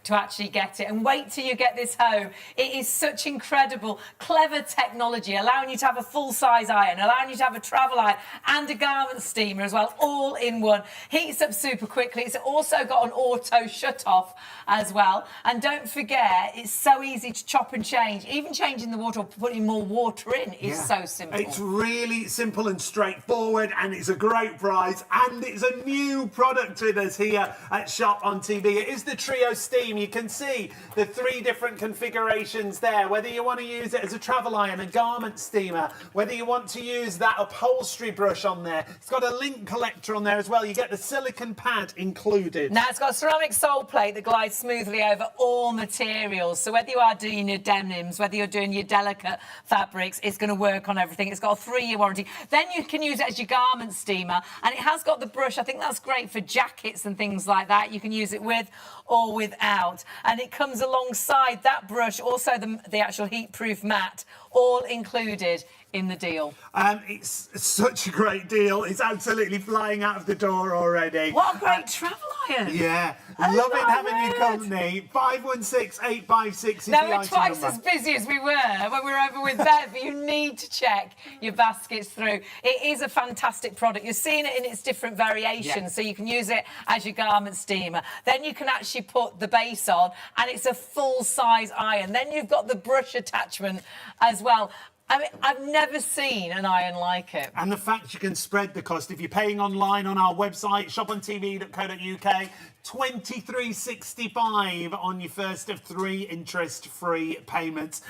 to actually get it. And wait till you get this home. It is such incredible, clever technology, allowing you to have a full-size iron, allowing you to have a travel iron and a garment steamer as well, all in one. Heats up super quickly. It's also got an auto shut-off as well. And don't forget, it's so easy to chop and change. Even changing the water or putting more water in is so simple. It's really simple and straightforward, and it's a great price, and it's a new product with us here at Shop on TV. It is the Trio Steam. You can see the 3 different configurations there, whether you want to use it as a travel iron, a garment steamer, whether you want to use that upholstery brush on there. It's got a lint collector on there as well. You get the silicone pad included. Now, it's got a ceramic sole plate that glides smoothly over all materials. So whether you are doing your denims, whether you're doing your delicate fabrics, it's going to work on everything. It's got a 3-year warranty. Then you can use it as your garment steamer, and it has got the brush. I think that's great for jackets and things like that. You can use it with or without, and it comes alongside that brush, also the actual heat-proof mat, all included in the deal. It's such a great deal. It's absolutely flying out of the door already. What a great travel iron. Yeah, loving having your company. 516-856 is now, the we're item twice number. as busy as we were when we were over with Bev, but you need to check your baskets through. It is a fantastic product. You're seeing it in its different variations, so you can use it as your garment steamer. Then you can actually put the base on, and it's a full-size iron. Then you've got the brush attachment as well. I mean, I've never seen an iron like it. And the fact you can spread the cost. If you're paying online on our website, shopontv.co.uk, $23.65 on your first of 3 interest-free payments.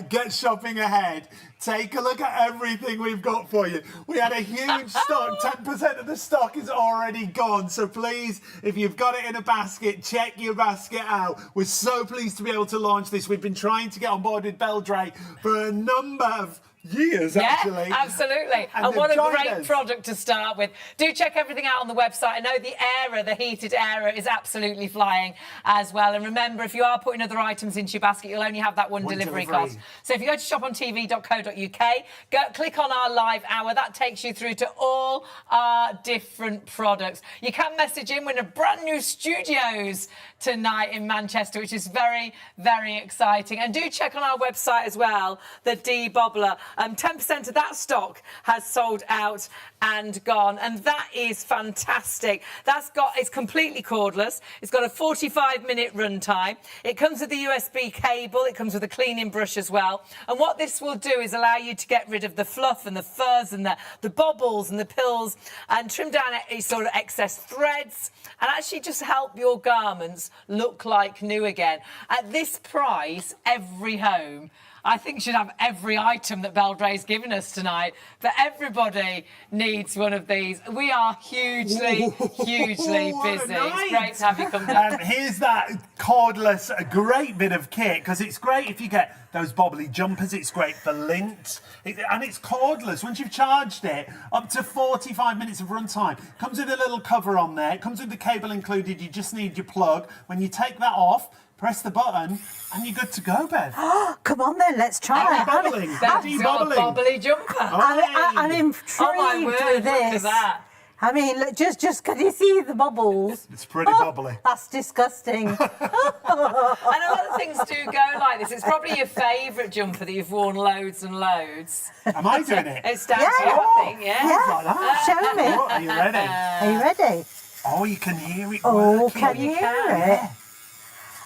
Get shopping ahead. Take a look at everything we've got for you. We had a huge stock. 10% of the stock is already gone. So please, if you've got it in a basket, check your basket out. We're so pleased to be able to launch this. We've been trying to get on board with Beldray for a number of years, actually. Yeah, absolutely. And what a great product to start with. Do check everything out on the website. I know the Hare, the heated Hare, is absolutely flying as well. And remember, if you are putting other items into your basket, you'll only have that one delivery cost. So if you go to shopontv.co.uk, click on our live hour. That takes you through to all our different products. You can message in. We're in a brand new studios tonight in Manchester, which is very, very exciting. And do check on our website as well, the D-Bobbler. 10% of that stock has sold out and gone, and that is fantastic. It's completely cordless. It's got a 45-minute run time. It comes with a USB cable. It comes with a cleaning brush as well. And what this will do is allow you to get rid of the fluff and the fuzz and the bobbles and the pills, and trim down any sort of excess threads, and actually just help your garments look like new again. At this price, every home, I think, should have every item that Beldray's given us tonight. But everybody needs one of these. We are hugely, hugely busy. It's great to have you come down. Here's that cordless, a great bit of kit, because it's great if you get those bobbly jumpers. It's great for lint. And it's cordless. Once you've charged it, up to 45 minutes of runtime. Comes with a little cover on there. It comes with the cable included. You just need your plug. When you take that off, press the button, and you're good to go, Bev. Come on then, let's try it. Bobbling. That's got a bobbly jumper. I'm intrigued with this. Look at that. I mean, look, just can you see the bubbles? It's pretty bobbly. That's disgusting. And a lot of things do go like this. It's probably your favourite jumper that you've worn loads and loads. Am I doing it? It's down to you, I think, yeah. Like that. Show me. Oh, are you ready? Are you ready? Oh, you can hear it Oh, working. can you hear it?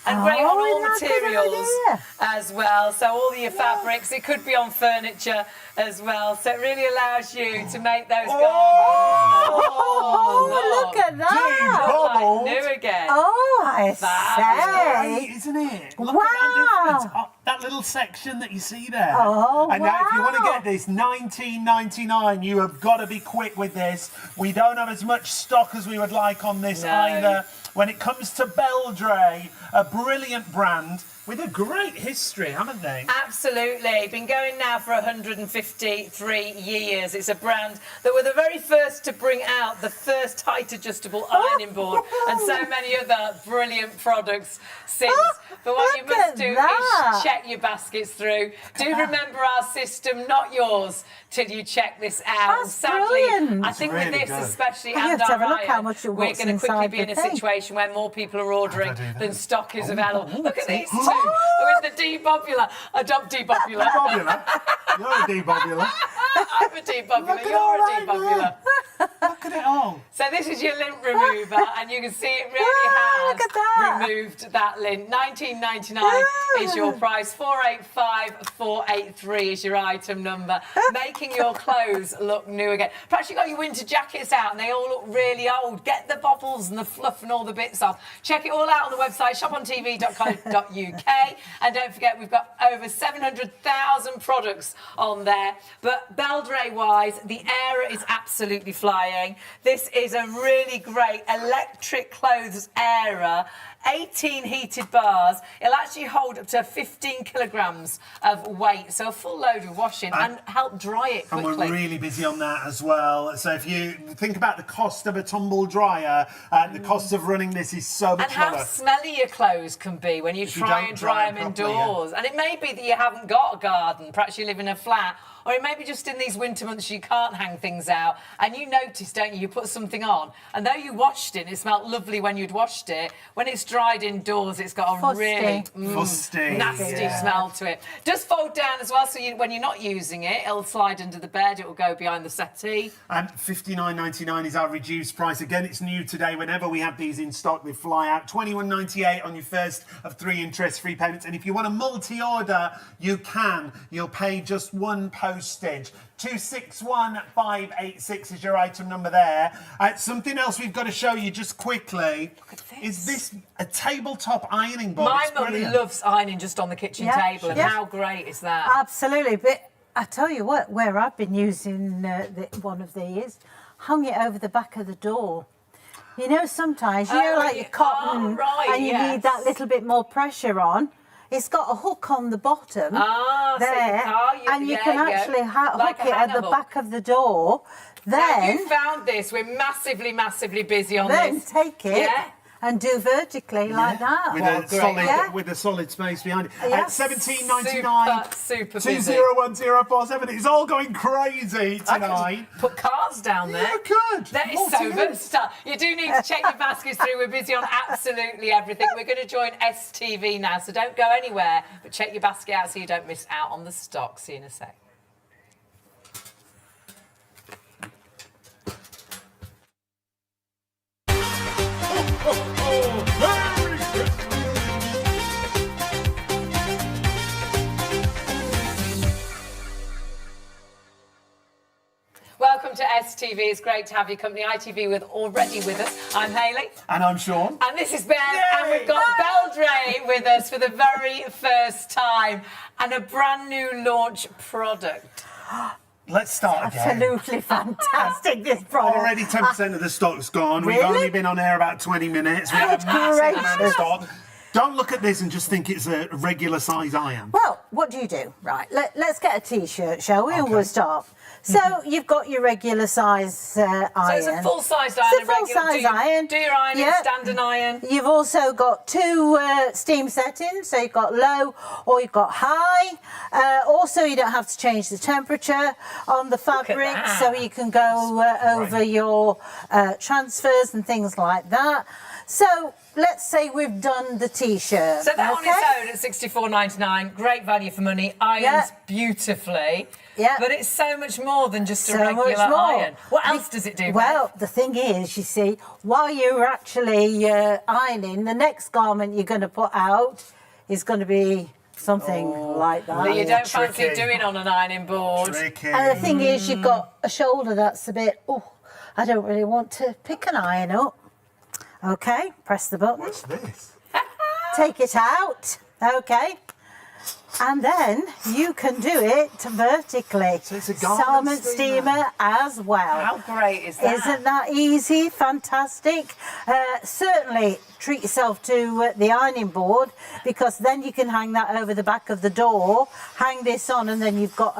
And great on all that's a good materials idea. as well. So all your fabrics, it could be on furniture as well. So it really allows you to make those garments. Oh, look at that. Look like new again. Oh, I Great, say. isn't it? Look Wow. at that difference. Oh, that little section that you see there. Oh, and now, if you want to wow. get this, $19.99, you have got to be quick with this. We don't have as much stock as we would like on this either. When it comes to Beldray, a brilliant brand, with a great history, haven't they? Absolutely. Been going now for 153 years. It's a brand that were the very first to bring out the first height adjustable ironing board and so many other brilliant products since. But what you must do is check your baskets through. Do remember our system, not yours, till you check this out. That's Sadly, brilliant. I think It's with really this good. especially Well, you and have to our have a look how iron, much you've we're got going to quickly inside be in the a thing. situation where more people are ordering How do I do that? than stock is available. Look at these two with the debobular. Adopt debobular. Debobular? You're a debobular. I'm a debobular. Look at You're all a that debobular. Look at it all. So this is your lint remover, and you can see it really look has at that. removed that lint. $19.99 is your price. 485-483 is your item number, making your clothes look new again. Perhaps you got your winter jackets out and they all look really old. Get the bobbles and the fluff and all the bits off. Check it all out on the website shopontv.co.uk, and don't forget we've got over 700,000 products on there. But Beldray wise, the Hare is absolutely flying. This is a really great electric clothes Hare. 18 heated bars. It'll actually hold up to 15 kilograms of weight, so a full load of washing and help dry it quickly. And we're really busy on that as well. So if you think about the cost of a tumble dryer, the cost of running this is so much and how lower. smelly your clothes can be when you try don't and dry dry them them properly, indoors. And it may be that you haven't got a garden, perhaps you live in a flat, or it may be just in these winter months you can't hang things out, and you notice, don't you, you put something on, and though you washed it and it smelled lovely when you'd washed it, when it's dried indoors it's got a really Fusty. nasty smell to it. Just fold down as well, so when you're not using it, it'll slide under the bed, it will go behind the settee. And $59.99 is our reduced price. Again, it's new today. Whenever we have these in stock, they fly out. $21.98 on your first of 3 interest-free payments. And if you want a multi-order, you can. You'll pay just one postage. 261586 is your item number there. Something else we've got to show you just quickly. Look at this. Is this a tabletop ironing board? My It's mum brilliant. loves ironing just on the kitchen table, and how great is that? Absolutely, but I tell you what, where I've been using one of these, hung it over the back of the door. You know, sometimes, you know, like your cotton, and you need that little bit more pressure on. It's got a hook on the bottom there, and you can actually hook it at the back of the door. Then now, you found this. We're massively, massively busy on then this. take it and do vertically like that. With a solid space behind it. Yeah. $17.99. Super busy. 201047. It's all going crazy I tonight. could put cards down there. You could. That is so versatile. You do need to check your baskets through. We're busy on absolutely everything. We're going to join STV now, so don't go anywhere, but check your basket out so you don't miss out on the stock. See you in a sec. Welcome to STV. It's great to have your company. ITV already with us. I'm Hayley. And I'm Sean. And this is Ben. And we've got Beldray with us for the very first time. And a brand new launch product. Let's start again. Absolutely fantastic, this product. Already 10% of the stock's gone. Really? We've only been on air about 20 minutes. We have a massive Great. amount of stock. Don't look at this and just think it's a regular size iron. Well, what do you do? Right, let's get a T-shirt, shall we? And we'll start. So you've got your regular size iron. So it's a full-sized iron. It's a full-size iron. Do your iron in standard iron. You've also got 2 steam settings. So you've got low or you've got high. Also, you don't have to change the temperature on the fabric. So you can go over your transfers and things like that. So let's say we've done the T-shirt. So that on its own at $64.99, great value for money, irons beautifully. Yeah. But it's so much more than just a So regular much more. iron. What else does it do? Well, the thing is, you see, while you're actually ironing, the next garment you're going to put out is going to be something like that. That you don't fancy doing on an ironing board. Tricky. And the thing is, you've got a shoulder that's a bit, I don't really want to pick an iron up. Okay, press the button. What's this? Take it out. Okay. And then you can do it vertically. So it's a garment steamer as well. How great is that? Isn't that easy? Fantastic. Certainly treat yourself to the ironing board, because then you can hang that over the back of the door, hang this on, and then you've got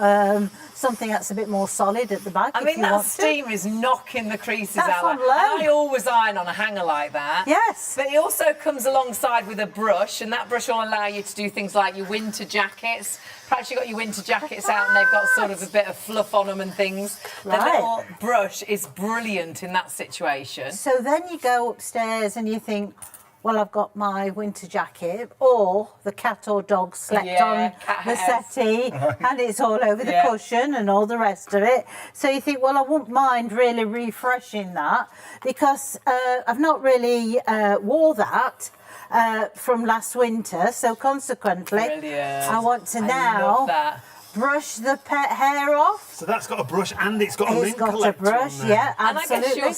something that's a bit more solid at the back. I mean, that steamer is knocking the creases out. on low. I always iron on a hanger like that. Yes. But it also comes alongside with a brush, and that brush will allow you to do things like your winter jackets. Perhaps you've got your winter jackets out and they've got sort of a bit of fluff on them and things. Right. The little brush is brilliant in that situation. So then you go upstairs and you think, well, I've got my winter jacket, or the cat or dog slept on the settee and it's all over the cushion and all the rest of it. So you think, well, I wouldn't mind really refreshing that, because I've not really wore that from last winter, so consequently I want to now brush the pet hair off. So that's got a brush and it's got a lint collector. It's got a brush, on there. yeah, absolutely. And I guess you're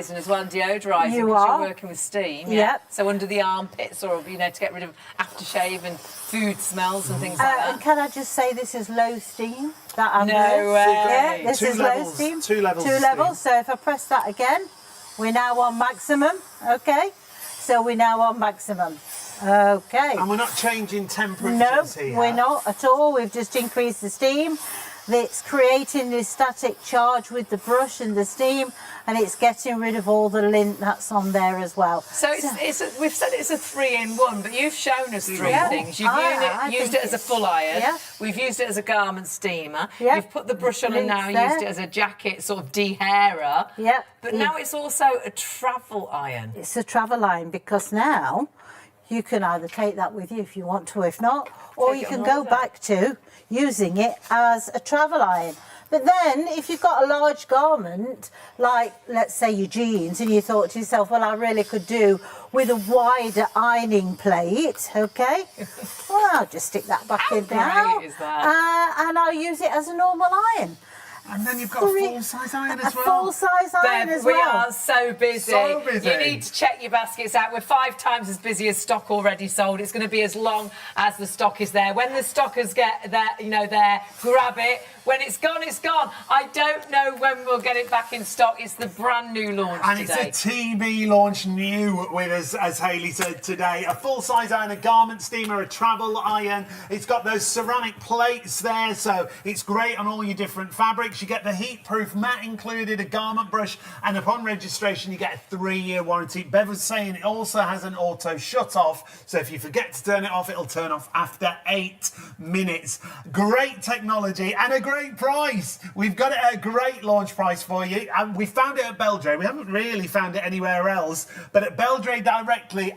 sanitising as well and deodorising, You because are. you're working with steam. Yep. So under the armpits, or to get rid of aftershave and food smells and things like that. And can I just say, this is low steam that I'm No doing. way. Yeah, this Two is levels, low steam. two levels Two of levels. So if I press that again, we're now on maximum. Okay. So we're now on maximum. Okay. And we're not changing No, temperatures here. we're not at all. We've just increased the steam. It's creating this static charge with the brush and the steam, and it's getting rid of all the lint that's on there as well. So we've said it's a 3-in-1, but you've shown us three things. You've used it as a full iron. Yeah. We've used it as a garment steamer. Yeah. You've put the brush on and now There. used it as a jacket sort of de-hairer. Yeah. But now it's also a travel iron. It's a travel iron, because now you can either take that with you if you want to, if not, or Take you it can on go holiday. back to using it as a travel iron. But then if you've got a large garment, like let's say your jeans, and you thought to yourself, well, I really could do with a wider ironing plate, okay? Well, I'll just stick that back in now. great is that? And I'll use it as a normal iron. And then you've got a full-size iron as A well. full-size iron Bev, as we well. are so busy. So busy. You need to check your baskets out. We're 5 times as busy as stock already sold. It's going to be as long as the stock is there. When the stockers get there, grab it. When it's gone, it's gone. I don't know when we'll get it back in stock. It's the brand new launch And today. it's a TV launch new with us, as Hayley said today. A full-size iron, a garment steamer, a travel iron. It's got those ceramic plates there, so it's great on all your different fabrics. You get the heat-proof mat included, a garment brush, and upon registration you get a 3-year warranty. Bev was saying it also has an auto shut-off, so if you forget to turn it off, it'll turn off after 8 minutes. Great technology and a great price. We've got it at a great launch price for you, and we found it at Beldray. We haven't really found it anywhere else, but at Beldray directly,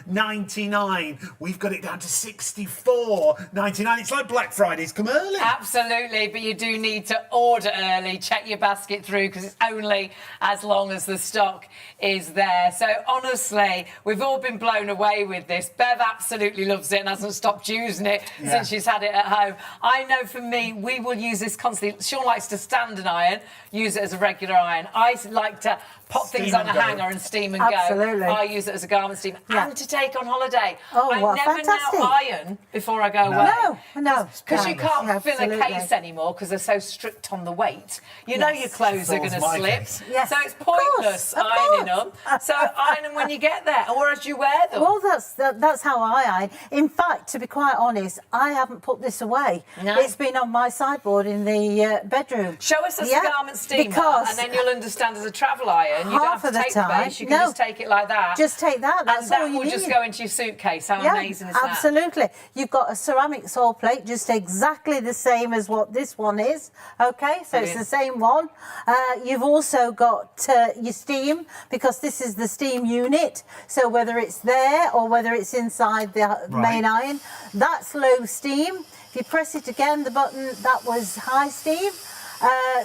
$84.99. We've got it down to $64.99. It's like Black Friday's come early. Absolutely, but you do need to order early. Check your basket through, because it's only as long as the stock is there. So honestly, we've all been blown away with this. Bev absolutely loves it and hasn't stopped using it since she's had it at home. I know for me, we will use this constantly. Sean likes to stand an iron, use it as a regular iron. I like to pop things on a hanger and steam and Absolutely. go. I use it as a garment steamer and to take on holiday. Oh, I what never fantastic. now iron before I go away. No. Because you can't fill a Absolutely. case anymore because they're so strict on the weight. You know your clothes are going to Fills my slip. case. Yes. So it's pointless Of ironing course. them. So iron them when you get there or as you wear them. Well, that's how I iron. In fact, to be quite honest, I haven't put this away. No. It's been on my sideboard in the bedroom. Show us as a garment steamer, because and then you'll understand as a travel iron. You don't half have of to the take the time- base, you can no. just take it like that. Just take that, that's and that all you will need. just go into your suitcase. How amazing is that? Absolutely. You've got a ceramic sole plate, just exactly the same as what this one is. Okay, so it's the same one. You've also got your steam, because this is the steam unit. So whether it's there or whether it's inside the main iron, that's low steam. If you press it again, the button, that was high steam.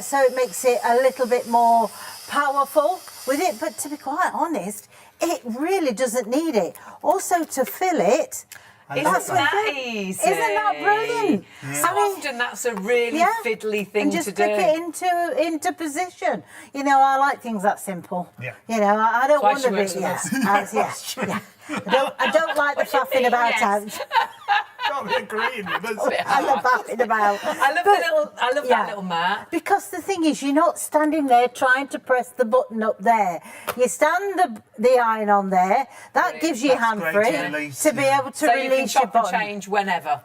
So it makes it a little bit more powerful with it. But to be quite honest, it really doesn't need it. Also, to fill it, Isn't that's that with it. easy? Isn't that brilliant? So often that's a really fiddly thing and just to do. click it into position. You know, I like things that simple. Yeah. You know, I don't Why want she to be. works with us. I don't like the faffing about. Yes. can't be agreeing with us. I love faffing about. I love that little mat. Because the thing is, you're not standing there trying to press the button up there. You stand the iron on there. That gives you hand free to be able to release your button. So you can chop and change whenever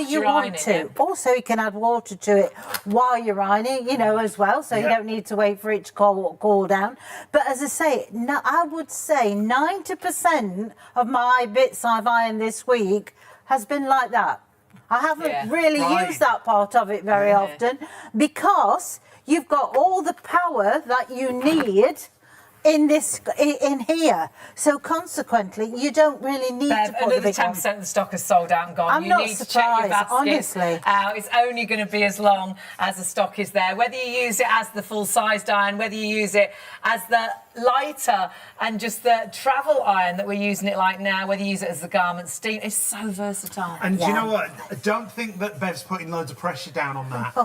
You want to. Also, you can add water to it while you're ironing, you know, as well. So you don't need to wait for it to cool down. But as I say, no, I would say 90% of my bits I've ironed this week has been like that. I haven't really used that part of it very often because you've got all the power that you need in here, so consequently you don't really need to put the big 10% of the stock is sold out and gone. I'm you not need surprised, to check your baskets honestly. out. It's only going to be as long as the stock is there. Whether you use it as the full-sized iron, whether you use it as the lighter and just the travel iron that we're using it like now, whether you use it as the garment steam, it's so versatile. And do you know what? I don't think that Bev's putting loads of pressure down on that.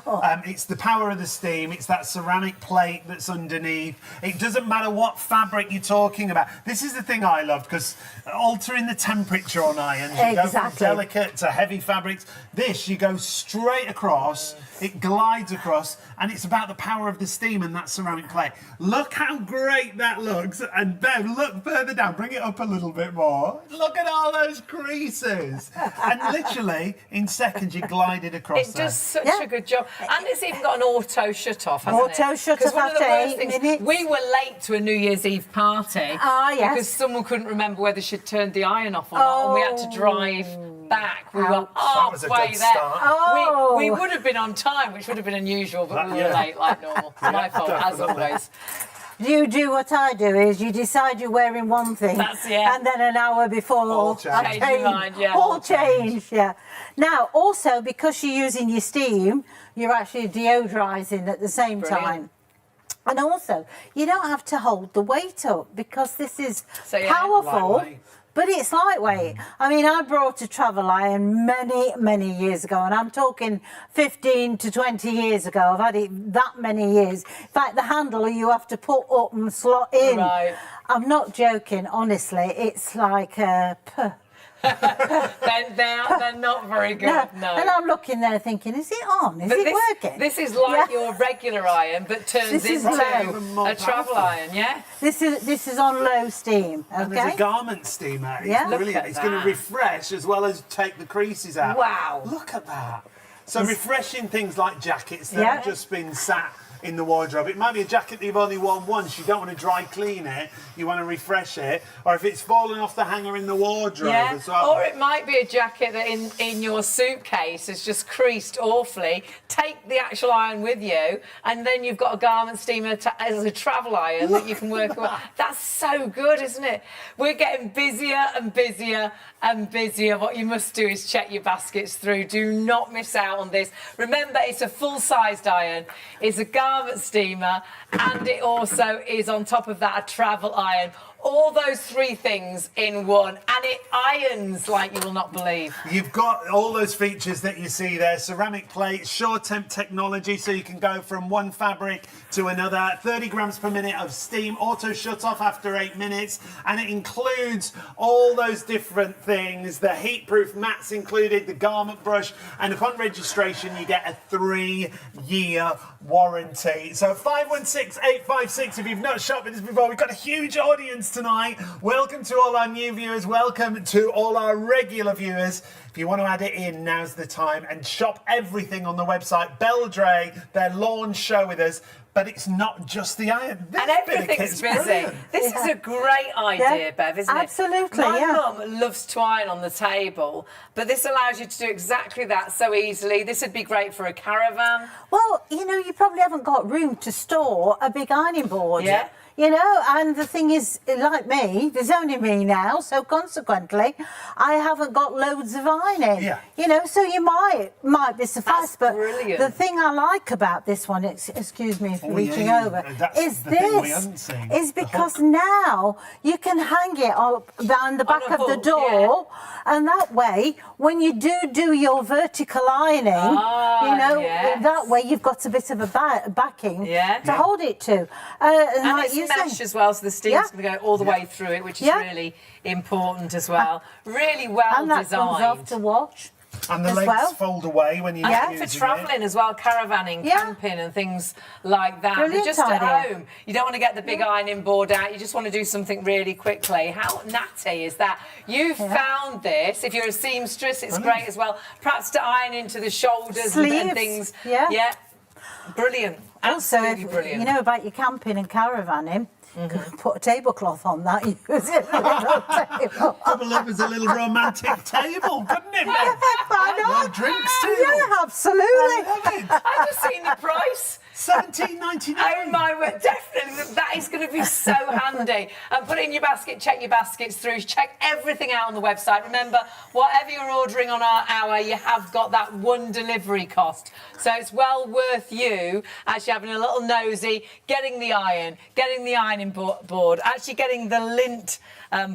It's the power of the steam. It's that ceramic plate that's underneath. It doesn't matter what fabric you're talking about. This is the thing I love, because altering the temperature on irons, you go from delicate to heavy fabrics. This, you go straight across, it glides across, and it's about the power of the steam and that ceramic plate. Look how great that looks. And Bev, look further down, bring it up a little bit more. Look at all those creases. And literally, in seconds, you glided across It does such a good job. And it's even got an auto shut-off, hasn't it? Auto shut-off after 8 minutes. We were late to a New Year's Eve party because someone couldn't remember whether she'd turned the iron off or not, and we had to drive back. We were halfway there. We would have been on time, which would have been unusual, but we were late like normal. My fault, as always. You do what I do, is you decide you're wearing one thing, and then an hour before, all change. Now, also, because you're using your steam, you're actually deodorizing at the same time. And also, you don't have to hold the weight up because this is powerful, but it's lightweight. I mean, I brought a travel iron many years ago, and I'm talking 15 to 20 years ago. I've had it that many years. In fact, the handle you have to put up and slot in. Right. I'm not joking, honestly. It's like they're not very good, no. And I'm looking there thinking, is it on? Is it working? This is like your regular iron, but turns into a travel iron, This is on low steam, okay? And there's a garment steamer. It's brilliant. It's going to refresh as well as take the creases out. Wow. Look at that. So refreshing things like jackets that have just been sat in the wardrobe. It might be a jacket that you've only worn once. You don't want to dry clean it. You want to refresh it. Or if it's fallen off the hanger in the wardrobe as well. Or it might be a jacket that in your suitcase has just creased awfully. Take the actual iron with you, and then you've got a garment steamer as a travel iron that you can work with. That's so good, isn't it? We're getting busier and busier and busier. What you must do is check your baskets through. Do not miss out on this. Remember, it's a full-sized iron. It's a garment steamer, and it also is on top of that a travel iron. All those three things in one, and it irons like you will not believe. You've got all those features that you see there. Ceramic plate, SureTemp technology, so you can go from one fabric to another. 30 grams per minute of steam, auto shut off after 8 minutes, and it includes all those different things. The heat-proof mats included, the garment brush, and upon registration you get a 3-year warranty. So 516-856 if you've not shopped with us before. We've got a huge audience tonight. Welcome to all our new viewers. Welcome to all our regular viewers. If you want to add it in, now's the time, and shop everything on the website. Beldray, their launch show with us. But it's not just the iron. And everything's busy. This is a great idea, Bev, isn't it? Absolutely, My mum loves to iron on the table, but this allows you to do exactly that so easily. This would be great for a caravan. Well, you know, you probably haven't got room to store a big ironing board. You know, and the thing is, like me, there's only me now, so consequently, I haven't got loads of ironing. You know, so you might be sufficed. But brilliant. The thing I like about this one, excuse me for reaching over, is because now you can hang it up behind the back of the door, and that way, when you do your vertical ironing, you know, that way you've got a bit of a backing to hold it to. And like it's mesh as well, so the steam's going to go all the way through it, which is really important as well. Really well and that designed. comes off to wash. And the as legs well. fold away when you Yeah, use for travelling as well, caravanning, camping and things like that. Brilliant But just idea. at home, you don't want to get the big ironing board out. You just want to do something really quickly. How natty is that? You found this. If you're a seamstress, it's great as well. Perhaps to iron into the shoulders and Sleeves, things. yeah. Brilliant. Also, Absolutely if, brilliant. you know about your camping and caravanning, put a tablecloth on that, use it as a little table. Double up as a little romantic table, couldn't it? Why not? No drinks table. Yeah, absolutely. I love it. I've just seen the price. $17.99. Oh my word, definitely, that is going to be so handy. And put it in your basket, check your baskets through, check everything out on the website. Remember, whatever you're ordering on our hour, you have got that one delivery cost. So it's well worth you actually having a little nosy, getting the ironing board, actually getting the lint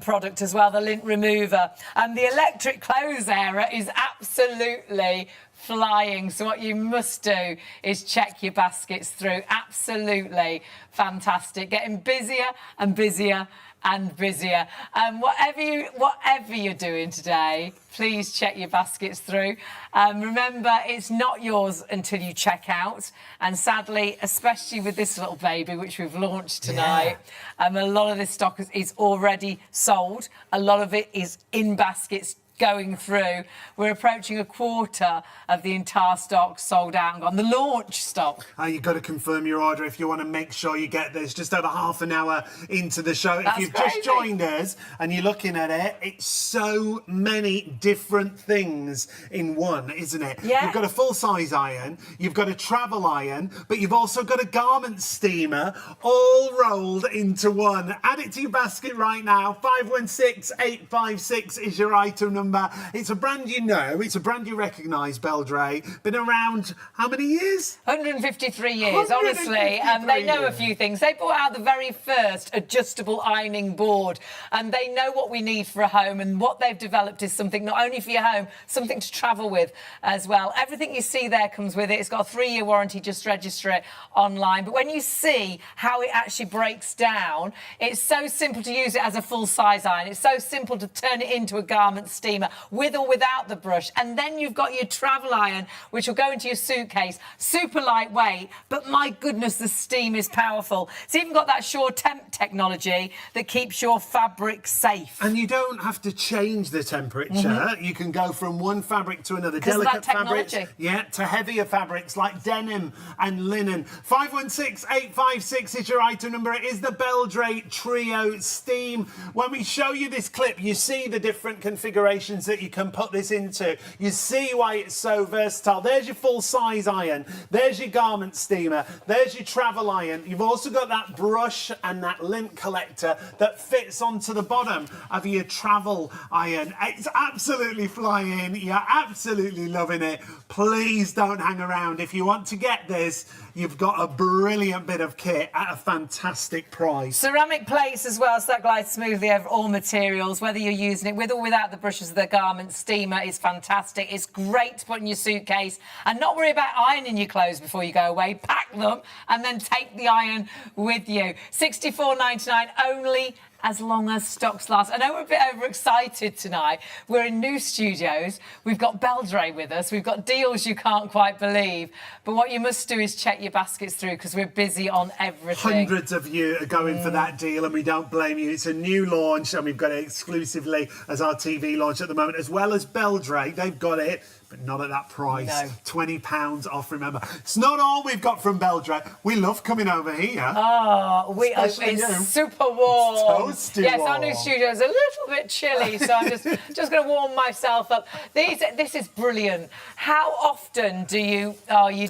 product as well, the lint remover. And the electric clothes area is absolutely flying. So what you must do is check your baskets through. Absolutely fantastic. Getting busier and busier and busier. Whatever you're doing today, please check your baskets through. Remember, it's not yours until you check out. And sadly, especially with this little baby, which we've launched tonight, a lot of this stock is already sold. A lot of it is in baskets going through. We're approaching a quarter of the entire stock sold out and gone. The launch stock. You've got to confirm your order if you want to make sure you get this just over half an hour into the show. That's if you've crazy. just joined us and you're looking at it, it's so many different things in one, isn't it? Yeah. You've got a full-size iron, you've got a travel iron, but you've also got a garment steamer all rolled into one. Add it to your basket right now. 516856 is your item number. It's a brand you know, it's a brand you recognise, Beldray. Been around how many years? 153 years, honestly. They know a few things. They brought out the very first adjustable ironing board, and they know what we need for a home, and what they've developed is something not only for your home, something to travel with as well. Everything you see there comes with it. It's got a 3-year warranty. Just register it online. But when you see how it actually breaks down, it's so simple to use it as a full-size iron. It's so simple to turn it into a garment steamer, with or without the brush. And then you've got your travel iron, which will go into your suitcase. Super lightweight, but my goodness, the steam is powerful. It's even got that SureTemp technology that keeps your fabric safe. And you don't have to change the temperature. You can go from one fabric to another. Delicate fabrics, to heavier fabrics like denim and linen. 516856 is your item number. It is the Beldray Trio Steam. When we show you this clip, you see the different configurations that you can put this into. You see why it's so versatile. There's your full-size iron. There's your garment steamer. There's your travel iron. You've also got that brush and that lint collector that fits onto the bottom of your travel iron. It's absolutely flying. You're absolutely loving it. Please don't hang around. If you want to get this, you've got a brilliant bit of kit at a fantastic price. Ceramic plates as well, so that glides smoothly over all materials, whether you're using it with or without the brushes of the garment steamer. Is fantastic. It's great to put in your suitcase and not worry about ironing your clothes before you go away. Pack them and then take the iron with you. $64.99 only, as long as stocks last. I know we're a bit overexcited tonight. We're in new studios. We've got Beldray with us. We've got deals you can't quite believe. But what you must do is check your baskets through, because we're busy on everything. Hundreds of you are going for that deal, and we don't blame you. It's a new launch, and we've got it exclusively as our TV launch at the moment, as well as Beldray. They've got it, but not at that price. No. £20 off, remember. It's not all we've got from Beldray. We love coming over here. Oh, Especially you. it's super warm. It's toasty yes, warm. our new studio is a little bit chilly, so I'm just going to warm myself up. This is brilliant. How often do you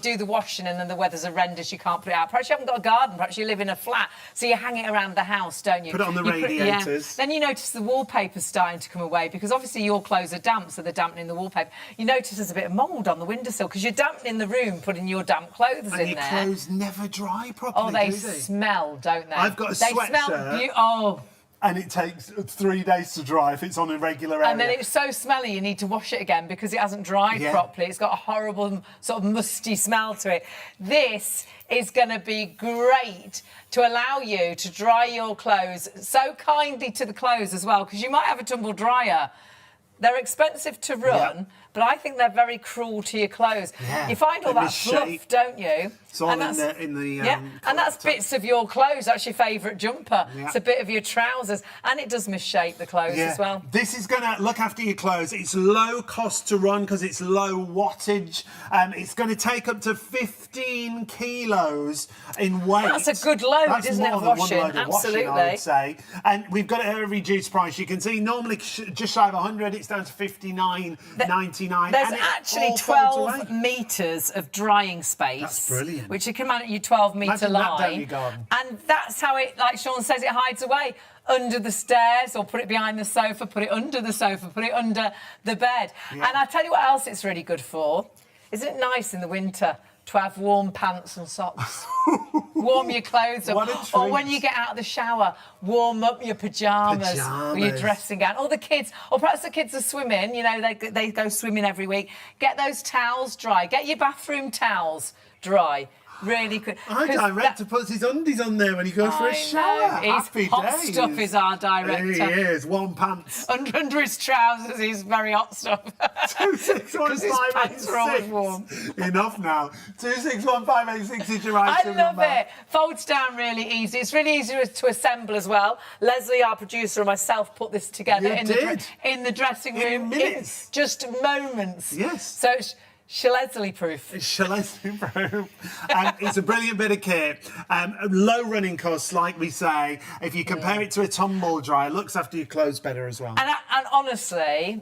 do the washing and then the weather's horrendous, you can't put it out? Perhaps you haven't got a garden, perhaps you live in a flat, so you hang it around the house, don't you? Put it on the radiators. Then you notice the wallpaper's starting to come away, because obviously your clothes are damp, so they're dampening the wallpaper. You notice there's a bit of mould on the windowsill, because you're dampening the room putting your damp clothes in there. And your clothes never dry properly, Oh, they do they? smell, don't they? I've got a They sweatshirt. smell And it takes 3 days to dry if it's on a regular area. And then it's so smelly you need to wash it again because it hasn't dried properly. It's got a horrible sort of musty smell to it. This is going to be great to allow you to dry your clothes so kindly to the clothes as well, because you might have a tumble dryer. They're expensive to run, but I think they're very cruel to your clothes. Yeah, You find all that fluff, don't you? It's all in the yeah, and that's bits of your clothes. That's your favourite jumper. Yeah. It's a bit of your trousers, and it does misshape the clothes as well. This is going to look after your clothes. It's low cost to run because it's low wattage. It's going to take up to 15 kilos in weight. That's a good load, isn't it, of washing? One load of Absolutely. washing, I would say. And we've got it at a reduced price. You can see normally just shy of 100. It's down to 59.99. There's actually 12 metres of drying space. That's brilliant. Which you can manage your 12-metre line. And that's how it, like Sean says, it hides away under the stairs, or put it behind the sofa, put it under the sofa, put it under the bed. Yeah. And I tell you what else it's really good for. Isn't it nice in the winter to have warm pants and socks? Warm your clothes up. Or when you get out of the shower, warm up your pyjamas. Or your dressing gown. Or the kids, or perhaps the kids are swimming, you know, they go swimming every week. Get those towels dry. Get your bathroom towels dry. Really quick. Our director puts his undies on there when he goes for a shower. Happy hot days. Stuff is our director. He is, warm pants. Under his trousers, he's very hot stuff. 26158 are always warm. Enough now. 26158 is your item. I love it. Folds down really easy. It's really easy to assemble as well. Leslie, our producer, and myself put this together in the dressing room in minutes. In just moments. Yes. So it's Shayley proof. It's Shayley proof. It's a brilliant bit of kit. Low running costs, like we say. If you compare it to a tumble dryer, looks after your clothes better as well. And honestly,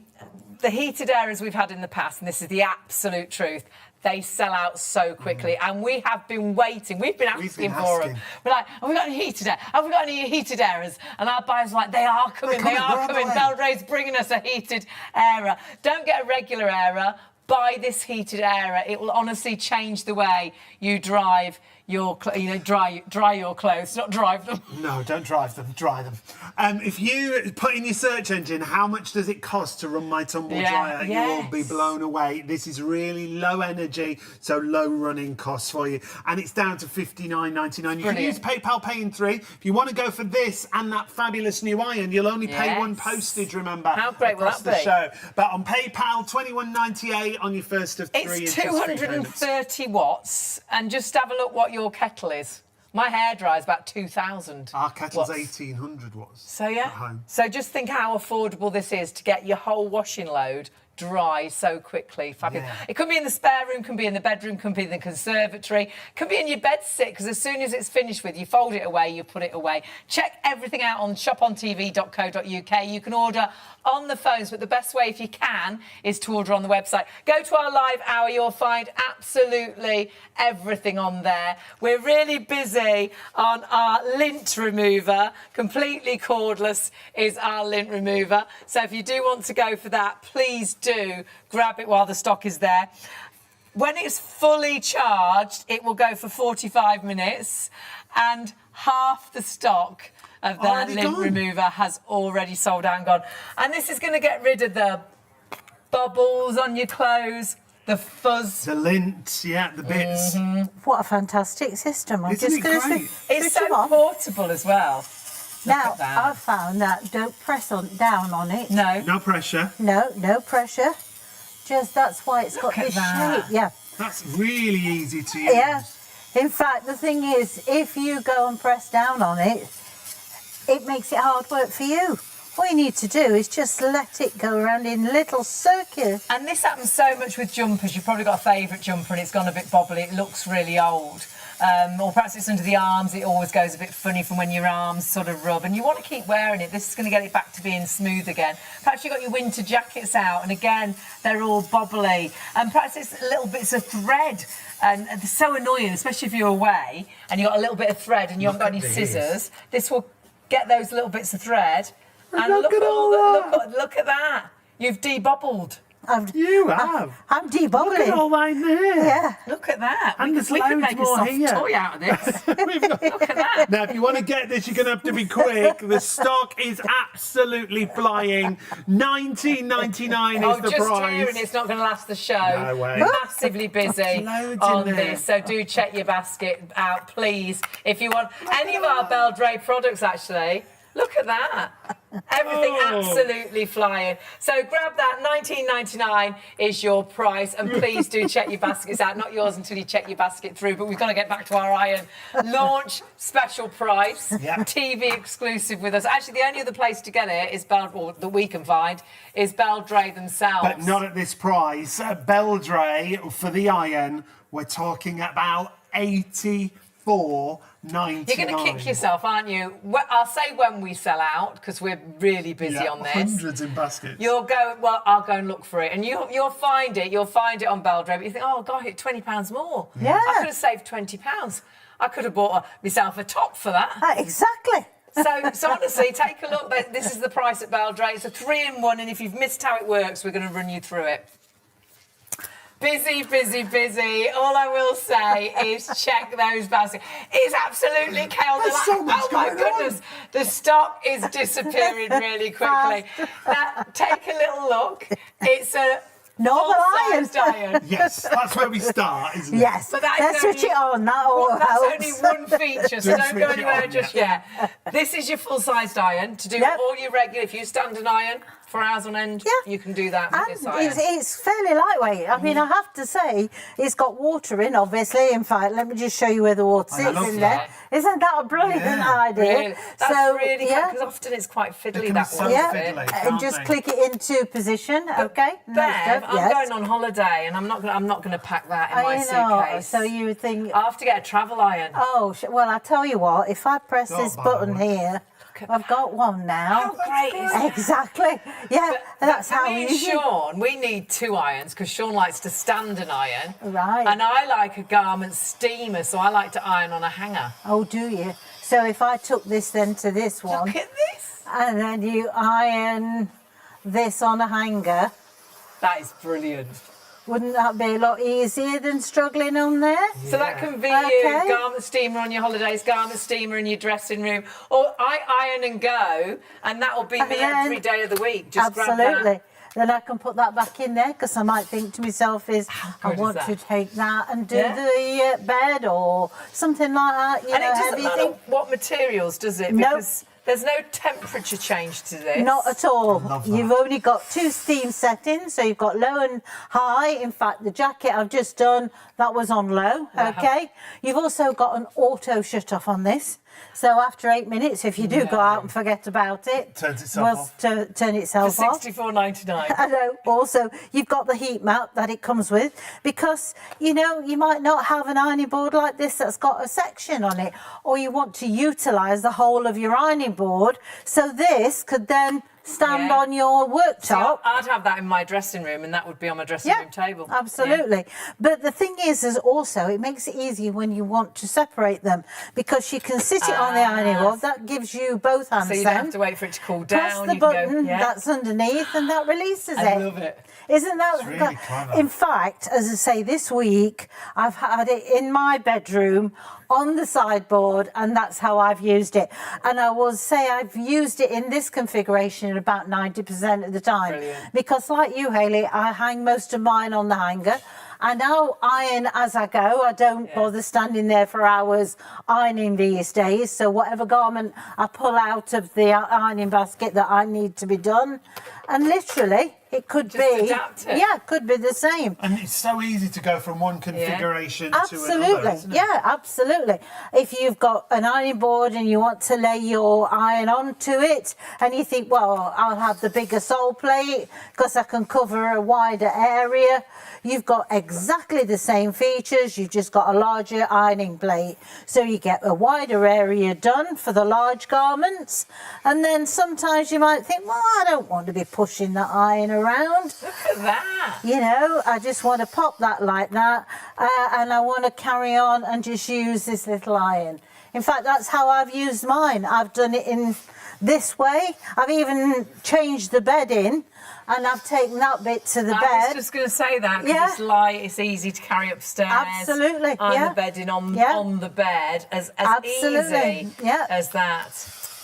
the heated areas we've had in the past, and this is the absolute truth, they sell out so quickly, and we have been waiting. We've been asking for them. We're like, have we got any heated air? Have we got any heated areas? And our buyers are like, they are coming, they are coming. Beldray's bringing us a heated area. Don't get a regular area. Buy this heated area. It will honestly change the way you drive your, dry your clothes, not drive them. No, don't drive them, dry them. If you put in your search engine, how much does it cost to run my tumble dryer? You will be blown away. This is really low energy, so low running costs for you. And it's down to $59.99. You can use PayPal Pay in 3. If you want to go for this and that fabulous new iron, you'll only pay one postage, remember. How great will that be? Show. But on PayPal, $21.98 on your first of 3. It's 230 watts, and just have a look what your kettle is. My hairdryer is about 2,000. Our kettle's 1,800 watts. So so just think how affordable this is to get your whole washing load dry so quickly. Fabulous. Yeah. It could be in the spare room, can be in the bedroom, can be in the conservatory, can be in your bedsit, because as soon as it's finished with, you fold it away, you put it away. Check everything out on shopontv.co.uk. You can order on the phones, but the best way, if you can, is to order on the website. Go to our live hour, you'll find absolutely everything on there. We're really busy on our lint remover. Completely cordless is our lint remover. So if you do want to go for that, please do grab it while the stock is there. When it's fully charged, it will go for 45 minutes, and half the stock of that lint remover has already sold out and gone. And this is going to get rid of the bubbles on your clothes, the fuzz. The lint, the bits. What a fantastic system. Isn't it great? It's so portable as well. Now, I've found that don't press down on it. No. No pressure. No pressure. Just that's why it's got this shape. Yeah. That's really easy to use. Yeah. In fact, the thing is, if you go and press down on it, it makes it hard work for you. All you need to do is just let it go around in little circuits. And this happens so much with jumpers. You've probably got a favourite jumper and it's gone a bit bobbly. It looks really old. Or perhaps it's under the arms. It always goes a bit funny from when your arms sort of rub. And you want to keep wearing it. This is going to get it back to being smooth again. Perhaps you've got your winter jackets out and again, they're all bobbly. And perhaps it's little bits of thread. And they're so annoying, especially if you're away and you've got a little bit of thread and you haven't got any scissors. This will get those little bits of thread. And look at that. You've debubbled. You have. I'm debubbling. Look at all right there. Yeah. Look at that. And we could make a soft toy out of this. Look at that. Now, if you want to get this, you're going to have to be quick. The stock is absolutely flying. $19.99 is the price. Just hearing it's not going to last the show. No way. Massively busy on this. So do check your basket out, please. If you want any of our Beldray products, actually, Look at that. Everything absolutely flying. So grab that, $19.99 is your price, and please do check your baskets out. Not yours until you check your basket through, but we've got to get back to our iron. Launch special price, TV exclusive with us. Actually, the only other place to get it is that we can find is Beldray themselves. But not at this price. Beldray for the iron, we're talking about $84.99. You're going to kick yourself, aren't you? Well, I'll say when we sell out, because we're really busy on this. Hundreds in baskets. You'll go, well, I'll go and look for it. And you'll find it. You'll find it on Beldray. But you think, oh, God, it's £20 more. Yeah. I could have saved £20. I could have bought myself a top for that. Exactly. So honestly, take a look. This is the price at Beldray. It's a 3-in-1. And if you've missed how it works, we're going to run you through it. Busy, busy, busy. All I will say is check those baskets. It's absolutely chaos. There's so much oh my going goodness, the stock is disappearing really quickly. Now, take a little look. It's a normal iron. Yes, that's where we start, isn't it? Yes, but that let's switch it on. That all that's helps. only one feature, so don't go switch it anywhere on, just yet. This is your full-sized iron to do all your regular. If you stand an iron for hours on end, you can do that with this iron. It's fairly lightweight. I mean, I have to say, it's got water in, obviously. In fact, let me just show you where the water is in there. Isn't that a brilliant idea? Really? That's really good, because often it's quite fiddly, that one. And just click it into position, okay? Bev, I'm going on holiday, and I'm not going to pack that in my suitcase. So you would think... I have to get a travel iron. Oh, well, I tell you what, if I press this button here... I've got one now. How great is that? Exactly. Yeah, that's how me and Sean, we need 2 irons because Sean likes to stand an iron. Right. And I like a garment steamer, so I like to iron on a hanger. Oh, do you? So if I took this then to this one. Look at this. And then you iron this on a hanger. That is brilliant. Wouldn't that be a lot easier than struggling on there? Yeah. So that can be your garment steamer on your holidays, garment steamer in your dressing room, or I iron and go, and that will be me every day of the week. Just absolutely. Then I can put that back in there because I might think to myself I want to take that and do the bed or something like that. You know, it doesn't matter what materials, does it? Because there's no temperature change to this. Not at all. You've only got 2 steam settings, so you've got low and high. In fact, the jacket I've just done, that was on low, okay? You've also got an auto shut-off on this. So after 8 minutes, if you do go out and forget about it, turns itself off. Turn itself for off. $64.99. I know. Also, you've got the heat map that it comes with because, you know, you might not have an ironing board like this that's got a section on it, or you want to utilise the whole of your ironing board. So this could then stand on your worktop. I'd have that in my dressing room, and that would be on my dressing room table. Absolutely. But the thing is also it makes it easier when you want to separate them because you can sit it on the ironing board. That gives you both hands. So you don't have to wait for it to cool down. Press the button that's underneath, and that releases it. I love it. Isn't that really clever? In fact, as I say, this week I've had it in my bedroom on the sideboard, and that's how I've used it. And I will say I've used it in this configuration about 90% of the time. Brilliant. Because like you, Hayley, I hang most of mine on the hanger. I now iron as I go. I don't bother standing there for hours ironing these days. So whatever garment I pull out of the ironing basket that I need to be done, and literally it could be, adapt it. yeah, could be the same. And it's so easy to go from one configuration to Absolutely. another, isn't it? Yeah, absolutely. If you've got an ironing board and you want to lay your iron onto it, and you think, well, I'll have the bigger Soleplate because I can cover a wider area. You've got exactly the same features, you've just got a larger ironing plate. So you get a wider area done for the large garments. And then sometimes you might think, well, I don't want to be pushing that iron around. Look at that. You know, I just want to pop that like that. And I want to carry on and just use this little iron. In fact, that's how I've used mine. I've done it in this way. I've even changed the bed in. And I've taken that bit to the bed. I was just going to say that because it's light, it's easy to carry upstairs. Absolutely, I'm the bedding on the bed as easy as that.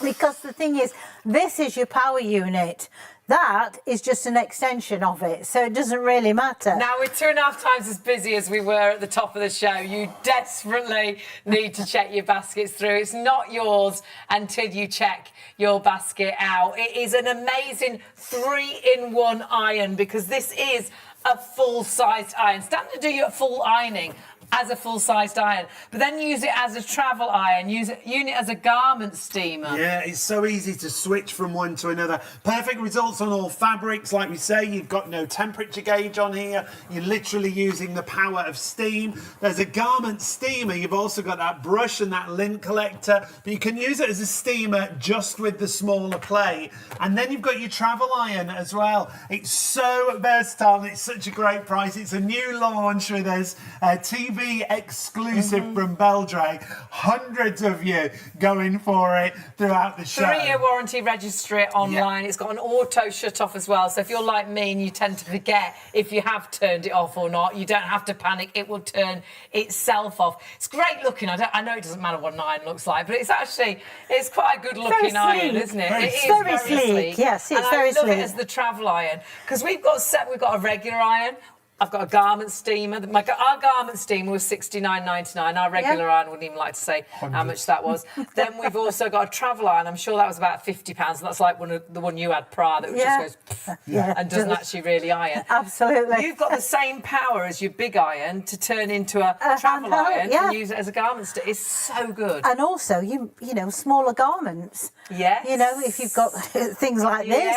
Because the thing is, this is your power unit. That is just an extension of it, so it doesn't really matter. Now, we're 2.5 times as busy as we were at the top of the show. You desperately need to check your baskets through. It's not yours until you check your basket out. It is an amazing 3-in-1 iron, because this is a full-sized iron. Standard do your full ironing as a full-sized iron, but then use it as a travel iron, use it as a garment steamer. Yeah, it's so easy to switch from one to another. Perfect results on all fabrics. Like we say, you've got no temperature gauge on here. You're literally using the power of steam. There's a garment steamer. You've also got that brush and that lint collector, but you can use it as a steamer just with the smaller plate. And then you've got your travel iron as well. It's so versatile and it's such a great price. It's a new launch with us, TV exclusive from Beldray. Hundreds of you going for it throughout the show. 3-year warranty, register it online. It's got an auto shut off as well, so if you're like me and you tend to forget if you have turned it off or not, you don't have to panic. It will turn itself off. It's great looking. I know it doesn't matter what an iron looks like, but it's quite a good looking iron, isn't it? It's very sleek. Yes, it's very sleek. I love it as the travel iron, because we've got a regular iron. I've got a garment steamer. Our garment steamer was $69.99. Our regular iron, wouldn't even like to say how much that was. Then we've also got a travel iron. I'm sure that was about £50. And that's like the one you had prior that just goes and doesn't actually really iron. Absolutely. You've got the same power as your big iron to turn into a travel iron and use it as a garment steamer. It's so good. And also, you know, smaller garments. Yes. You know, if you've got things like this,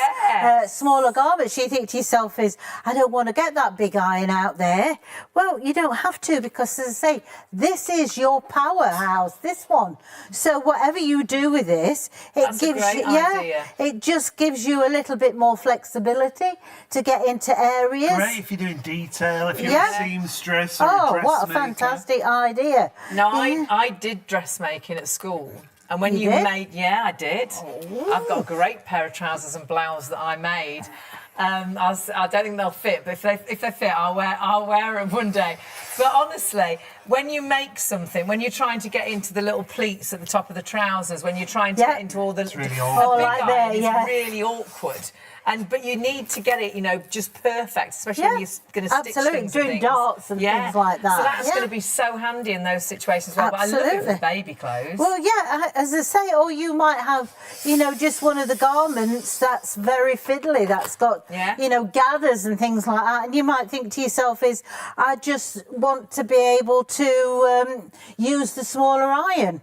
smaller garments, you think to yourself I don't want to get that big iron out there. Well, you don't have to, because as I say, this is your powerhouse, this one. So whatever you do with this, it it just gives you a little bit more flexibility to get into areas. Great if you're doing detail, if you're a seamstress or a dressmaker. What a fantastic idea. No, I did dressmaking at school. And when you made, I did. Oh. I've got a great pair of trousers and blouse that I made. I don't think they'll fit, but if they fit, I'll wear them one day. But honestly, when you make something, when you're trying to get into the little pleats at the top of the trousers, when you're trying to get into all the, it's really it's really awkward. But you need to get it, you know, just perfect, especially when you're going to stitch things. Doing darts and things like that. So that's going to be so handy in those situations as well. But I love it for baby clothes. Well, as I say, or you might have, you know, just one of the garments that's very fiddly, that's got, you know, gathers and things like that. And you might think to yourself I just want to be able to use the smaller iron.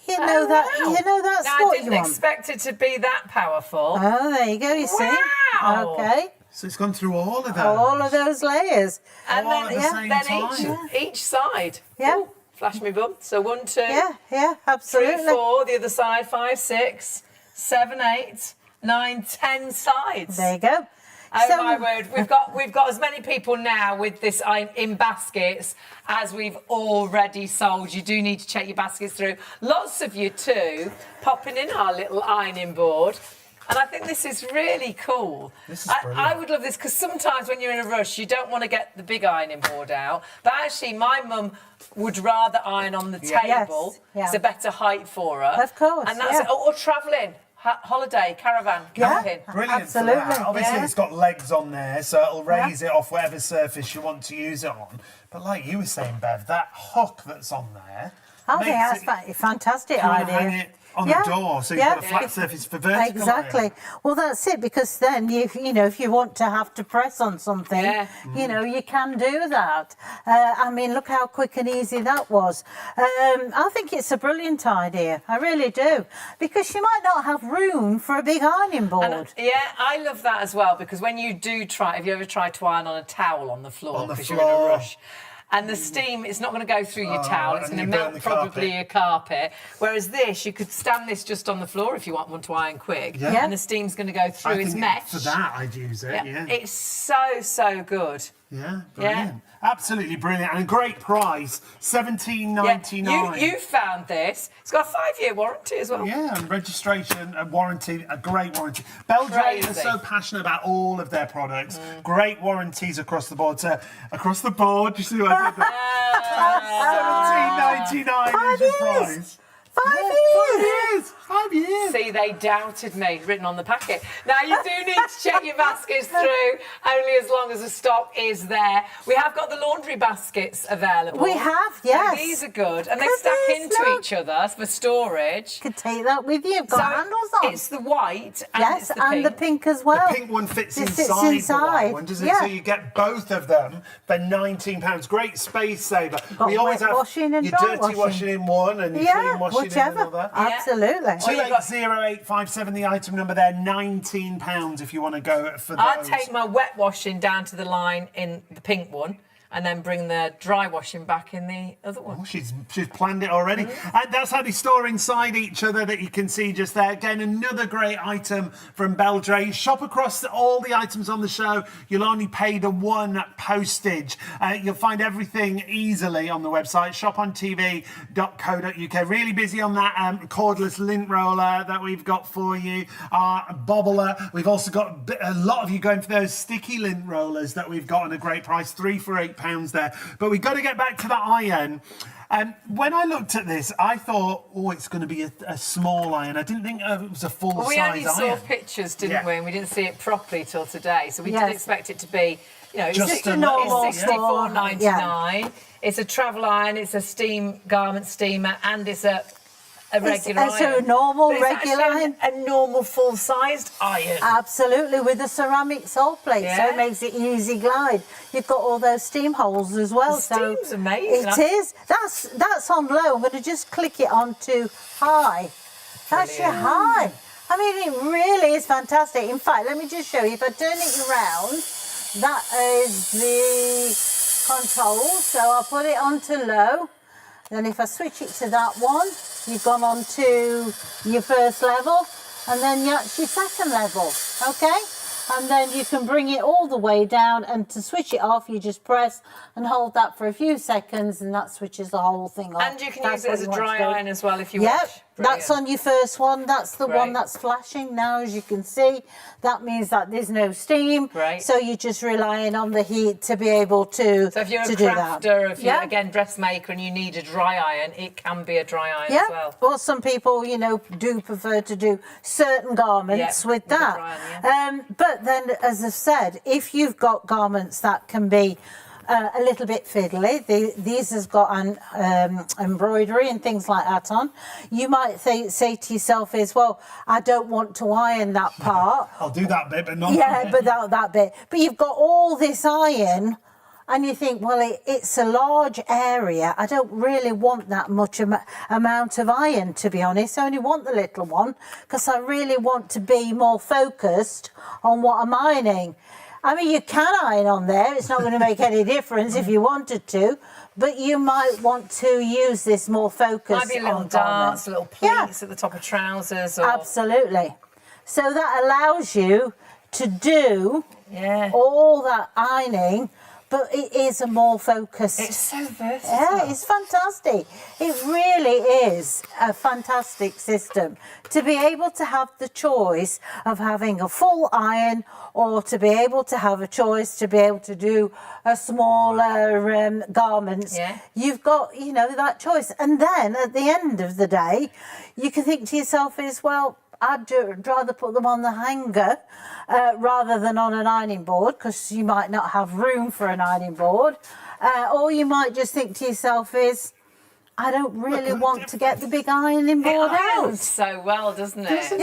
You know that's what you want. I didn't expect it to be that powerful. Oh, there you go, you see. Okay. So it's gone through all of those. All of those layers. And all then each side. Yeah. Ooh, flash me bum. So 1, 2. Yeah, absolutely. 3, 4, the other side, 5, 6, 7, 8, 9, 10 sides. There you go. Oh my word, we've got as many people now with this in baskets as we've already sold. You do need to check your baskets through. Lots of you too popping in our little ironing board. And I think this is really cool. This is brilliant. I would love this, because sometimes when you're in a rush, you don't want to get the big ironing board out. But actually, my mum would rather iron on the table. It's a better height for her. Of course. And that's or travelling. Holiday, caravan, camping. Brilliant. Absolutely. Obviously, it's got legs on there, so it'll raise it off whatever surface you want to use it on. But like you were saying, Bev, that hook that's on there. I think that's a fantastic idea. Hang it on the door, so you've got a flat surface for vertical. Exactly. Well, that's it, because then you know, if you want to have to press on something, you know, you can do that. I mean, look how quick and easy that was. I think it's a brilliant idea. I really do, because you might not have room for a big ironing board. And, I love that as well, because when you do have you ever tried to iron on a towel on the floor because you're in a rush? And the steam, it's not going to go through your towel. It's going to melt probably your carpet. Whereas this, you could stand this just on the floor if you want to iron quick. Yeah. And the steam's going to go through its mesh. For that, I'd use it, It's so good. Yeah, brilliant. Yeah. Absolutely brilliant. And a great price, $17.99. You found this. It's got a 5-year warranty as well. Yeah, and registration, a warranty, a great warranty. Beldray are so passionate about all of their products. Great warranties across the board. So, across the board, you see what I did there? $17.99 is your price. 5 years. 5 years. 5 years. See, they doubted me, written on the packet. Now, you do need to check your baskets through, only as long as the stock is there. We have got the laundry baskets available. We have, yes. So these are good, and they stack into each other for storage. You can take that with you. You've got handles on. It's the white and yes, it's the and pink. the pink as well. The pink one fits inside the white one, doesn't it? So you get both of them for £19. Great space saver. We always have washing and your dirty washing. washing in one and your clean washing whichever. in another. Absolutely. 280857, the item number there, £19 if you want to go for those. I'd take my wet washing down to the line in the pink one, and then bring the dry washing back in the other one. Oh, she's planned it already. And that's how they store inside each other that you can see just there. Again, another great item from Beldray. Shop across all the items on the show. You'll only pay the one postage. You'll find everything easily on the website, shopontv.co.uk. Really busy on that cordless lint roller that we've got for you. Our bobbler. We've also got a lot of you going for those sticky lint rollers that we've got on a great price, 3 for £8 there. But we've got to get back to the iron. When I looked at this, I thought, oh, it's going to be a small iron. I didn't think it was a full-size We only iron. saw pictures, didn't we? And we didn't see it properly till today. So we didn't expect it to be, you know, Just it's a normal £64.99. Yeah. It's a travel iron, it's a steam garment steamer, and it's a regular iron. So a normal, but it's regular iron? A normal full-sized iron. Absolutely, with a ceramic sole plate, so it makes it easy glide. You've got all those steam holes as well. The steam's amazing. It is. That's on low. I'm going to just click it onto high. That's your high. I mean, it really is fantastic. In fact, let me just show you. If I turn it around, that is the control. So I'll put it onto low. Then if I switch it to that one, you've gone on to your first level, and then that's your second level, okay? And then you can bring it all the way down, and to switch it off, you just press and hold that for a few seconds, and that switches the whole thing off. And you can use it as a dry iron as well if you wish. Yep, that's on your first one. That's the one that's flashing now, as you can see. That means that there's no steam. So you're just relying on the heat to be able to So if you're a crafter, if you're, again, dressmaker, and you need a dry iron, it can be a dry iron as well. Well, some people, you know, do prefer to do certain garments with that. But then, as I've said, if you've got garments that can be a little bit fiddly, these has got an embroidery and things like that on, you might say to yourself as well, I don't want to iron that part. I'll do that bit, but not that bit. But that bit. But you've got all this iron, and you think, well, it's a large area. I don't really want that much amount of iron, to be honest. I only want the little one because I really want to be more focused on what I'm ironing. I mean, you can iron on there. It's not going to make any difference if you wanted to, but you might want to use this more focused. Might be little darts, little pleats at the top of trousers. Or... Absolutely. So that allows you to do all that ironing, but it is a more focused. It's so versatile. Yeah, it's fantastic. It really is a fantastic system to be able to have the choice of having a full iron, or to be able to have a choice to be able to do a smaller garments. You've got, you know, that choice. And then at the end of the day, you can think to yourself as well, I'd rather put them on the hanger rather than on an ironing board, because you might not have room for an ironing board. Or you might just think to yourself is, I don't really want to get the big ironing board out. So well, doesn't it? So,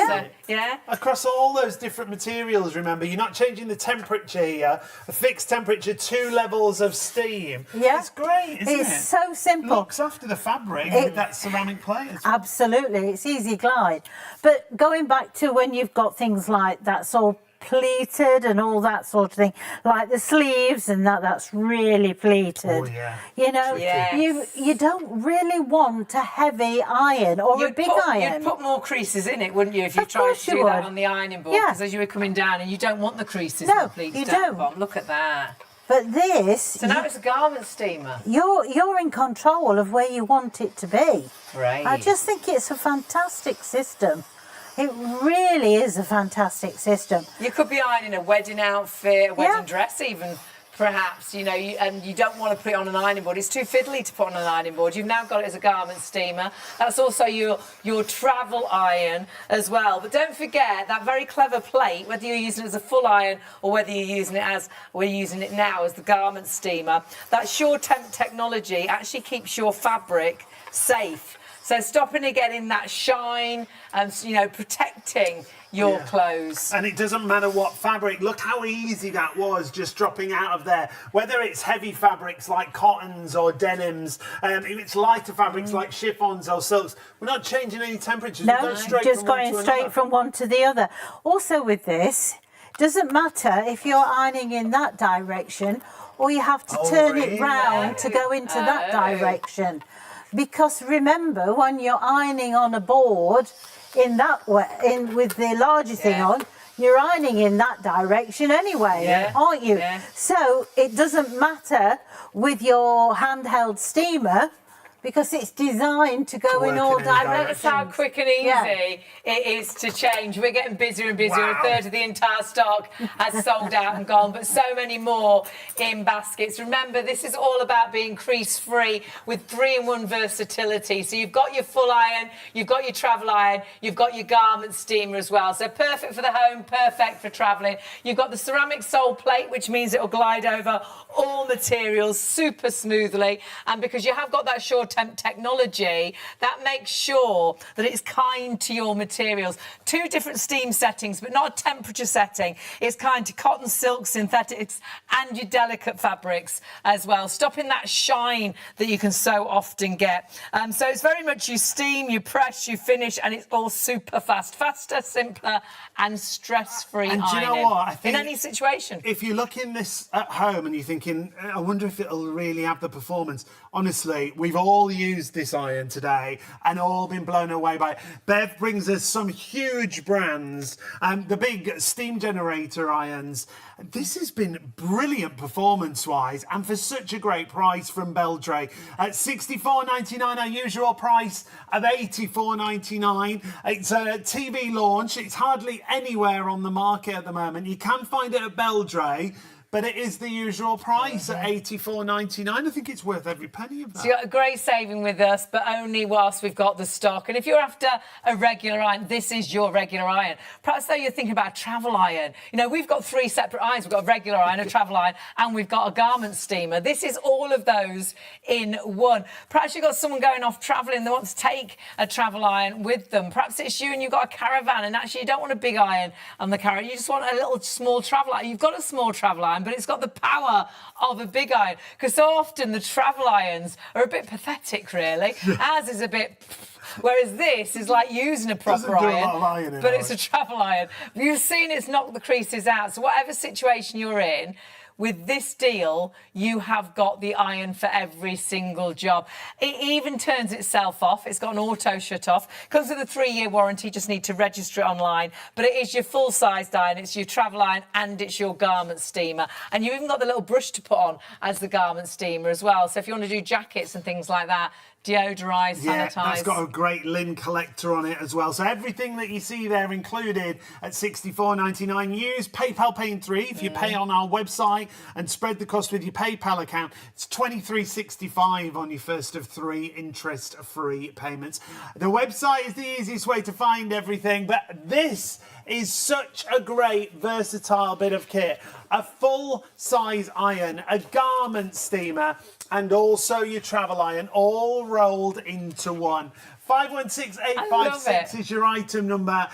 across all those different materials, remember, you're not changing the temperature here. A fixed temperature, 2 levels of steam. It's great, isn't it? It's so simple. Looks after the fabric with that ceramic plate as well. Absolutely, it's easy glide. But going back to when you've got things like that's all pleated and all that sort of thing, like the sleeves and that's really pleated. Oh yeah. You know, you don't really want a heavy iron or a big iron. You'd put more creases in it, wouldn't you, if you tried to do that on the ironing board? Because as you were coming down, and you don't want the creases and the pleats down the bottom. Look at that. But this... So now it's a garment steamer. You're in control of where you want it to be. Right. I just think it's a fantastic system. It really is a fantastic system. You could be ironing a wedding outfit, a wedding dress even, perhaps, you know, and you don't want to put it on an ironing board. It's too fiddly to put on an ironing board. You've now got it as a garment steamer. That's also your travel iron as well. But don't forget that very clever plate, whether you're using it as a full iron or whether you're using it as we're using it now as the garment steamer. That SureTemp technology actually keeps your fabric safe. So stopping it getting that shine and, you know, protecting your clothes. And it doesn't matter what fabric. Look how easy that was just dropping out of there. Whether it's heavy fabrics like cottons or denims, if it's lighter fabrics like chiffons or silks, we're not changing any temperatures. No, we're going just going straight from one to the other. Also with this, doesn't matter if you're ironing in that direction or you have to turn it round to go into that direction. Because remember, when you're ironing on a board in that way, with the larger thing on, you're ironing in that direction anyway, aren't you? So it doesn't matter with your handheld steamer because it's designed to go in all directions. That's how quick and easy it is to change. We're getting busier and busier. A third of the entire stock has sold out and gone, but so many more in baskets. Remember, this is all about being crease-free with 3-in-1 versatility. So you've got your full iron, you've got your travel iron, you've got your garment steamer as well. So perfect for the home, perfect for travelling. You've got the ceramic Soleplate, which means it'll glide over all materials super smoothly. And because you have got that SureTemp technology, that makes sure that it's kind to your materials. 2 different steam settings, but not a temperature setting. It's kind to cotton, silk, synthetics, and your delicate fabrics as well, stopping that shine that you can so often get. So it's very much you steam, you press, you finish, and it's all super fast. Faster, simpler, and stress-free And do you know ironing what? I think in any situation. If you're looking this at home and you're thinking, I wonder if it'll really have the performance. Honestly, we've all used this iron today and all been blown away by it. Bev brings us some huge brands, the big steam generator irons. This has been brilliant performance-wise and for such a great price from Beldray. At $64.99, our usual price of $84.99. It's a TV launch. It's hardly anywhere on the market at the moment. You can find it at Beldray, but it is the usual price at $84.99. I think it's worth every penny of that. So you got a great saving with us, but only whilst we've got the stock. And if you're after a regular iron, this is your regular iron. Perhaps though you're thinking about a travel iron. You know, we've got 3 separate irons. We've got a regular iron, a travel iron, and we've got a garment steamer. This is all of those in one. Perhaps you've got someone going off travelling, they want to take a travel iron with them. Perhaps it's you and you've got a caravan and actually you don't want a big iron on the caravan. You just want a little small travel iron. You've got a small travel iron, but it's got the power of a big iron. Because so often the travel irons are a bit pathetic, really. Ours is a bit... Whereas this is like using a proper iron, but it's a travel iron. You've seen it's knocked the creases out. So whatever situation you're in, with this deal, you have got the iron for every single job. It even turns itself off. It's got an auto shut off. Comes with a 3-year warranty. Just need to register it online. But it is your full-sized iron. It's your travel iron and it's your garment steamer. And you've even got the little brush to put on as the garment steamer as well. So if you want to do jackets and things like that, deodorise, sanitise. Yeah, that's got a great lint collector on it as well. So everything that you see there included at $64.99. Use PayPal Pay in 3 if you pay on our website and spread the cost with your PayPal account. It's $23.65 on your first of 3 interest-free payments. The website is the easiest way to find everything, but this is such a great versatile bit of kit. A full-size iron, a garment steamer, and also your travel iron, all rolled into one. 516856 is your item number.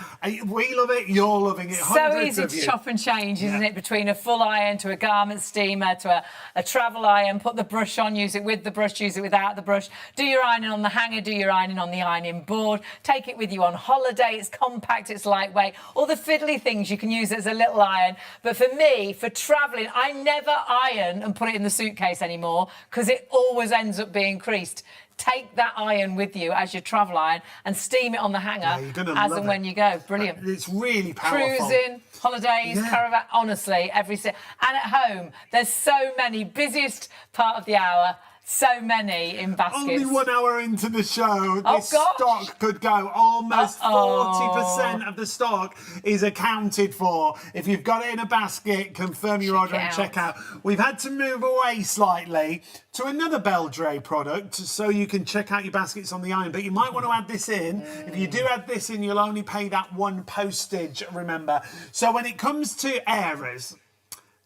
We love it, you're loving it. So easy to chop and change, isn't it? Between a full iron to a garment steamer to a travel iron, put the brush on, use it with the brush, use it without the brush. Do your ironing on the hanger, do your ironing on the ironing board. Take it with you on holiday. It's compact, it's lightweight. All the fiddly things, you can use it as a little iron. But for me, for travelling, I never iron and put it in the suitcase anymore because it always ends up being creased. Take that iron with you as your travel iron and steam it on the hanger as and when you go. Brilliant. It's really powerful. Cruising, holidays, caravan, honestly, and at home, there's so many. Busiest part of the hour, so many in baskets. Only 1 hour into the show, this gosh. stock could go. Almost 40% of the stock is accounted for. If you've got it in a basket, confirm your order and check out. We've had to move away slightly to another Beldray product so you can check out your baskets on the iron, but you might want to add this in. If you do add this in, you'll only pay that one postage, remember. So when it comes to Hares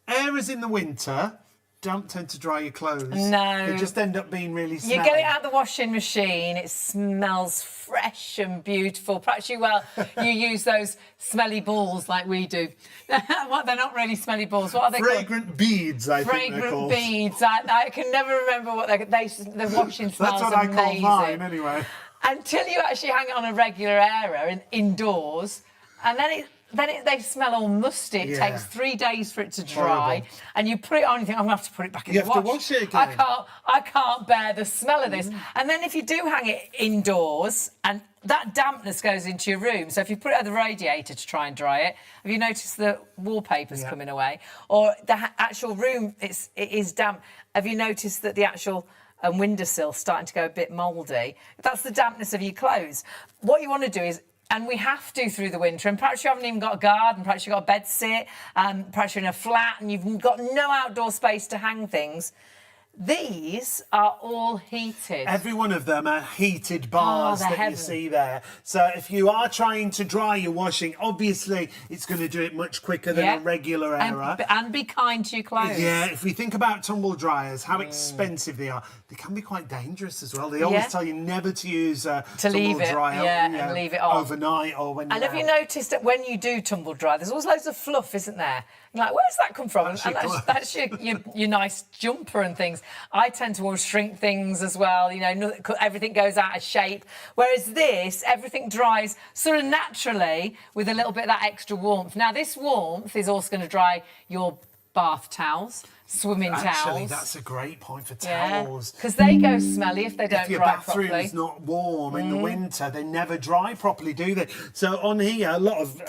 in the winter don't tend to dry your clothes. No. They just end up being really smelly. You get it out of the washing machine, it smells fresh and beautiful. Perhaps you use those smelly balls like we do. What, they're not really smelly balls. What are they called? Fragrant beads, I think they're called. Fragrant beads. I can never remember what the washing smells That's what amazing. I call mine, anyway. Until you actually hang it on a regular Hare indoors, and then they smell all musty. It takes 3 days for it to dry. Horrible. And you put it on, you think, I'm going to have to put it back in the wash. You have to wash it again. I can't bear the smell of this. And then if you do hang it indoors, and that dampness goes into your room, so if you put it at the radiator to try and dry it, have you noticed the wallpaper's coming away? Or the actual room, it is damp. Have you noticed that the actual windowsill's starting to go a bit mouldy? That's the dampness of your clothes. What you want to do is, and we have to through the winter, and perhaps you haven't even got a garden, perhaps you've got a bed sit, perhaps you're in a flat and you've got no outdoor space to hang things. These are all heated. Every one of them are heated bars that heaven. you see there. So if you are trying to dry your washing, obviously it's going to do it much quicker than a regular Hare. And be kind to your clothes. Yeah, if we think about tumble dryers, how expensive they are, they can be quite dangerous as well. They always tell you never to use a tumble dryer and leave it on overnight or when. And have you noticed that when you do tumble dry, there's always loads of fluff, isn't there? You're like, where's that come from? That's your nice jumper and things. I tend to always shrink things as well. You know, everything goes out of shape. Whereas this, everything dries sort of naturally with a little bit of that extra warmth. Now, this warmth is also going to dry your bath towels, swimming towels. Actually, that's a great point for towels. Because they go smelly if they don't dry properly. If your bathroom's not warm in the winter, they never dry properly, do they? So on here, a lot of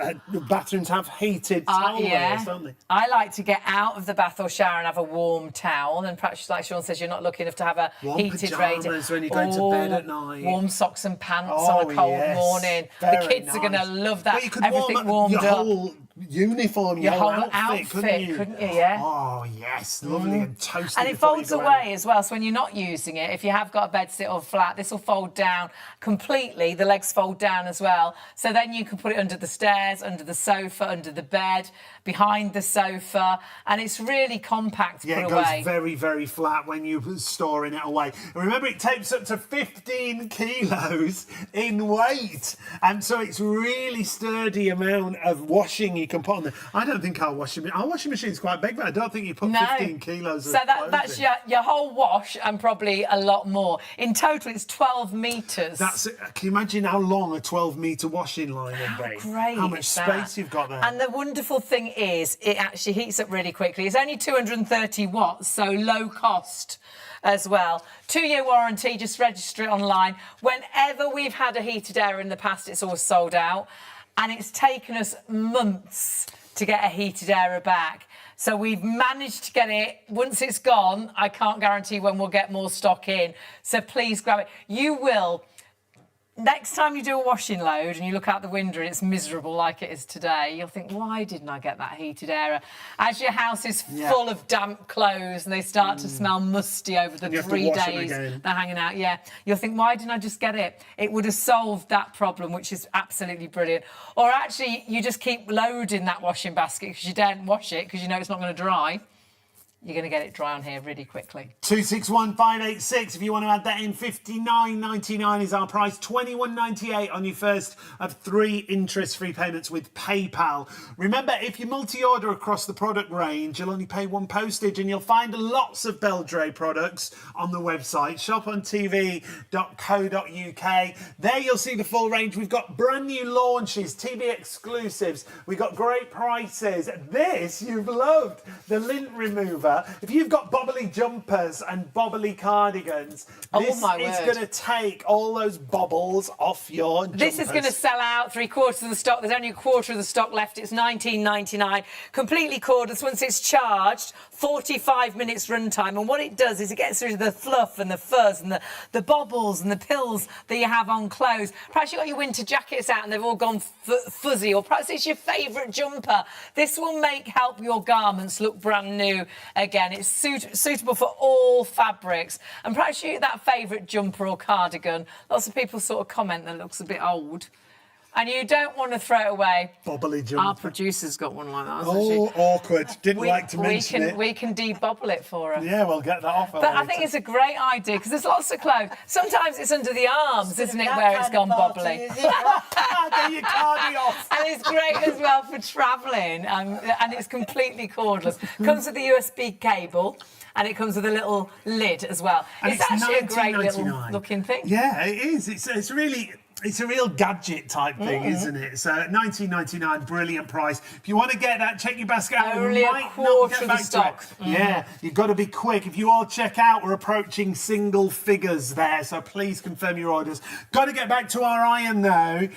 bathrooms have heated towel layers, don't they? I like to get out of the bath or shower and have a warm towel. And perhaps, like Sean says, you're not lucky enough to have a warm heated radiator. When you go to bed at night. Warm socks and pants on a cold morning. The kids are going to love that. Well, you could everything warmed your up. Whole uniform, your whole outfit, couldn't you? Yeah. Oh yes, lovely and toasty. And it folds away as well, so when you're not using it, if you have got a bed sit or flat, this will fold down completely. The legs fold down as well, so then you can put it under the stairs, under the sofa, under the bed, behind the sofa, and it's really compact to put away. Yeah, it goes very, very flat when you're storing it away. And remember, it takes up to 15 kilos in weight, and so it's really sturdy amount of washing you can put on there. I don't think our washing machine is quite big, but I don't think you put 15 kilos. So that's your whole wash and probably a lot more. In total, it's 12 metres. Can you imagine how long a 12-metre washing line would be? Great. How much space you've got there. And the wonderful thing is, it actually heats up really quickly. It's only 230 watts, so low cost as well. 2-year warranty, just register it online. Whenever we've had a heated Hare in the past, it's always sold out. And it's taken us months to get a heated Hare back. So we've managed to get it. Once it's gone, I can't guarantee when we'll get more stock in. So please grab it. You will. Next time you do a washing load and you look out the window and it's miserable like it is today, you'll think, why didn't I get that heated Hare? As your house is full of damp clothes and they start to smell musty over the 3 days they're hanging out, you'll think, why didn't I just get it? It would have solved that problem, which is absolutely brilliant. Or actually, you just keep loading that washing basket because you don't wash it because you know it's not going to dry. You're going to get it dry on here really quickly. 261586. If you want to add that in, $59.99 is our price. $21.98 on your first of 3 interest-free payments with PayPal. Remember, if you multi-order across the product range, you'll only pay 1 postage, and you'll find lots of Beldray products on the website, shopontv.co.uk. There you'll see the full range. We've got brand new launches, TV exclusives. We've got great prices. This you've loved, the lint remover. jumper, if you've got bobbly jumpers and bobbly cardigans, this is going to take all those bobbles off your jumpers. This is going to sell out 3/4 of the stock. There's only 1/4 of the stock left. It's £19.99. Completely cordless. Once it's charged, 45 minutes runtime. And what it does is it gets rid of the fluff and the fuzz and the bobbles and the pills that you have on clothes. Perhaps you've got your winter jackets out and they've all gone fuzzy, or perhaps it's your favourite jumper. This will help your garments look brand new again. It's suitable for all fabrics. And perhaps that favourite jumper or cardigan, lots of people sort of comment that it looks a bit old. And you don't want to throw it away. Bobbly jumper. Our producer's got one like that, hasn't she? Oh, awkward. Didn't like to mention it. We can de-bobble it for her. Yeah, we'll get that off her But I think it's a great idea, because there's lots of clothes. Sometimes it's under the arms, isn't it, where it's gone bobbly? Get your cardi off. And it's great as well for travelling, and it's completely cordless. Comes with a USB cable. And it comes with a little lid as well. And it's actually a great little looking thing. Yeah, it is. It's really... It's a real gadget type thing, isn't it? So £19.99, brilliant price. If you want to get that, check your basket out. Only a quarter of the stock. Yeah, you've got to be quick. If you all check out, we're approaching single figures there, so please confirm your orders. Got to get back to our iron though.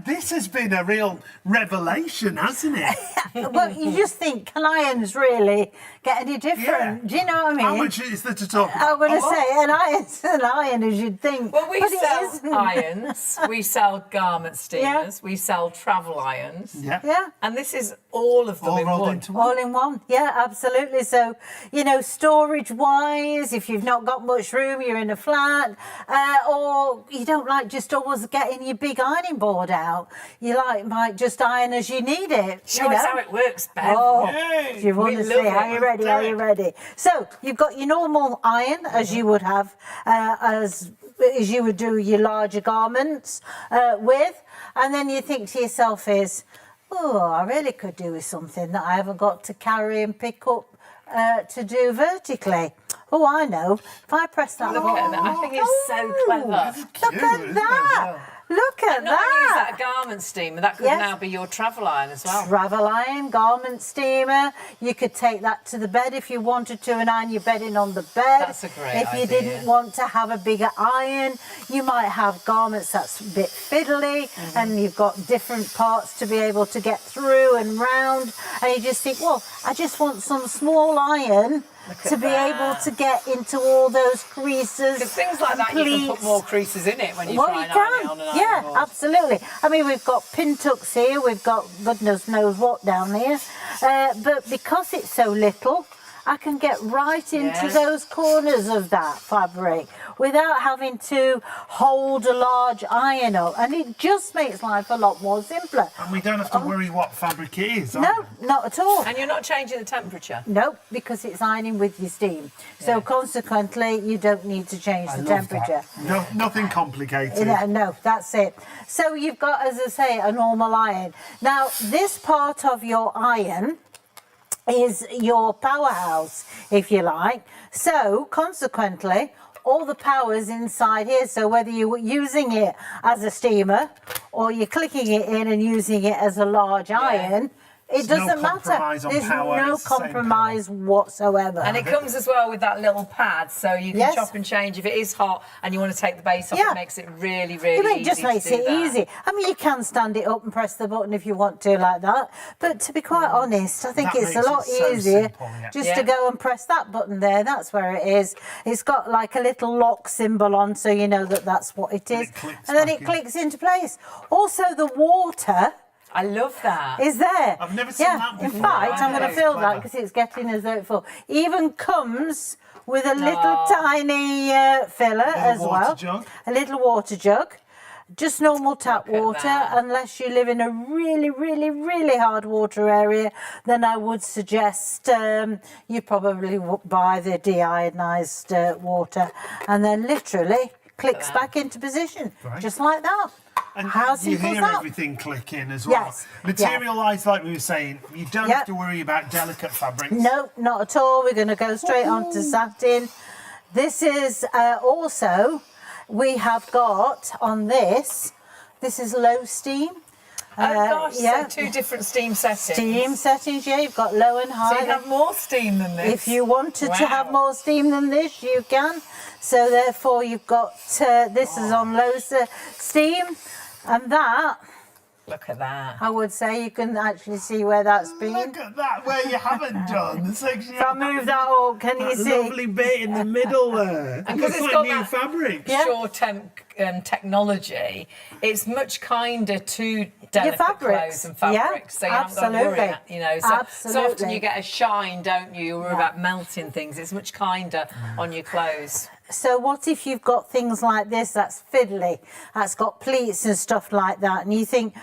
This has been a real revelation, hasn't it? Well, you just think, can irons really get any different? Yeah. Do you know what I mean? How much is there to talk about? I'm going to say, an iron's an iron, as you'd think. Well, we but sell irons, we sell garment steamers, we sell travel irons. Yeah. And this is all of them in one. All in one, yeah, absolutely. So, you know, storage-wise, if you've not got much room, you're in a flat, or you don't like just always getting your big ironing board out. You might just iron as you need it. Show us how it works, Bev. Oh, Yay. do you want to see? Are you ready? Are you ready? So, you've got your normal iron, as you would have, as you would do your larger garments with, and then you think to yourself oh, I really could do with something that I haven't got to carry and pick up to do vertically. Oh, I know. If I press that Look at that. I think it's so clever. Look at that. Look at Not only is that. that a garment steamer, that could now be your travel iron as well. Travel iron, garment steamer. You could take that to the bed if you wanted to and iron your bedding on the bed. That's a great idea. If you didn't want to have a bigger iron, you might have garments that's a bit fiddly and you've got different parts to be able to get through and round. And you just think, well, I just want some small iron to be able to get into all those creases. Because things like that, you can put more creases in it when you try and iron it on an iron board. Absolutely. I mean, we've got pin tucks here, we've got goodness knows what down here, but because it's so little, I can get right into those corners of that fabric without having to hold a large iron up, and it just makes life a lot more simpler. And we don't have to worry what fabric it is. No, not at all. And you're not changing the temperature? No, because it's ironing with your steam. So consequently, you don't need to change the temperature. No, nothing complicated. No, that's it. So you've got, as I say, a normal iron. Now, this part of your iron is your powerhouse, if you like. So consequently, all the power's inside here. So whether you're using it as a steamer or you're clicking it in and using it as a large iron, it doesn't matter. There's no compromise whatsoever. And it comes as well with that little pad, so you can chop and change if it is hot and you want to take the base off. It makes it really, really easy. It just makes it easy. I mean, you can stand it up and press the button if you want to, like that. But to be quite honest, I think it's a lot easier just to go and press that button there. That's where it is. It's got like a little lock symbol on, so you know that that's what it is. And then it clicks into place. Also, the water. I love that. Is there? I've never seen that before. In fact, I'm going to fill that because it's getting as though it's full. Even comes with a little tiny filler as well. Jug. A little water jug. Just normal tap water, unless you live in a really, really, really hard water area, then I would suggest you probably buy the deionized water, and then literally clicks back into position, just like that. And how you simple hear is that? everything clicking as well. Yes. Material-wise, like we were saying, you don't have to worry about delicate fabrics. No, not at all. We're going to go straight on to satin. This is also, we have got on this is low steam. gosh, so 2 different steam settings. Steam settings, yeah, you've got low and high. So you have more steam than this. If you wanted to have more steam than this, you can. So therefore you've got, this is on low steam, and that, look at that. I would say you can actually see where that's been. Look at that, where you haven't done. The section If I move that up, can you see? lovely bit in the middle there. And because it's like got new that fabric. SureTemp technology, it's much kinder to delicate clothes and fabrics. Yeah, so you haven't got to worry, you know. So often you get a shine, don't you? You worry about melting things. It's much kinder on your clothes. So what if you've got things like this that's fiddly, that's got pleats and stuff like that, and you think,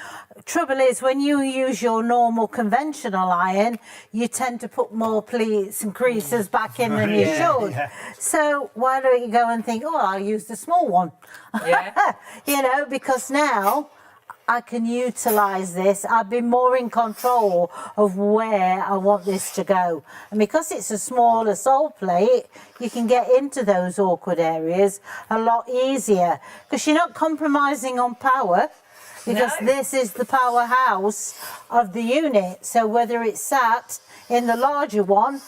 trouble is when you use your normal conventional iron, you tend to put more pleats and creases back in than you should. Yeah. So why don't you go and think, oh, I'll use the small one. Yeah. You know, because now I can utilise this. I've been more in control of where I want this to go. And because it's a smaller sole plate, you can get into those awkward areas a lot easier because you're not compromising on power, because this is the powerhouse of the unit. So whether it's sat in the larger one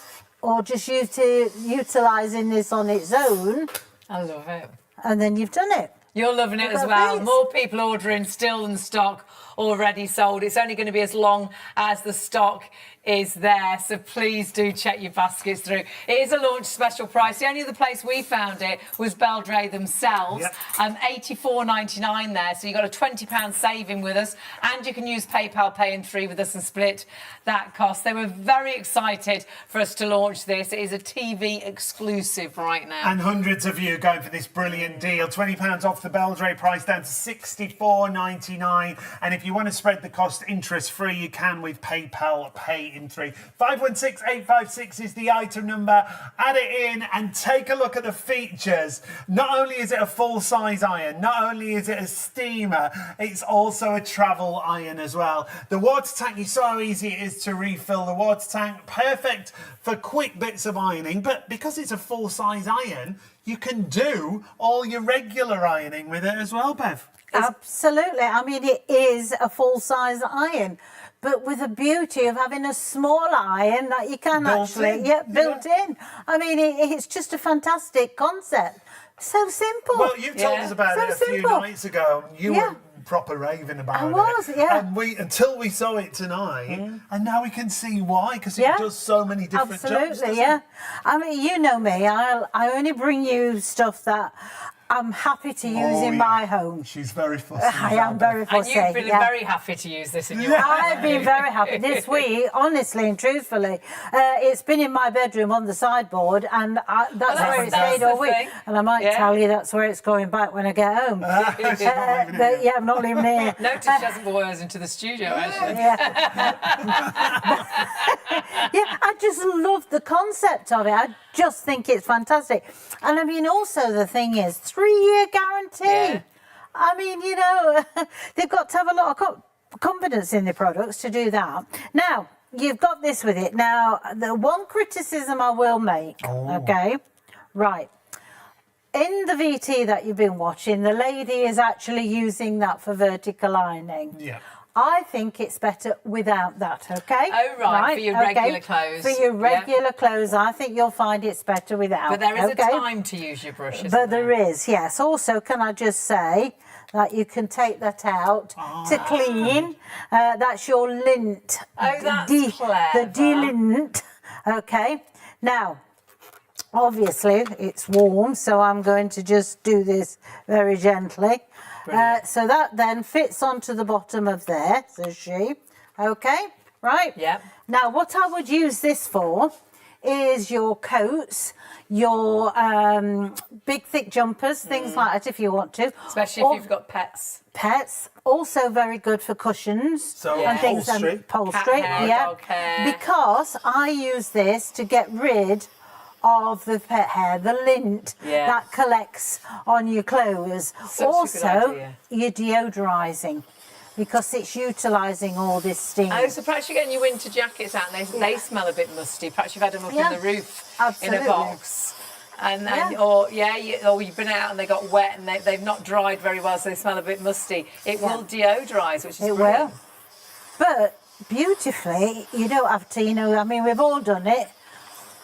or just utilising this on its own. I love it. And then you've done it. You're loving it as well. More people ordering still than stock already sold. It's only going to be as long as the stock is there, so please do check your baskets through. It is a launch special price. The only other place we found it was Beldray themselves. $84.99 there, so you got a £20 saving with us, and you can use PayPal Pay in 3 with us and split that cost. They were very excited for us to launch this. It is a TV exclusive right now. And hundreds of you going for this brilliant deal. £20 off the Beldray price down to $64.99. And if you want to spread the cost interest-free, you can with PayPal Pay in 3. 516856 is the item number. Add it in and take a look at the features. Not only is it a full-size iron, not only is it a steamer, it's also a travel iron as well. The water tank, you saw how easy it is to refill the water tank. Perfect for quick bits of ironing, but because it's a full-size iron, you can do all your regular ironing with it as well, Bev. Absolutely. I mean, it is a full-size iron, but with the beauty of having a smaller iron that you can built in. I mean, it's just a fantastic concept. So simple. Well, you told us about it a few nights ago. You were proper raving about it. I was, And until we saw it tonight, and now we can see why, because it does so many different jobs. Absolutely, I mean, you know me. I only bring you stuff that I'm happy to use in my home. She's very fussy. I am very fussy. And you've been very happy to use this in your home. I've been very happy. This week, honestly and truthfully, it's been in my bedroom on the sideboard, and that's where it stayed all week. And I might tell you that's where it's going back when I get home. I'm not leaving it here. Notice she hasn't brought hers into the studio, has she? I just love the concept of it. I just think it's fantastic. And I mean, also the thing is, 3-year guarantee. I mean, you know, they've got to have a lot of confidence in the products to do that. Now, you've got this with it. Now, the one criticism I will make, okay, right. In the VT that you've been watching, the lady is actually using that for vertical ironing. Yeah. I think it's better without that, okay? Oh, right, for your regular clothes. For your regular clothes, I think you'll find it's better without. But there is a time to use your brush, isn't there? But there is, yes. Also, can I just say that you can take that out to clean. That's your lint. Oh, that's clever. The de-lint, okay? Now, obviously, it's warm, so I'm going to just do this very gently. So that then fits onto the bottom of there, says she. Okay, right? Yeah. Now, what I would use this for is your coats, your big, thick jumpers, things like that, if you want to. Especially if you've got pets. Pets, also very good for cushions and things. Upholstery, dog hair. Because I use this to get rid of the pet hair, the lint that collects on your clothes. Also, you're deodorising because it's utilising all this steam. Oh, so perhaps you're getting your winter jackets out and they smell a bit musty. Perhaps you've had them up in the roof in a box. Or you've been out and they got wet and they've not dried very well, so they smell a bit musty. It will deodorise, which is brilliant. But beautifully, you don't have to, I mean, we've all done it.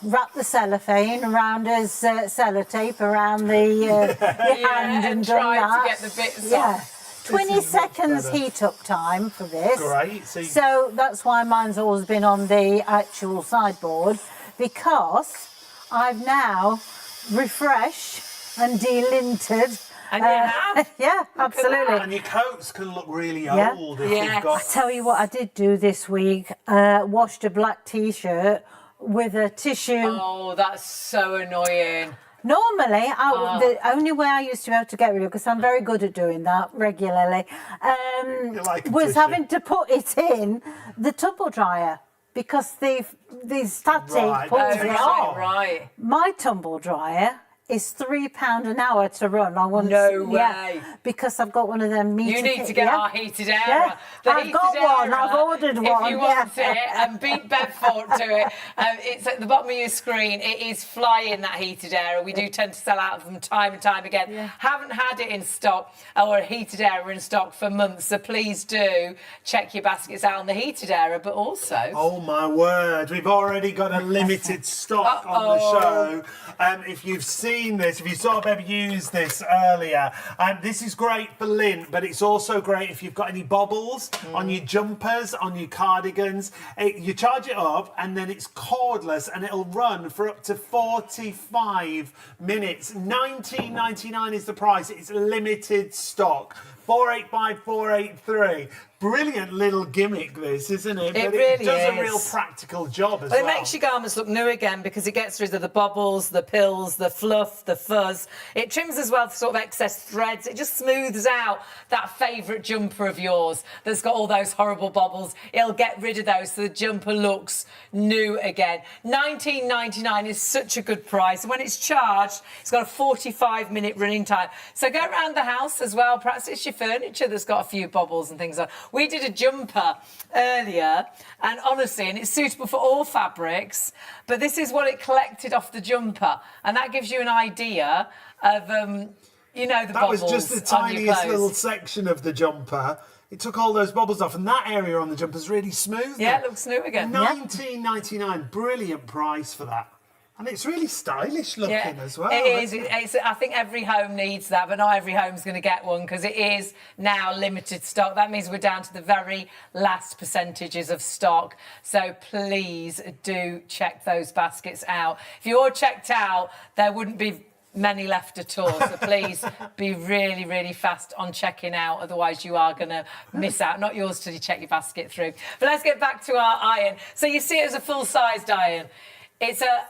Wrap the cellophane around as sellotape around the your hand and try done that. to get the bits off. 20 seconds heat up time for this. Great. So that's why mine's always been on the actual sideboard, because I've now refreshed and delinted. And you have? Yeah, absolutely. And your coats can look really old if you've got... I tell you what I did do this week, washed a black t-shirt with a tissue. Oh, that's so annoying. Normally, the only way I used to be able to get rid of it, because I'm very good at doing that regularly, was having to put it in the tumble dryer, because the static pulls it off. Right. My tumble dryer is £3 an hour to run. I want No way. Because I've got one of them meter. You need to get our heated Hare. Yeah. I've got one. I've ordered one. If you want it, and beat Bedford to it. It's at the bottom of your screen. It is flying, that heated Hare. We do tend to sell out of them time and time again. Yeah. Haven't had it in stock, or a heated Hare in stock for months. So please do check your baskets out on the heated Hare, but also. Oh my word! We've already got a limited stock on the show. If you've seen this, if you sort of ever used this earlier, this is great for lint, but it's also great if you've got any bobbles on your jumpers, on your cardigans. You charge it up and then it's cordless and it'll run for up to 45 minutes. $19.99 is the price. It's limited stock. 485 483. Brilliant little gimmick, this, isn't it? It but really it does is a real practical job as But well. it makes your garments look new again, because it gets rid of the bobbles, the pills, the fluff, the fuzz. It trims as well for sort of excess threads. It just smooths out that favourite jumper of yours that's got all those horrible bobbles. It'll get rid of those so the jumper looks new again. $19.99 is such a good price. And when it's charged, it's got a 45-minute running time. So go around the house as well. Perhaps it's your furniture that's got a few bobbles and things on. We did a jumper earlier, and honestly, and it's suitable for all fabrics, but this is what it collected off the jumper, and that gives you an idea of, the that bobbles was just the on your tiniest clothes. little section of the jumper. It took all those bobbles off, and that area on the jumper is really smooth. Yeah, it looks new again. $19.99, brilliant price for that. And it's really stylish looking as well. It is. I think every home needs that, but not every home's going to get one, because it is now limited stock. That means we're down to the very last percentages of stock. So please do check those baskets out. If you're checked out, there wouldn't be many left at all. So please be really, really fast on checking out. Otherwise, you are going to miss out. Not yours till you check your basket through. But let's get back to our iron. So you see it as a full-sized iron. It's a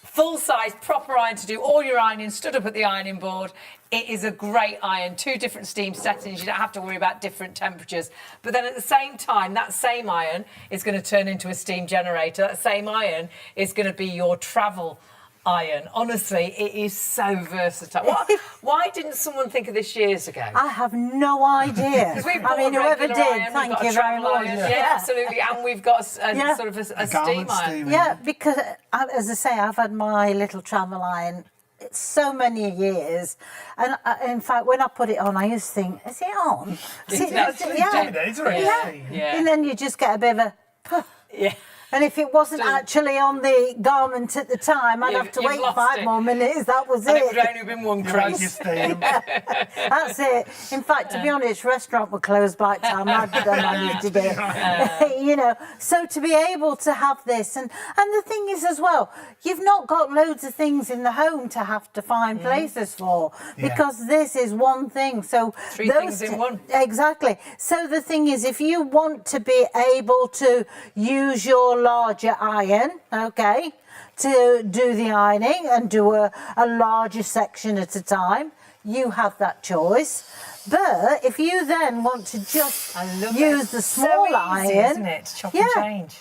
full-size, proper iron to do all your ironing, stood up at the ironing board. It is a great iron, 2 different steam settings. You don't have to worry about different temperatures. But then at the same time, that same iron is going to turn into a steam generator. That same iron is going to be your travel iron. Honestly, it is so versatile. Why didn't someone think of this years ago? I have no idea. I mean, whoever did, thank you very much. Yeah, absolutely. And we've got a sort of a steam iron. Yeah, because, as I say, I've had my little travel iron so many years, and in fact, when I put it on, I used to think, is it on? Yeah. And then you just get a bit of a... Yeah. And if it wasn't actually on the garment at the time, I'd have to wait 5 more minutes. That was and it. it would only have been one crease. That's it. In fact, to be honest, restaurant were closed by the time I'd managed to do it. So to be able to have this, and the thing is as well, you've not got loads of things in the home to have to find places for, because this is one thing. So 3 things in one. Exactly. So the thing is, if you want to be able to use your larger iron, okay, to do the ironing and do a larger section at a time, you have that choice. But if you then want to just use the small iron, isn't it? Chop and change.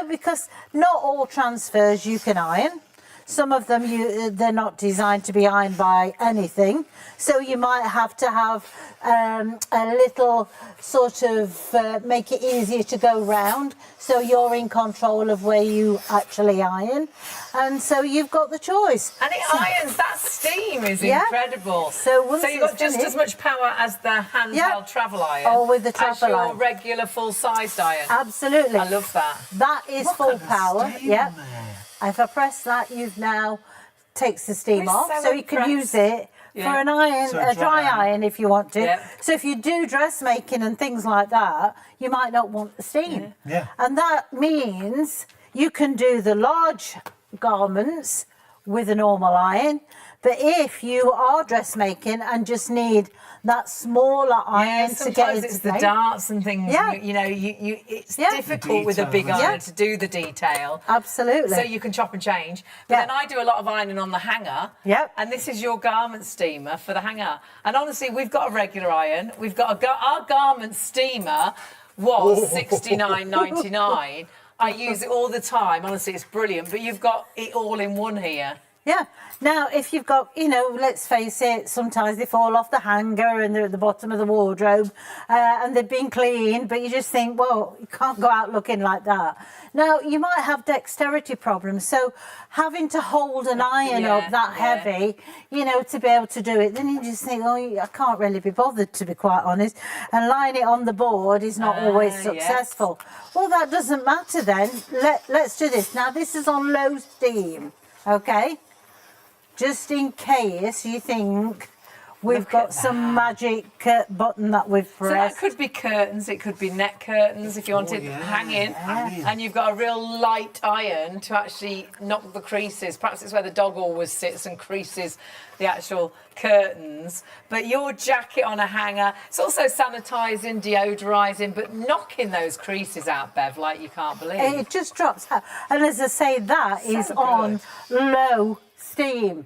Because not all transfers you can iron. Some of them, they're not designed to be ironed by anything. So you might have to have a little sort of make it easier to go round, so you're in control of where you actually iron. And so you've got the choice. And it irons, that steam is incredible. So you've got just as much power as the handheld travel iron. Or with the travel as iron. your regular full-sized iron. Absolutely. I love that. That is full power. Yeah. If I press that, you've now takes the steam We're off, so so you can use it for an iron, So a dry iron if you want to. Yeah. So if you do dressmaking and things like that, you might not want the steam. Yeah. And that means you can do the large garments with a normal iron, but if you are dressmaking and just need that smaller iron to get sometimes into it's the place. darts and things. Yeah. It's difficult with a big detail, iron to do the detail. Absolutely. So you can chop and change. But then I do a lot of ironing on the hanger. Yep. And this is your garment steamer for the hanger. And honestly, we've got a regular iron. We've got our garment steamer was $69.99. I use it all the time. Honestly, it's brilliant. But you've got it all in one here. Yeah. Now, if you've got, let's face it, sometimes they fall off the hanger and they're at the bottom of the wardrobe and they've been cleaned, but you just think, well, you can't go out looking like that. Now, you might have dexterity problems, so having to hold an iron up that heavy, to be able to do it, then you just think, oh, I can't really be bothered, to be quite honest, and lying it on the board is not always successful. Well, that doesn't matter then. Let's do this. Now, this is on low steam, okay? Just in case you think we've got some magic button that we've pressed. So that could be curtains, it could be net curtains if you wanted hanging. And you've got a real light iron to actually knock the creases. Perhaps it's where the dog always sits and creases the actual curtains. But your jacket on a hanger, it's also sanitising, deodorising, but knocking those creases out, Bev, like you can't believe. It just drops out. And as I say, that is on low steam.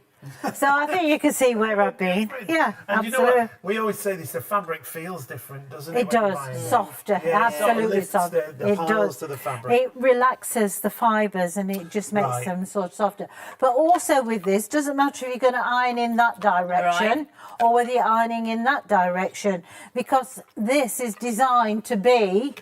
So I think you can see where I've been. Yeah, and absolutely. You know what? We always say this, the fabric feels different, doesn't it? It does, softer, absolutely softer. It does. To the fabric. It relaxes the fibres and it just makes them sort of softer. But also with this, doesn't matter if you're going to iron in that direction or whether you're ironing in that direction, because this is designed to be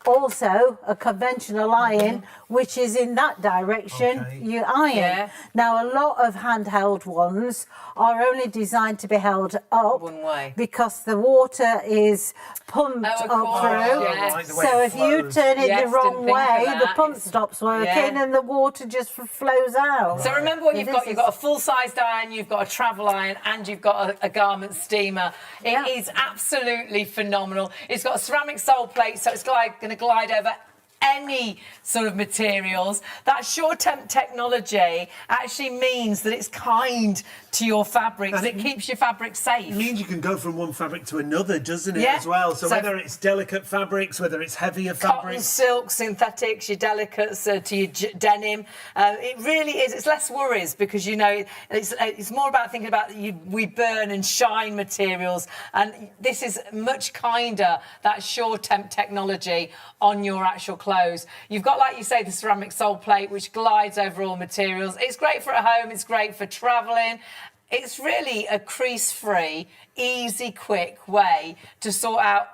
also a conventional iron, which is in that direction you iron. Now, a lot of handheld ones are only designed to be held up one way because the water is pumped up through. So if you turn it the wrong way, the pump stops working and the water just flows out. So remember what you've got. You've got a full-sized iron, you've got a travel iron, and you've got a garment steamer. It is absolutely phenomenal. It's got a ceramic sole plate, so it's going to glide over any sort of materials. That SureTemp technology actually means that it's kind to your fabrics. And it keeps your fabric safe. It means you can go from one fabric to another, doesn't it, Yeah. as well? So whether it's delicate fabrics, whether it's heavier fabrics. Cotton, silk, synthetics, your delicates to your denim. It really is. It's less worries because, you know, it's more about thinking about we burn and shine materials. And this is much kinder, that SureTemp technology on your actual clothes. You've got, like you say, the ceramic sole plate, which glides over all materials. It's great for at home. It's great for travelling. It's really a crease-free, easy, quick way to sort out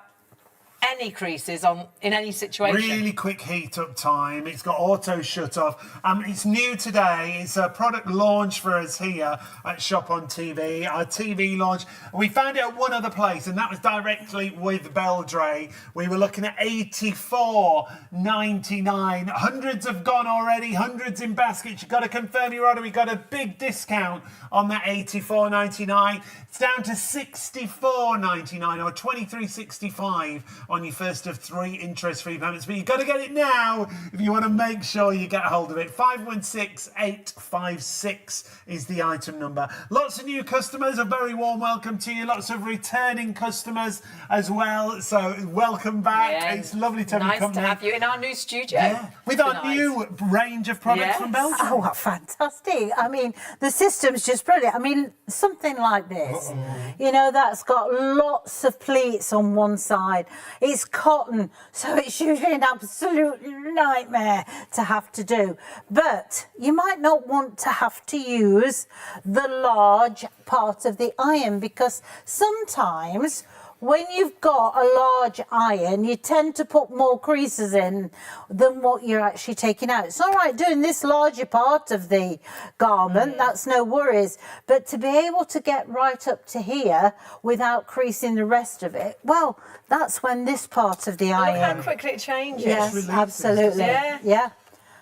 any creases in any situation. Really quick heat up time. It's got auto shut off. It's new today. It's a product launch for us here at Shop on TV. Our TV launch. We found it at one other place, and that was directly with Beldray. We were looking at $84.99. Hundreds have gone already. Hundreds in baskets. You've got to confirm your order. We got a big discount on that $84.99. It's down to $64.99 or $23.65 on your first of 3 interest-free payments. But you've got to get it now if you want to make sure you get a hold of it. 516856 is the item number. Lots of new customers. A very warm welcome to you. Lots of returning customers as well. So welcome back. Yeah. It's lovely to have you come Nice to have you in our new studio. Yeah. With our new range of products from Belgium. Oh, what fantastic. I mean, the system's just brilliant. I mean, something like this, you know, that's got lots of pleats on one side. It's cotton, so it's usually an absolute nightmare to have to do. But you might not want to have to use the large part of the iron, because sometimes when you've got a large iron, you tend to put more creases in than what you're actually taking out. It's all right doing this larger part of the garment, that's no worries. But to be able to get right up to here without creasing the rest of it, well, that's when this part of the iron... Look how quickly it changes. Yes, absolutely. Yeah,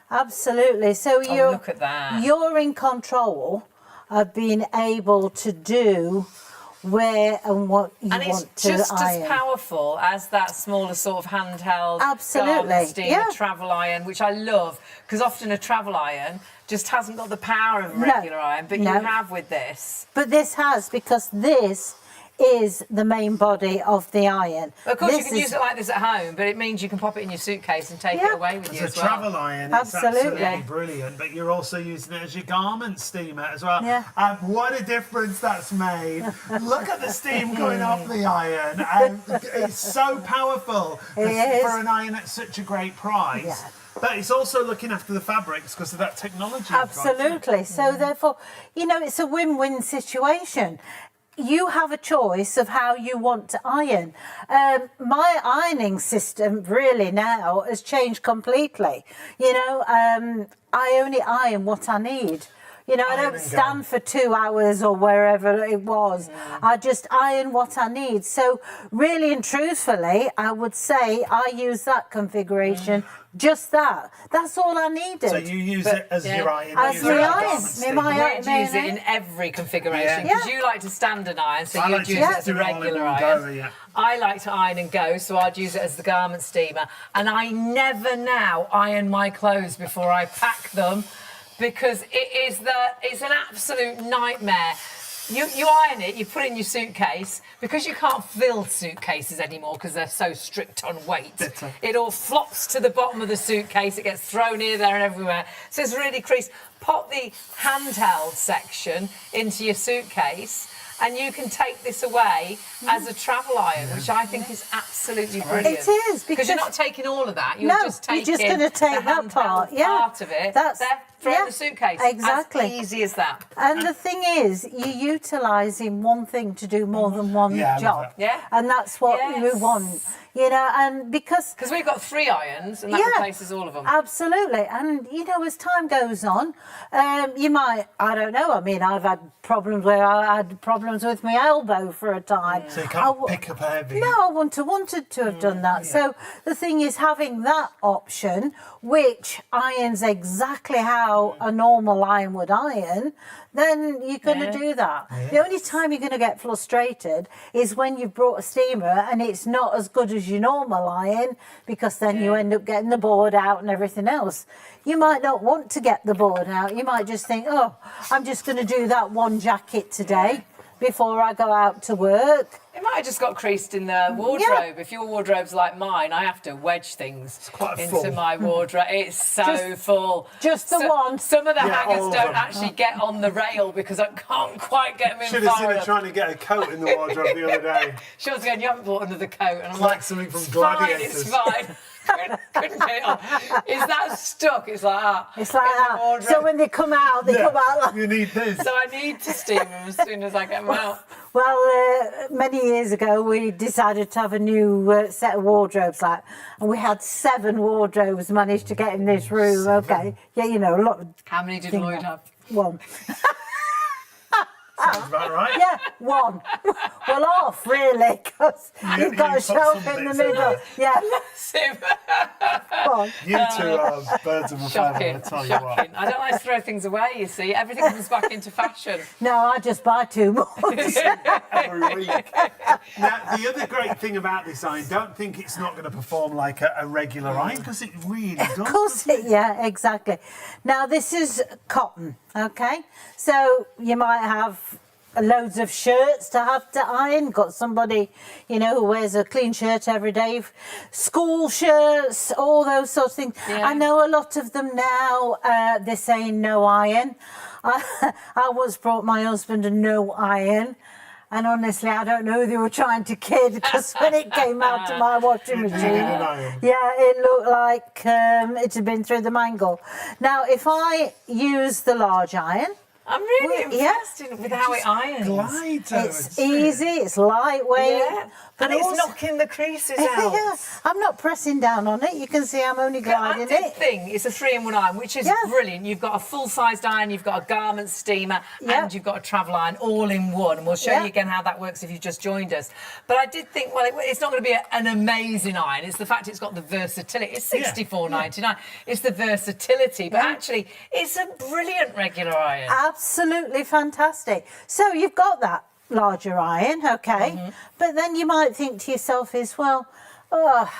absolutely. So look at that. You're in control of being able to do where and what you want to iron. And it's just as powerful as that smaller sort of handheld garment steamer travel iron, which I love, because often a travel iron just hasn't got the power of a regular iron, but you have with this. But this has, because this is the main body of the iron. Of course, you can use it like this at home, but it means you can pop it in your suitcase and take it away with you as well. As a travel iron, it's absolutely brilliant, but you're also using it as your garment steamer as well. Yeah. What a difference that's made. Look at the steam going off the iron. It's so powerful for an iron at such a great price. Yeah. But it's also looking after the fabrics because of that technology. Absolutely. So therefore, you know, it's a win-win situation. You have a choice of how you want to iron. My ironing system really now has changed completely. You know, I only iron what I need. You know, I don't stand for 2 hours or wherever it was. I just iron what I need. So really and truthfully, I would say I use that configuration, just that. That's all I needed. So you use it as your iron? As my iron. We use it in every configuration, because you like to stand and iron, so you'd use it as a regular iron. I like to iron and go, so I'd use it as the garment steamer. And I never now iron my clothes before I pack them, because it's an absolute nightmare. You iron it, you put it in your suitcase, because you can't fill suitcases anymore because they're so strict on weight. It all flops to the bottom of the suitcase, it gets thrown here, there and everywhere. So it's really creased. Pop the handheld section into your suitcase, and you can take this away as a travel iron, which I think is absolutely brilliant. It is, because you're not taking all of that. You're just taking you're just going to take that part of it. Throw in the suitcase. Exactly. As easy as that. And the thing is, you're utilising one thing to do more than one job. And that's what you want. You know, and because we've got 3 irons, and that replaces all of them. Absolutely. And you know, as time goes on, you might, I don't know, I mean, I've had problems where I had problems with my elbow for a time. So you can't pick up heavy. No, I wouldn't have wanted to have done that. So the thing is, having that option, which irons exactly how a normal iron would iron, then you're going to do that. The only time you're going to get frustrated is when you've brought a steamer and it's not as good as your normal iron, because then you end up getting the board out and everything else. You might not want to get the board out. You might just think, oh, I'm just going to do that one jacket today before I go out to work. It might have just got creased in the wardrobe. If your wardrobe's like mine, I have to wedge things into my wardrobe. It's so full. Just the one. Some of the hangers don't actually get on the rail because I can't quite get them in. Should have seen her trying to get a coat in the wardrobe the other day. She was going, you haven't bought another coat. And I'm like something from Gladiators. It's fine. Couldn't get it on. Is that stuck? It's like that. It's like that. So when they come out, they come out like... You need this. So I need to steam them as soon as I get them out. Well, many years ago, we decided to have a new set of wardrobes, and we had 7 wardrobes managed to get in this room. 7. Okay, yeah, you know, a lot. How many did Lloyd have? 1. Sounds about right. Yeah, 1. Well, off really, because you've got a shelf in the middle. Yeah. You two are birds of a feather, I tell you what. I don't like to throw things away, you see. Everything comes back into fashion. No, I just buy too much. Every week. Now, the other great thing about this iron, don't think it's not going to perform like a regular iron, because it really does. Of course yeah, exactly. Now, this is cotton, okay? So you might have loads of shirts to have to iron. Got somebody, you know, who wears a clean shirt every day. School shirts, all those sorts of things. Yeah. I know a lot of them now, they're saying no iron. I once brought my husband a no iron. And honestly, I don't know who they were trying to kid, because when it came out of my washing machine, it looked like it had been through the mangle. Now, if I use the large iron, I'm really impressed with how it irons. It's easy, it's lightweight. But it's knocking the creases out. I'm not pressing down on it. You can see I'm only gliding it. It's a 3-in-1 iron, which is brilliant. You've got a full-sized iron, you've got a garment steamer, and you've got a travel iron all in one. And we'll show you again how that works if you've just joined us. But I did think, well, it's not going to be an amazing iron. It's the fact it's got the versatility. It's $64.99. It's the versatility. But actually, it's a brilliant regular iron. Absolutely fantastic. So you've got that larger iron, okay, but then you might think to yourself I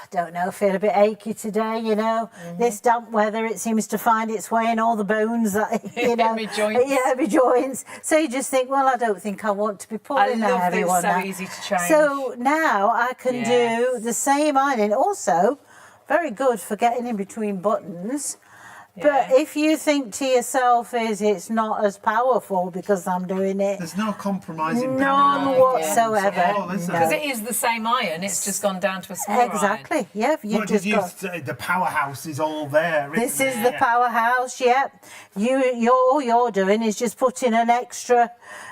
don't know, feel a bit achy today, you know, this damp weather, it seems to find its way in all the bones that, you know, my joints. my joints. So you just think, well, I don't think I want to be pulling a heavy one. So easy to change. So now I can do the same ironing, also very good for getting in between buttons. But if you think to yourself it's not as powerful because I'm doing it. There's no compromising. None whatsoever. Because it is the same iron, it's just gone down to a smaller iron. Yeah. The powerhouse is all there. This is the powerhouse, all you're doing is just putting an extra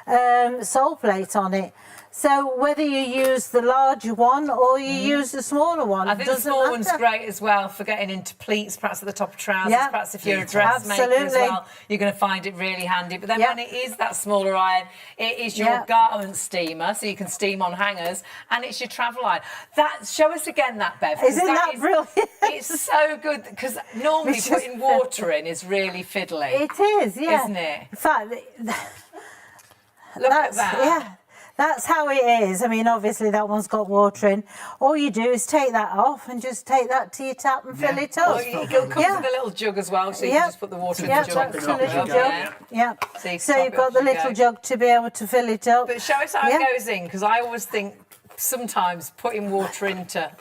Soleplate on it. So whether you use the larger one or you use the smaller one, I think the small one's great as well for getting into pleats, perhaps at the top of trousers, perhaps if you're a dressmaker as well, you're going to find it really handy. But then when it is that smaller iron, it is your garment steamer, so you can steam on hangers, and it's your travel iron. Show us again that, Bev. Isn't that brilliant? It's so good, because normally putting water in is really fiddly. It is, Isn't it? In fact, look at that. That's how it is. I mean, obviously that one's got water in. All you do is take that off and just take that to your tap and fill it up. Well, it comes with a little jug as well, so you can just put the water in the jug. That's a little jug. So you've got the little jug to be able to fill it up. But show us how it goes in, because I always think sometimes putting water into...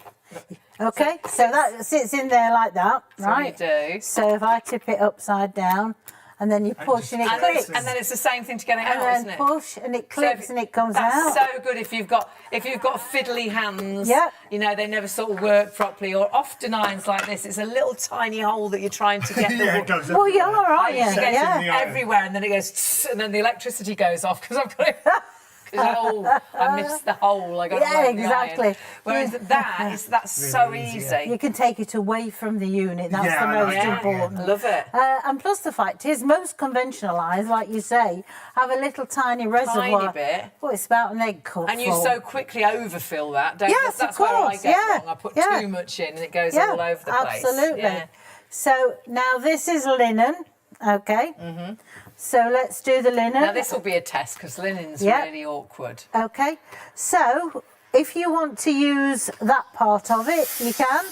Okay, so that sits in there like that, right? So you do. So if I tip it upside down, and then you push and it clicks. And then it's the same thing to get it out, isn't it? And then push and it clicks and it comes out. That's so good if you've got fiddly hands. You know, they never sort of work properly. Or often irons like this, it's a little tiny hole that you're trying to get the well, you are, aren't you? Everywhere, and then it goes, and then the electricity goes off because I've got it. I missed the hole. I got exactly. Whereas that's so easy. You can take it away from the unit. That's the most important. I love it. And plus the fact is, most conventional irons, like you say, have a little tiny reservoir. Tiny bit. Well, it's about an egg cup. And you so quickly overfill that, don't you? Yes, that's of course. Where I get wrong. I put too much in and it goes all over the place. Absolutely. So now this is linen. Okay. So let's do the linen. Now this will be a test because linen's really awkward. Okay. So if you want to use that part of it, you can.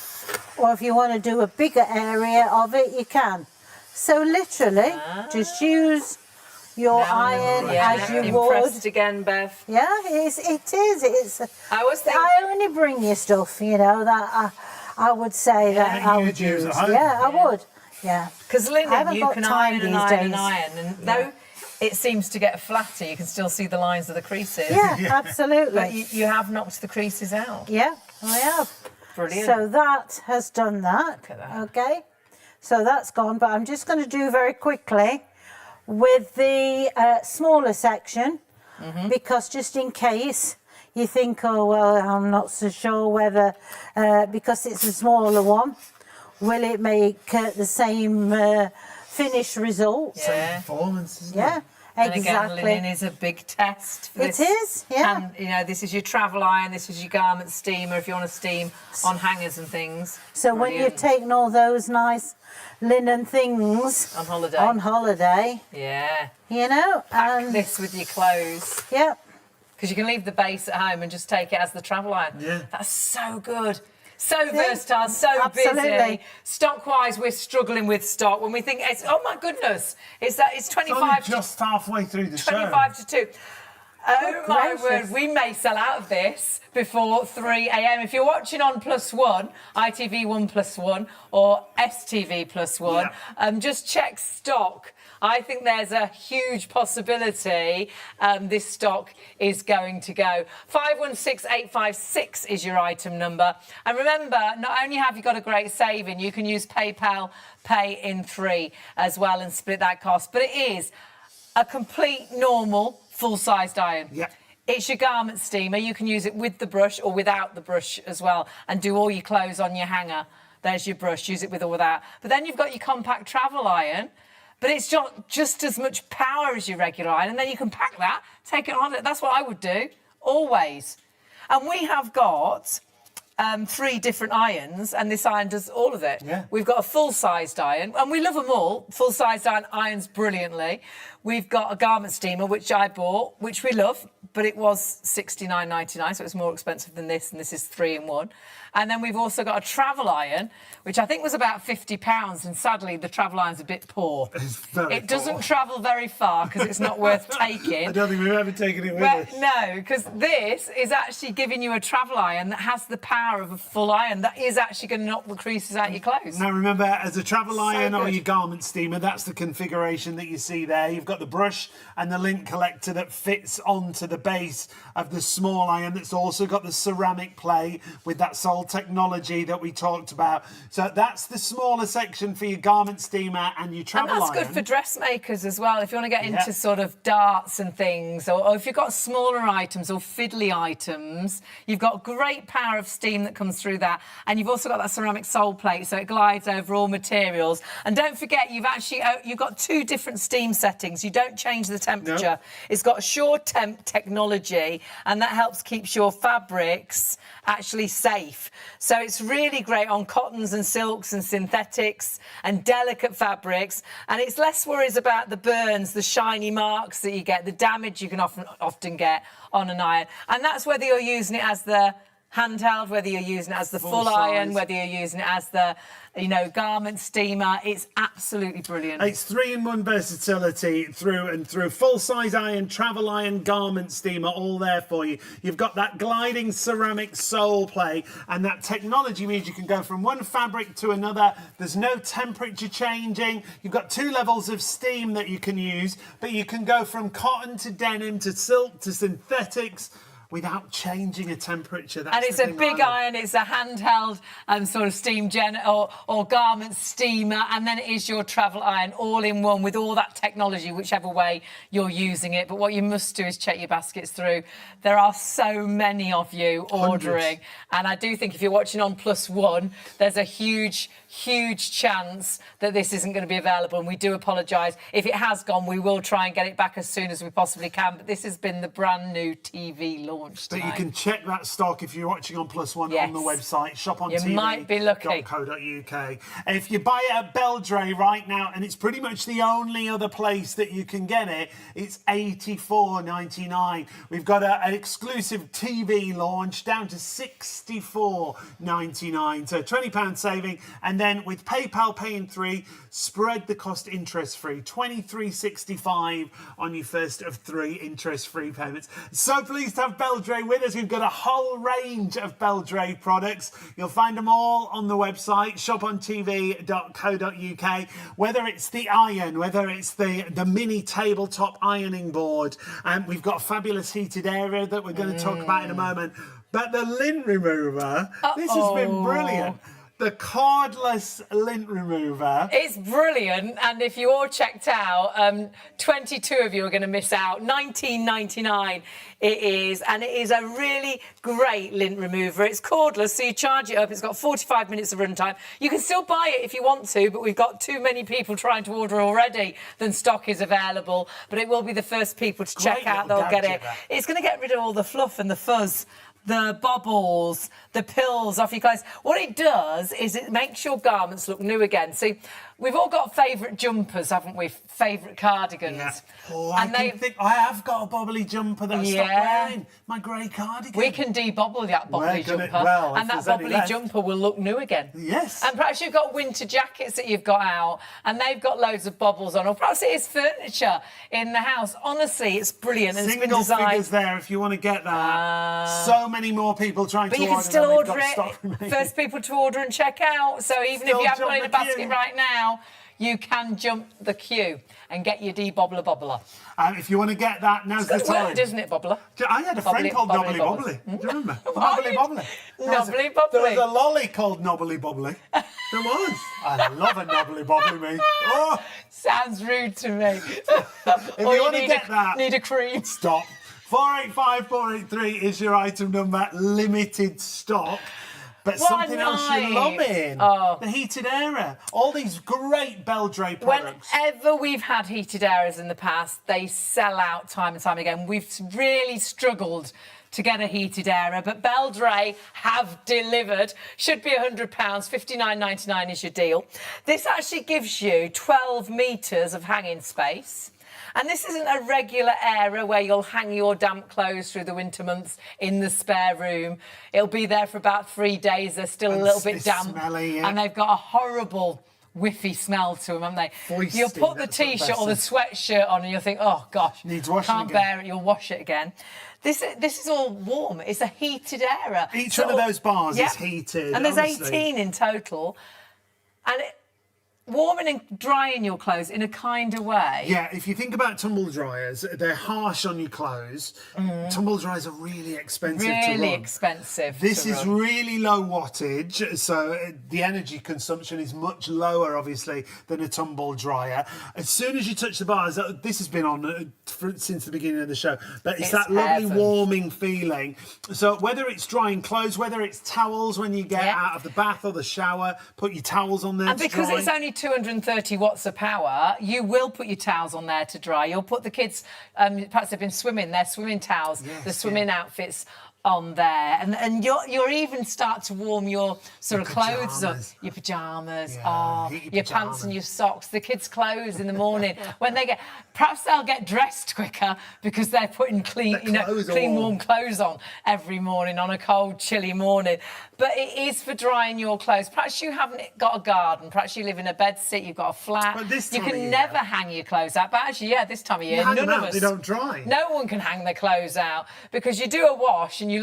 Or if you want to do a bigger area of it, you can. So literally, just use your iron as you would. Impressed again, Bev. Yeah, it is. It's. I always think. I only bring you stuff, you know, that I would say that I would use. I would. Yeah. Because linen, you can iron and iron and iron, and though it seems to get flatter, you can still see the lines of the creases. Yeah, absolutely. But you have knocked the creases out. Yeah, I have. Brilliant. So that has done that. Look at that. Okay. So that's gone, but I'm just going to do very quickly with the smaller section, because just in case you think, oh, well, I'm not so sure whether, because it's a smaller one, will it make the same finish result? Same performance, isn't it? And again, linen is a big test for this. It is, And, you know, this is your travel iron, this is your garment steamer if you want to steam on hangers and things. So when you've taken all those nice linen things on holiday, you know, pack this with your clothes. Because you can leave the base at home and just take it as the travel iron. That's so good. So versatile, so busy. Stock-wise, we're struggling with stock. When we think, oh my goodness, it's 25 just halfway through the show. 25 to 2. Oh my word, we may sell out of this before 3 a.m. If you're watching on +1, ITV1 +1 or STV +1, just check stock. I think there's a huge possibility this stock is going to go. 516856 is your item number. And remember, not only have you got a great saving, you can use PayPal Pay in 3 as well and split that cost. But it is a complete normal full-sized iron. Yeah. It's your garment steamer. You can use it with the brush or without the brush as well and do all your clothes on your hanger. There's your brush. Use it with or without. But then you've got your compact travel iron, but it's just as much power as your regular iron. And then you can pack that, take it on. That's what I would do, always. And we have got 3 different irons, and this iron does all of it. Yeah. We've got a full-sized iron, and we love them all. Full-sized iron irons brilliantly. We've got a garment steamer, which I bought, which we love, but it was $69.99, so it's more expensive than this, and this is 3-in-1. And then we've also got a travel iron, which I think was about £50, and sadly the travel iron's a bit poor. It doesn't travel very far because it's not worth taking. I don't think we've ever taken it with us. No, because this is actually giving you a travel iron that has the power of a full iron that is actually going to knock the creases out of your clothes. Now remember, as a travel iron or good. your garment steamer, that's the configuration that you see there. You've got the brush and the lint collector that fits onto the base of the small iron. That's also got the ceramic play with that Sol technology that we talked about. So that's the smaller section for your garment steamer and your travel iron. And that's good for dressmakers as well, if you want to get into sort of darts and things, or if you've got smaller items or fiddly items, you've got great power of steam that comes through that, and you've also got that ceramic sole plate, so it glides over all materials. And don't forget, you've got 2 different steam settings. You don't change the temperature. No. It's got SureTemp technology, and that helps keep your fabrics actually safe. So it's really great on cottons and silks and synthetics and delicate fabrics, and it's less worries about the burns, the shiny marks that you get, the damage you can often get on an iron. And that's whether you're using it as the handheld, whether you're using it as the full iron, whether you're using it as the, garment steamer. It's absolutely brilliant. It's 3-in-1 versatility through and through. Full-size iron, travel iron, garment steamer, all there for you. You've got that gliding ceramic sole play, and that technology means you can go from one fabric to another. There's no temperature changing. You've got 2 levels of steam that you can use, but you can go from cotton to denim to silk to synthetics without changing a temperature. That's and it's a big iron, it's a handheld sort of steam or garment steamer, and then it is your travel iron all in one with all that technology, whichever way you're using it. But what you must do is check your baskets through. There are so many of you ordering. Hundreds. And I do think if you're watching on +1, there's a huge chance that this isn't going to be available, and we do apologise. If it has gone, we will try and get it back as soon as we possibly can, but this has been the brand new TV launch tonight. But you can check that stock if you're watching on +1 on the website, You might be lucky. .co.uk. If you buy it at Beldray right now, and it's pretty much the only other place that you can get it, it's $84.99. We've got an exclusive TV launch down to $64.99, so £20 saving. And then with PayPal Pay in 3, spread the cost interest-free, $23.65 on your first of 3 interest-free payments. So pleased to have Beldray with us. We've got a whole range of Beldray products. You'll find them all on the website, shopontv.co.uk. Whether it's the iron, whether it's the mini tabletop ironing board, we've got a fabulous heated area that we're going to talk about in a moment. But the lint remover, this has been brilliant. The cordless lint remover. It's brilliant, and if you all checked out, 22 of you are going to miss out. $19.99 it is, and it is a really great lint remover. It's cordless, so you charge it up. It's got 45 minutes of runtime. You can still buy it if you want to, but we've got too many people trying to order already than stock is available. But it will be the first people to check out. They'll get it. It's going to get rid of all the fluff and the fuzz the bobbles, the pills off your clothes. What it does is it makes your garments look new again. See, we've all got favourite jumpers, haven't we? Favourite cardigans. Yeah. Oh, I have got a bobbly jumper that I stopped wearing. My grey cardigan. We can de-bobble that bobbly jumper, and that bobbly jumper will look new again. Yes. And perhaps you've got winter jackets that you've got out, and they've got loads of bobbles on, or perhaps it is furniture in the house. Honestly, it's brilliant. And Single it's been designed. figures there if you want to get that. So many more people trying to order. But you can still order it. First people to order and check out. So even if you haven't got it in a basket right now, you can jump the queue and get your de-bobbler bobbler. If you want to get that, now's the time. Word, isn't it, bobbler? I had a friend called Nobbly Bobbly. Do you remember? Nobbly Bobbly. Nobbly Bobbly. There was a lolly called Nobbly Bobbly. There was. I love a Nobbly Bobbly, me. Oh. Sounds rude to me. If you want to get that, need a cream. Stop. 485483 is your item number. Limited stock. But something else you're loving, the heated Hare. All these great Beldray products. Whenever we've had heated Hares in the past, they sell out time and time again. We've really struggled to get a heated Hare, but Beldray have delivered. Should be £100, $59.99 is your deal. This actually gives you 12 metres of hanging space. And this isn't a regular Hare where you'll hang your damp clothes through the winter months in the spare room. It'll be there for about 3 days. They're still a little bit damp. Smelly, yeah. And they've got a horrible whiffy smell to them, haven't they? Foisty, you'll put the T-shirt or the sweatshirt on and you'll think, oh, gosh, needs washing can't again. bear it. You'll wash it again. This is all warm. It's a heated Hare. Each one of those bars is heated. And there's honestly. 18 in total. And warming and drying your clothes in a kinder way. Yeah, if you think about tumble dryers, they're harsh on your clothes. Tumble dryers are really expensive to run. Really expensive. This is really low wattage, so the energy consumption is much lower, obviously, than a tumble dryer. As soon as you touch the bars, this has been on since the beginning of the show, but it's that lovely warming feeling. So whether it's drying clothes, whether it's towels when you get out of the bath or the shower, put your towels on there. And because it's only 230 watts of power, you will put your towels on there to dry. You'll put the kids, perhaps they've been swimming, their swimming towels, the swimming outfits on there, and you're even start to warm your sort of clothes up, your pyjamas, your pants and your socks, the kids' clothes in the morning when they get. Perhaps they'll get dressed quicker because they're putting clean warm clothes on every morning on a cold, chilly morning. But it is for drying your clothes. Perhaps you haven't got a garden. Perhaps you live in a bedsit. You've got a flat. But this you time can of never year, hang your clothes out. But actually, this time of year, none of us. They don't dry. No one can hang their clothes out because you do a wash and you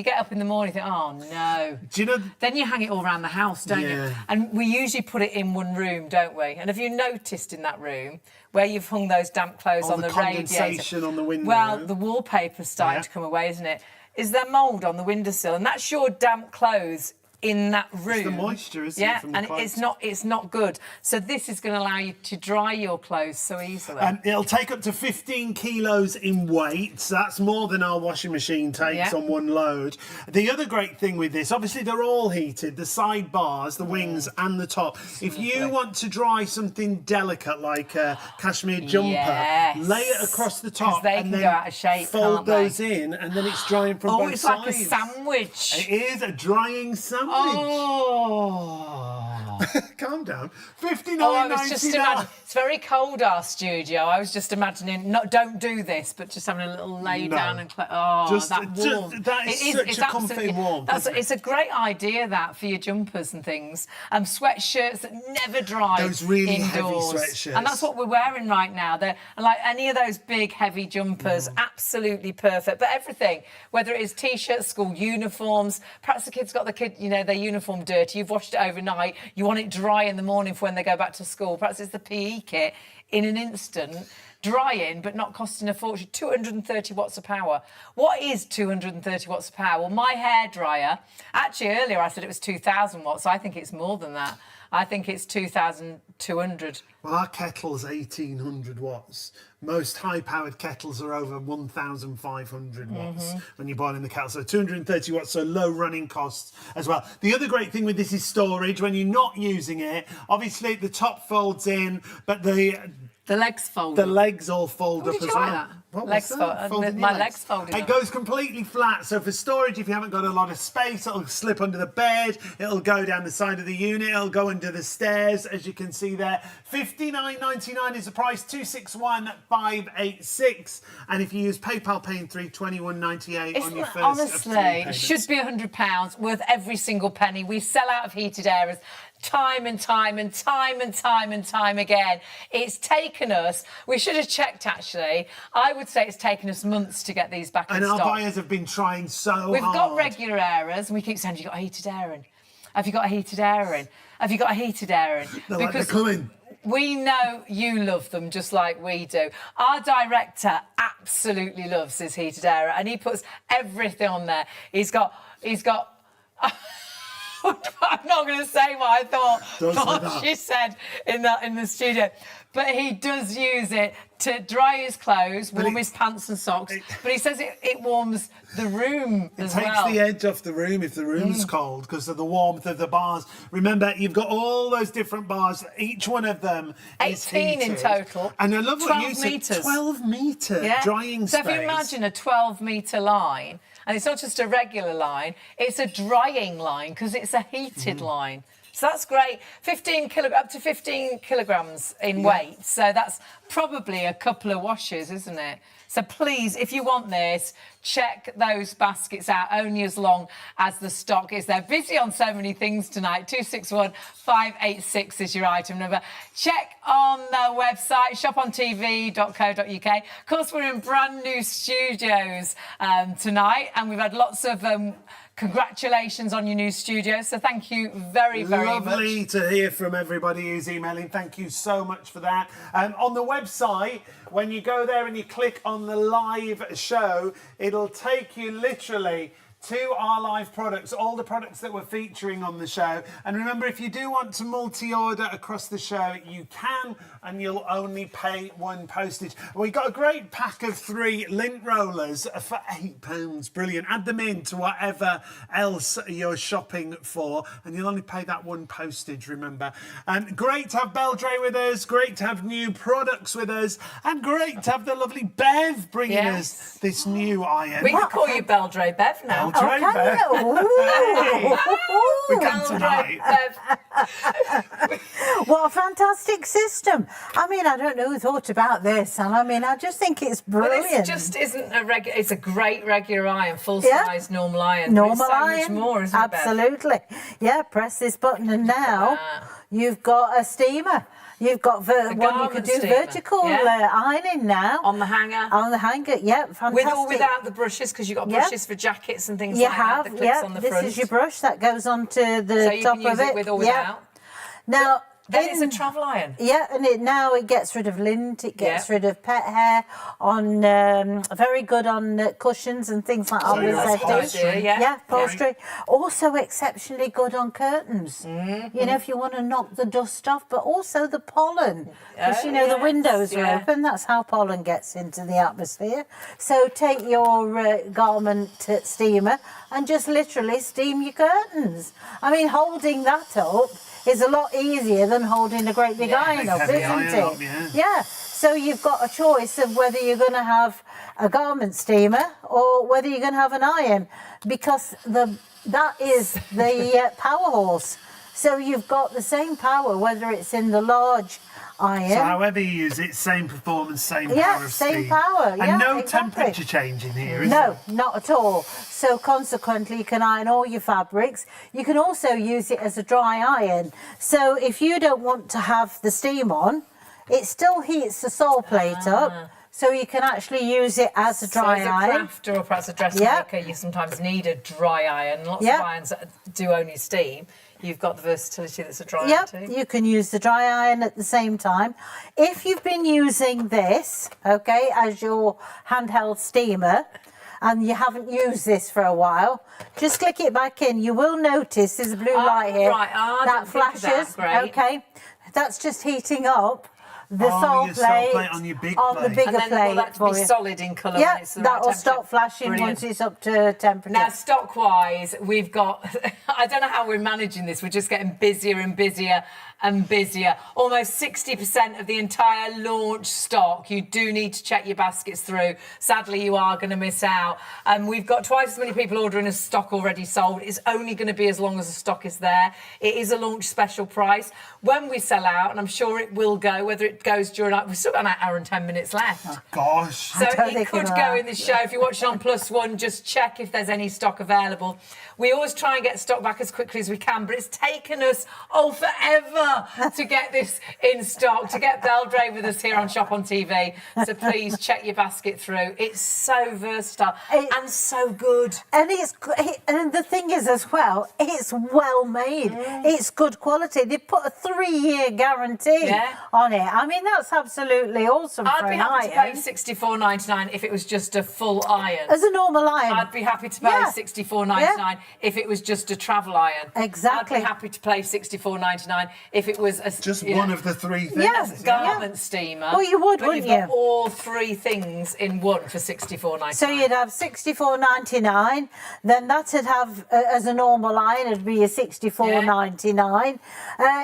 get up in the morning and think, oh no. Do you know? Then you hang it all around the house, don't you? And we usually put it in one room, don't we? And have you noticed in that room where you've hung those damp clothes on the condensation on the window? Well, the wallpaper's starting to come away, isn't it? Is there mould on the windowsill? And that's your damp clothes in that room. It's the moisture, isn't it? From the clothes. It's not good. So this is going to allow you to dry your clothes so easily. It'll take up to 15 kilos in weight. So that's more than our washing machine takes on one load. The other great thing with this, obviously they're all heated, the side bars, the wings and the top. If you want to dry something delicate like a cashmere jumper, lay it across the top and then go out of shape, fold those in, and then it's drying from both sides. Oh, it's like a sandwich. It is a drying sandwich. Oh. Calm down. $59.99. It's very cold, our studio. I was just imagining, don't do this, but just having a little lay down and that warmth. That is such a comfy warmth. It's a great idea, that, for your jumpers and things. Sweatshirts that never dry those really indoors. heavy sweatshirts. And that's what we're wearing right now. They're like any of those big, heavy jumpers, absolutely perfect. But everything, whether it is T-shirts, school uniforms, perhaps the kids got their uniform dirty, you've washed it overnight, you want it dry in the morning for when they go back to school. Perhaps it's the PE kit in an instant, drying but not costing a fortune. 230 watts of power. What is 230 watts of power? Well, my hairdryer, actually earlier I said it was 2,000 watts. I think it's more than that. I think it's 2,200. Well, our kettle's 1,800 watts. Most high-powered kettles are over 1,500 watts when you're boiling the kettle. So 230 watts, so low running costs as well. The other great thing with this is storage. When you're not using it, obviously the top folds in, but the legs fold. The legs all fold up as well. Did you like that? What legs was that? folded. My legs folded. It goes completely flat, so for storage, if you haven't got a lot of space, it'll slip under the bed, it'll go down the side of the unit, it'll go under the stairs, as you can see there. $59.99 is the price, $261,586, and if you use PayPal Pay in 3, $21.98 on your first. Honestly, it should be £100 worth every single penny. We sell out of heated areas time and time and time and time and time again. It's taken us, we should have checked actually, I would say it's taken us months to get these back in stock. And our buyers have been trying so hard. We've got regular airers and we keep saying, have you got a heated air in? Have you got a heated air in? Have you got a heated air in? They're coming. We know you love them just like we do. Our director absolutely loves his heated air and he puts everything on there. He's got I'm not going to say what I thought she said in the studio, but he does use it to dry his clothes, warm his pants and socks. But he says it warms the room as well. It takes the edge off the room if the room's cold because of the warmth of the bars. Remember, you've got all those different bars. Each one of them is 18 heated. in total. And I love what you said. Meters. 12 metre drying space. So if you imagine a 12-metre line, and it's not just a regular line, it's a drying line because it's a heated line. So that's great. Up to 15 kilograms in weight. So that's probably a couple of washes, isn't it? So please, if you want this, check those baskets out only as long as the stock is there. Busy on so many things tonight. 261-586 is your item number. Check on the website, shopontv.co.uk. Of course, we're in brand new studios tonight, and we've had lots of congratulations on your new studio. So thank you very, very much. Lovely to hear from everybody who's emailing. Thank you so much for that. On the website, when you go there and you click on the live show, it'll take you literally to our live products, all the products that we're featuring on the show. And remember, if you do want to multi-order across the show, you can, and you'll only pay one postage. We got a great pack of 3 lint rollers for £8. Brilliant. Add them in to whatever else you're shopping for, and you'll only pay that one postage, remember. And great to have Beldray with us, great to have new products with us, and great to have the lovely Bev bringing us this new iron. We can call you Beldray Bev now. Beldray Bev. Hey. We come tonight. What a fantastic system. I mean, I don't know who thought about this, and I mean, I just think it's brilliant. Well, this just isn't a regular, it's a great regular iron, full-size normal iron. Normal so iron. Much more, isn't Absolutely. it, Bev? Yeah, press this button and now you've got a steamer. You've got one you could do steamer. Vertical ironing now. On the hanger. On the hanger, yeah, fantastic. With or without the brushes, because you've got brushes for jackets and things like that. The clips on the front. This is your brush that goes onto the top of it. So you can use it with or without. Now, then it's a travel iron. Yeah, and now it gets rid of lint, it gets rid of pet hair, on very good on cushions and things like that. Upholstery. Upholstery. Also exceptionally good on curtains. You know, if you want to knock the dust off, but also the pollen. Because, you know, the windows are open, that's how pollen gets into the atmosphere. So take your garment steamer and just literally steam your curtains. I mean, holding that up is a lot easier than holding a great big iron up, isn't it? Yeah. So you've got a choice of whether you're going to have a garment steamer or whether you're going to have an iron, because that is the power horse. So you've got the same power whether it's in the large iron. So however you use it, same performance, same power of steam. Same power. And no temperature change in here, is there? No, not at all. So consequently, you can iron all your fabrics. You can also use it as a dry iron. So if you don't want to have the steam on, it still heats the sole plate up. So you can actually use it as a dry iron. As a crafter or perhaps a dressmaker, you sometimes need a dry iron. Lots of irons that do only steam. You've got the versatility that's a dry iron too. You can use the dry iron at the same time. If you've been using this, as your handheld steamer, and you haven't used this for a while, just click it back in. You will notice there's a blue light here. That flashes. That's just heating up the sole plate on your big on plate. the bigger and then, plate. that to be solid in colour. Yeah, when it's the that right will stop flashing once it's up to temperature. Now, stock-wise, we've got, I don't know how we're managing this, we're just getting busier and busier and busier. Almost 60% of the entire launch stock. You do need to check your baskets through. Sadly, you are going to miss out. We've got twice as many people ordering as stock already sold. It's only going to be as long as the stock is there. It is a launch special price. When we sell out, and I'm sure it will go, whether it goes during, we've still got an hour and 10 minutes left. Oh, gosh. So it could go in the show. If you're watching on +1, just check if there's any stock available. We always try and get stock back as quickly as we can, but it's taken us, forever to get this in stock, to get Beldray with us here on Shop on TV. So please check your basket through. It's so versatile and so good. And and the thing is as well, it's well made. It's good quality. They put a 3-year guarantee on it. I mean, that's absolutely awesome. I'd be happy to pay £64.99 if it was just a full iron. As a normal iron. I'd be happy to pay £64.99 if it was just a travel iron. Exactly. I'd be happy to pay £64.99 if it was just one of the 3 things. Yes, garment steamer. Well, you would, but wouldn't you've got all 3 things in one for £64.99. So you'd have £64.99. Then that'd have, as a normal iron, it'd be a £64.99.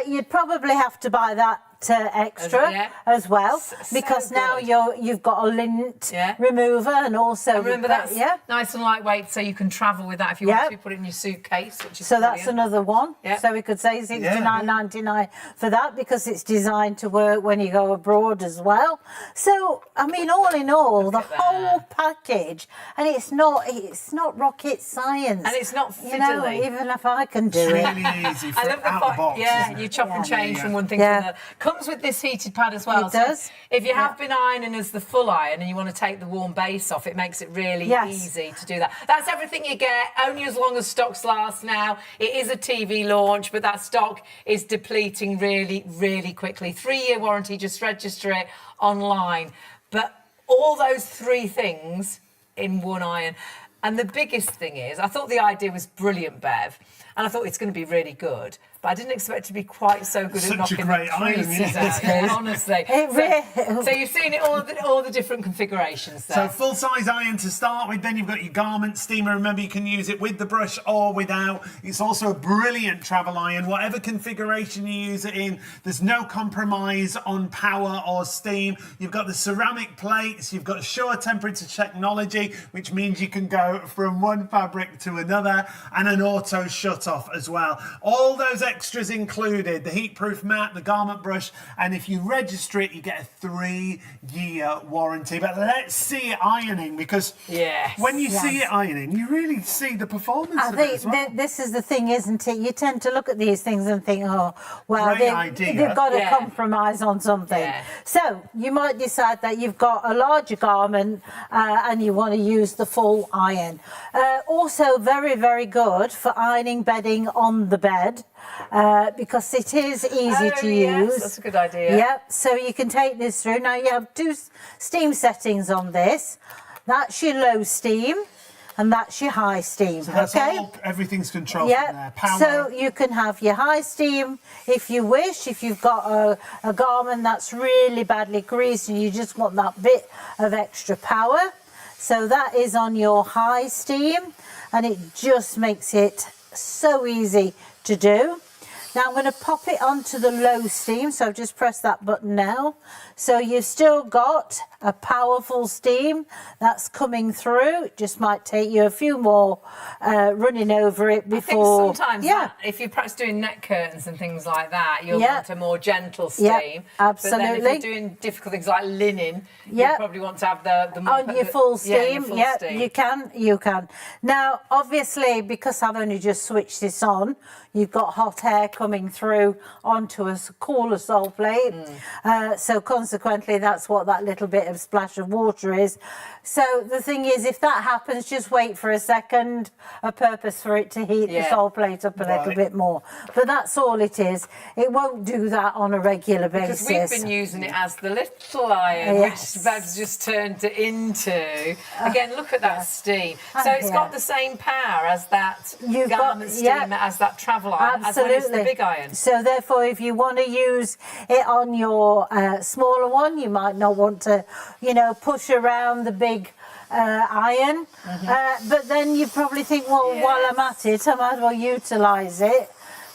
You'd probably have to buy that extra as well, because now you've got a lint remover, and also remember that's nice and lightweight, so you can travel with that if you want to put it in your suitcase, which is brilliant. That's another one. So we could say £69.99 for that, because it's designed to work when you go abroad as well. So I mean, all in all, the whole package, and it's not rocket science, and it's not fiddly. You know, even if I can do it's it. really easy for I love the out the box. you chop and change from one thing to another. Comes with this heated pad as well. It does. If you have been ironing as the full iron and you want to take the warm base off, it makes it really easy to do that. That's everything you get, only as long as stocks last now. It is a TV launch, but that stock is depleting really, really quickly. 3-year warranty, just register it online. But all those 3 things in one iron. And the biggest thing is, I thought the idea was brilliant, Bev, and I thought it's going to be really good. But I didn't expect it to be quite so good at knocking the creases out, honestly. So you've seen it, all the different configurations there. So full-size iron to start with, then you've got your garment steamer. Remember, you can use it with the brush or without. It's also a brilliant travel iron. Whatever configuration you use it in, there's no compromise on power or steam. You've got the ceramic plates, you've got sure temperature technology, which means you can go from one fabric to another, and an auto shut-off as well. All those extras included, the heat-proof mat, the garment brush, and if you register it, you get a 3-year warranty. But let's see it ironing, because when you see it ironing, you really see the performance of it as well. I think this is the thing, isn't it? You tend to look at these things and think, oh, well, they've got to compromise on something. So you might decide that you've got a larger garment and you want to use the full iron. Also very, very good for ironing bedding on the bed. Because it is easy to use. That's a good idea. Yep, so you can take this through. Now you have 2 steam settings on this. That's your low steam and that's your high steam. So that's everything's controlled from there. Power. So you can have your high steam if you wish, if you've got a garment that's really badly greased and you just want that bit of extra power. So that is on your high steam, and it just makes it so easy to do. Now I'm going to pop it onto the low steam, so I've just pressed that button now. So you've still got a powerful steam that's coming through. It just might take you a few more running over it before. I think sometimes if you're perhaps doing neck curtains and things like that, you'll want a more gentle steam. Absolutely. But then if you're doing difficult things like linen, you probably want to have the more on your full steam. Steam. You can. Now, obviously, because I've only just switched this on, you've got hot air coming through onto a cooler Soleplate. So consequently, that's what that little bit of splash of water is. So the thing is, if that happens, just wait for a second, a purpose for it to heat the Soleplate up a little bit more. But that's all it is. It won't do that on a regular basis. Because we've been using it as the little iron, which Bev's just turned it into. Again, look at that steam. So it's got the same power as that garment steamer, as that travel iron, as well as the big iron. So therefore, if you want to use it on your smaller one, you might not want to, push around the big iron. But then you probably think, well, while I'm at it, I might as well utilise it,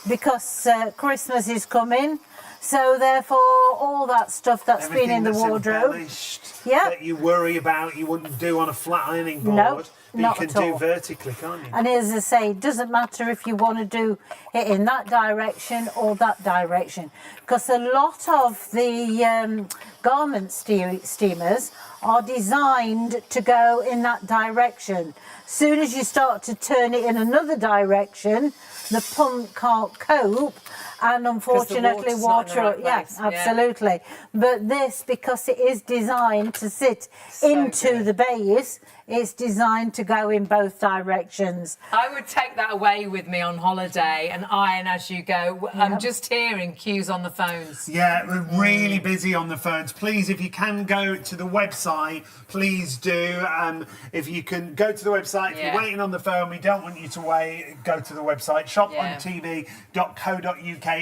because Christmas is coming So therefore, all that stuff that's been in the wardrobe, that you worry about, you wouldn't do on a flat ironing board. Nope, but you can do vertically, can't you? And as I say, it doesn't matter if you want to do it in that direction or that direction, because a lot of the garment steamers are designed to go in that direction. Soon as you start to turn it in another direction, the pump can't cope, and unfortunately water, absolutely. But this, because it is designed to sit into the base, it's designed to go in both directions. I would take that away with me on holiday and iron as you go. I'm just hearing queues on the phones. Yeah, we're really busy on the phones. Please, if you can go to the website, please do. If you can go to the website, if you're waiting on the phone, we don't want you to wait. Go to the website. shopontv.co.uk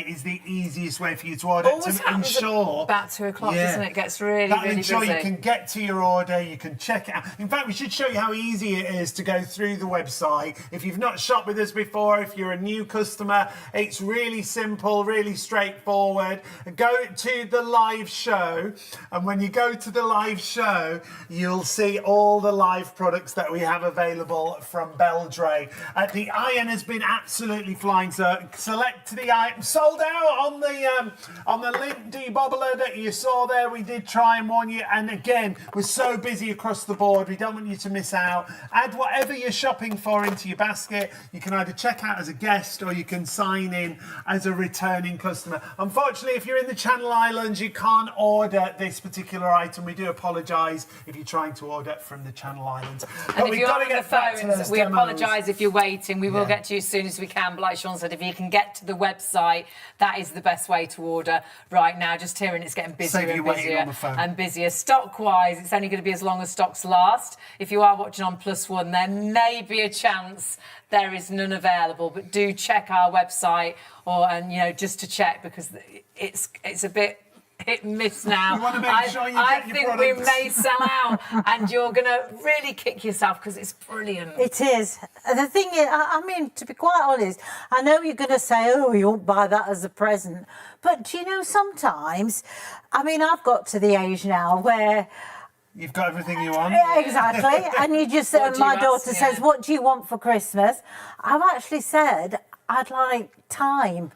is the easiest way for you to order. Always to ensure about 2 o'clock, doesn't it? Gets really ensure busy. You can get to your order. You can check it out. In fact, we should show you how easy it is to go through the website. If you've not shopped with us before, if you're a new customer, it's really simple, really straightforward. Go to the live show, and when you go to the live show, you'll see all the live products that we have available from Beldray. The iron has been absolutely flying, so select the iron. Sold out on the lint debobbler that you saw there. We did try and warn you, and again, we're so busy across the board, we don't want you to miss out. Add whatever you're shopping for into your basket. You can either check out as a guest or you can sign in as a returning customer. Unfortunately, if you're in the Channel Islands, you can't order this particular item. We do apologise if you're trying to order from the Channel Islands. And if you're on the phones, we apologise if you're waiting. We will get to you as soon as we can. But like Sean said, if you can get to the website, that is the best way to order right now. Just hearing it's getting busier and busier and busier. Stock-wise, it's only going to be as long as stocks last. If you are watching on +1, there may be a chance there is none available, but do check our website just to check, because it's a bit hit and miss now. You want to make sure you I get your think products. we may sell out, and you're going to really kick yourself because it's brilliant. It is. The thing is, I mean, to be quite honest, I know you're going to say, oh, you won't buy that as a present. But, do you know, sometimes, I mean, I've got to the age now where... You've got everything you want. Yeah, exactly. And you just, my daughter says, what do you want for Christmas? I've actually said, I'd like time.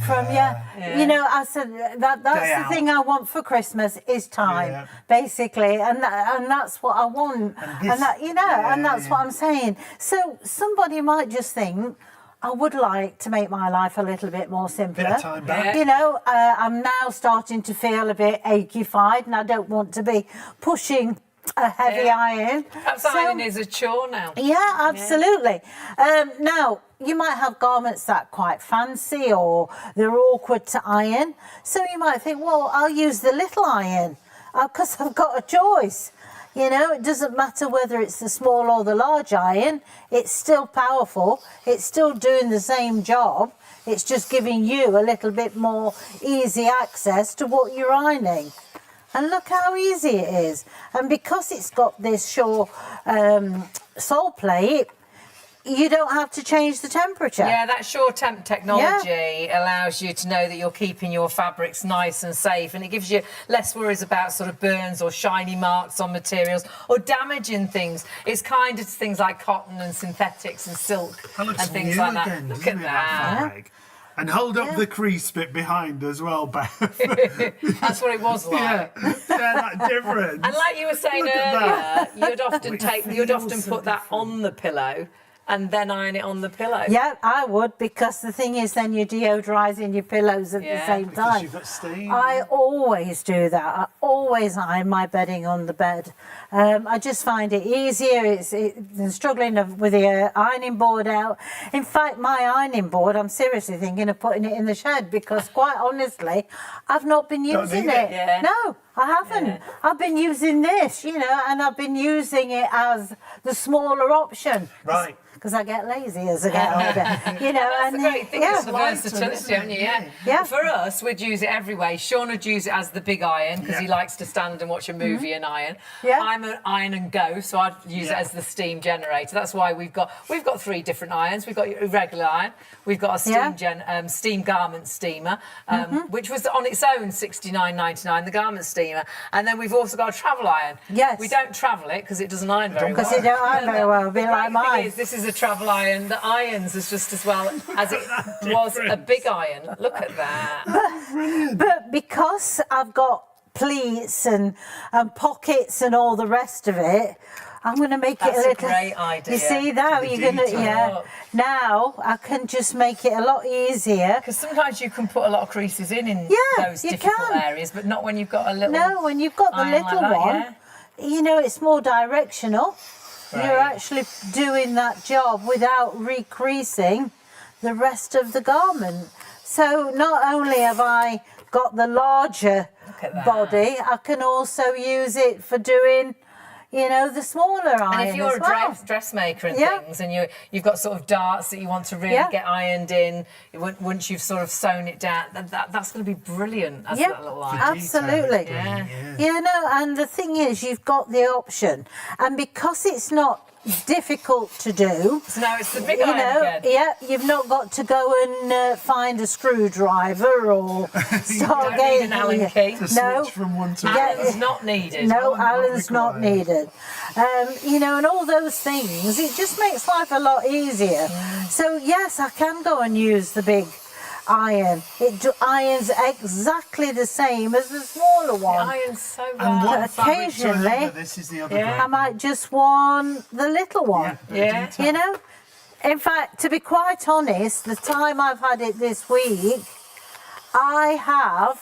From you know, I said that's the thing I want for Christmas is time, basically, and that's what I want, and that, you know, and that's what I'm saying. So somebody might just think, I would like to make my life a little bit more simpler. Bit of time back. You know, I'm now starting to feel a bit achy-fied, and I don't want to be pushing a heavy iron. Perhaps iron is a chore now. Yeah, absolutely. Now, you might have garments that are quite fancy or they're awkward to iron. So you might think, well, I'll use the little iron because I've got a choice. You know, it doesn't matter whether it's the small or the large iron. It's still powerful. It's still doing the same job. It's just giving you a little bit more easy access to what you're ironing. And look how easy it is. And because it's got this Soleplate, you don't have to change the temperature. Yeah, that SureTemp technology allows you to know that you're keeping your fabrics nice and safe, and it gives you less worries about sort of burns or shiny marks on materials or damaging things. It's kind of things like cotton and synthetics and silk and things like that. Again, Look at that. And hold up the crease bit behind as well, Beth. That's what it was like. Yeah, that difference. And like you were saying earlier, you'd often put that on the pillow and then iron it on the pillow. Yeah, I would, because the thing is then you're deodorising your pillows at the same time. You've got steam. I always do that. I always iron my bedding on the bed. I just find it easier. Than struggling with the ironing board out. In fact, my ironing board, I'm seriously thinking of putting it in the shed because, quite honestly, I've not been using it. Yeah. No. I haven't. Yeah. I've been using this, you know, and I've been using it as the smaller option. Right. Because I get lazy as I get older, you know. That's the great thing, it's the lighter, versatility, isn't it? haven't you? Yeah. Yeah. For us, we'd use it every way. Sean would use it as the big iron because he likes to stand and watch a movie and iron. Yeah. I'm an iron and go, so I'd use it as the steam generator. That's why we've got 3 different irons. We've got a regular iron, we've got a steam garment steamer, which was on its own $69.99, the garment steamer, and then we've also got a travel iron. Yes. We don't travel it because it doesn't iron very well. Because it don't iron very well, be like The thing mine. is, this is a travel iron that irons as just as well as it was a big iron. Look at that. But because I've got pleats and pockets and all the rest of it, I'm going to make That's it a little. a great idea. You see that? The You're going to, detail. Now I can just make it a lot easier. Because sometimes you can put a lot of creases in those you difficult can. areas, but not when you've got a little. No, when you've got the iron little like that, one, yeah. you know, it's more directional. Right. You're actually doing that job without recreasing the rest of the garment. So not only have I got the larger Look at that. body, I can also use it for doing, you know, the smaller iron. And if you're as well. a dressmaker and Yeah. things, and you've got sort of darts that you want to really get ironed in, once you've sort of sewn it down, that's going to be brilliant as that little iron. Absolutely. Yeah. You know, and the thing is, you've got the option, and because it's not difficult to do, So now it's the big you iron know, again. you've not got to go and find a screwdriver or start Don't need getting an Allen key. To No. switch from one to Allen's not needed. No, Allen not Allen's not required. needed. You know, and all those things, it just makes life a lot easier. So yes, I can go and use the big iron. It irons exactly the same as the smaller The one. iron's so And bad. one fabric to occasionally- remember, this is the other Yeah. great I might just want the little one. Yeah. detail. You know, in fact, to be quite honest, the time I've had it this week, I have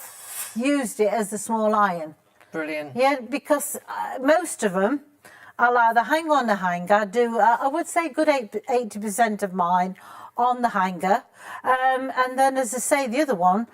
used it as a small iron. Brilliant. Yeah, because most of them, I'll either hang on the hanger. I would say good 80% of mine on the hanger, and then as I say, the other one,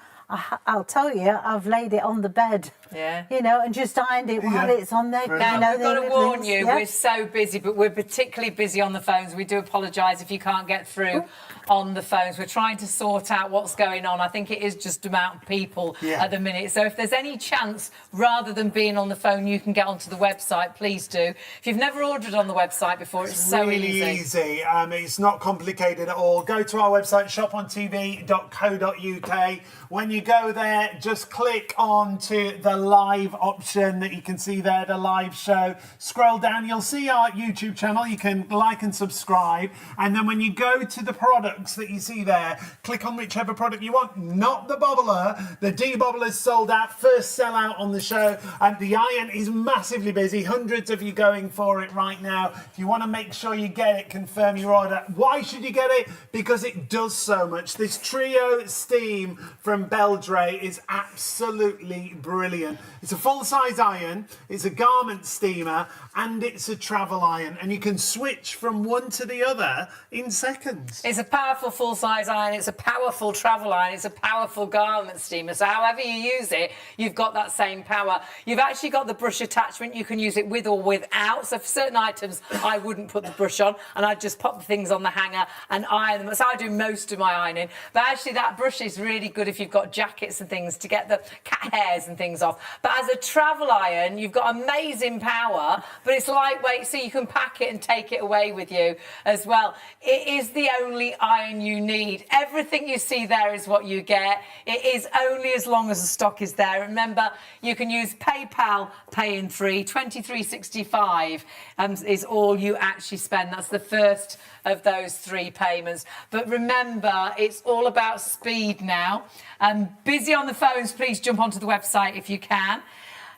I'll tell you, I've laid it on the bed. Yeah. You know, and just ironed it while it's on there. Now, you know, we've got to the warn things, you, yeah. we're so busy, but we're particularly busy on the phones. We do apologise if you can't get through on the phones. We're trying to sort out what's going on. I think it is just about people at the minute. So if there's any chance, rather than being on the phone, you can get onto the website, please do. If you've never ordered on the website before, it's so really easy. It's not complicated at all. Go to our website, shopontv.co.uk. When you go there, just click on to the live option that you can see there, the live show. Scroll down, you'll see our YouTube channel. You can like and subscribe. And then when you go to the products that you see there, click on whichever product you want, not the bobbler. The de-bobbler is sold out, first sellout on the show. And the iron is massively busy. Hundreds of you going for it right now. If you want to make sure you get it, confirm your order. Why should you get it? Because it does so much. This Trio Steam from Beldray is absolutely brilliant. It's a full-size iron, it's a garment steamer, and it's a travel iron. And you can switch from one to the other in seconds. It's a powerful full-size iron, it's a powerful travel iron, it's a powerful garment steamer. So however you use it, you've got that same power. You've actually got the brush attachment. You can use it with or without. So for certain items, I wouldn't put the brush on, and I'd just pop the things on the hanger and iron them. That's how I do most of my ironing. But actually, that brush is really good if you've got jackets and things to get the cat hairs and things off. But as a travel iron, you've got amazing power, but it's lightweight, so you can pack it and take it away with you as well. It is the only iron you need. Everything you see there is what you get. It is only as long as the stock is there. Remember, you can use PayPal Pay in 3. $23.65 is all you actually spend. That's the first of those 3 payments. But remember, it's all about speed now. Busy on the phones, please jump onto the website if you can.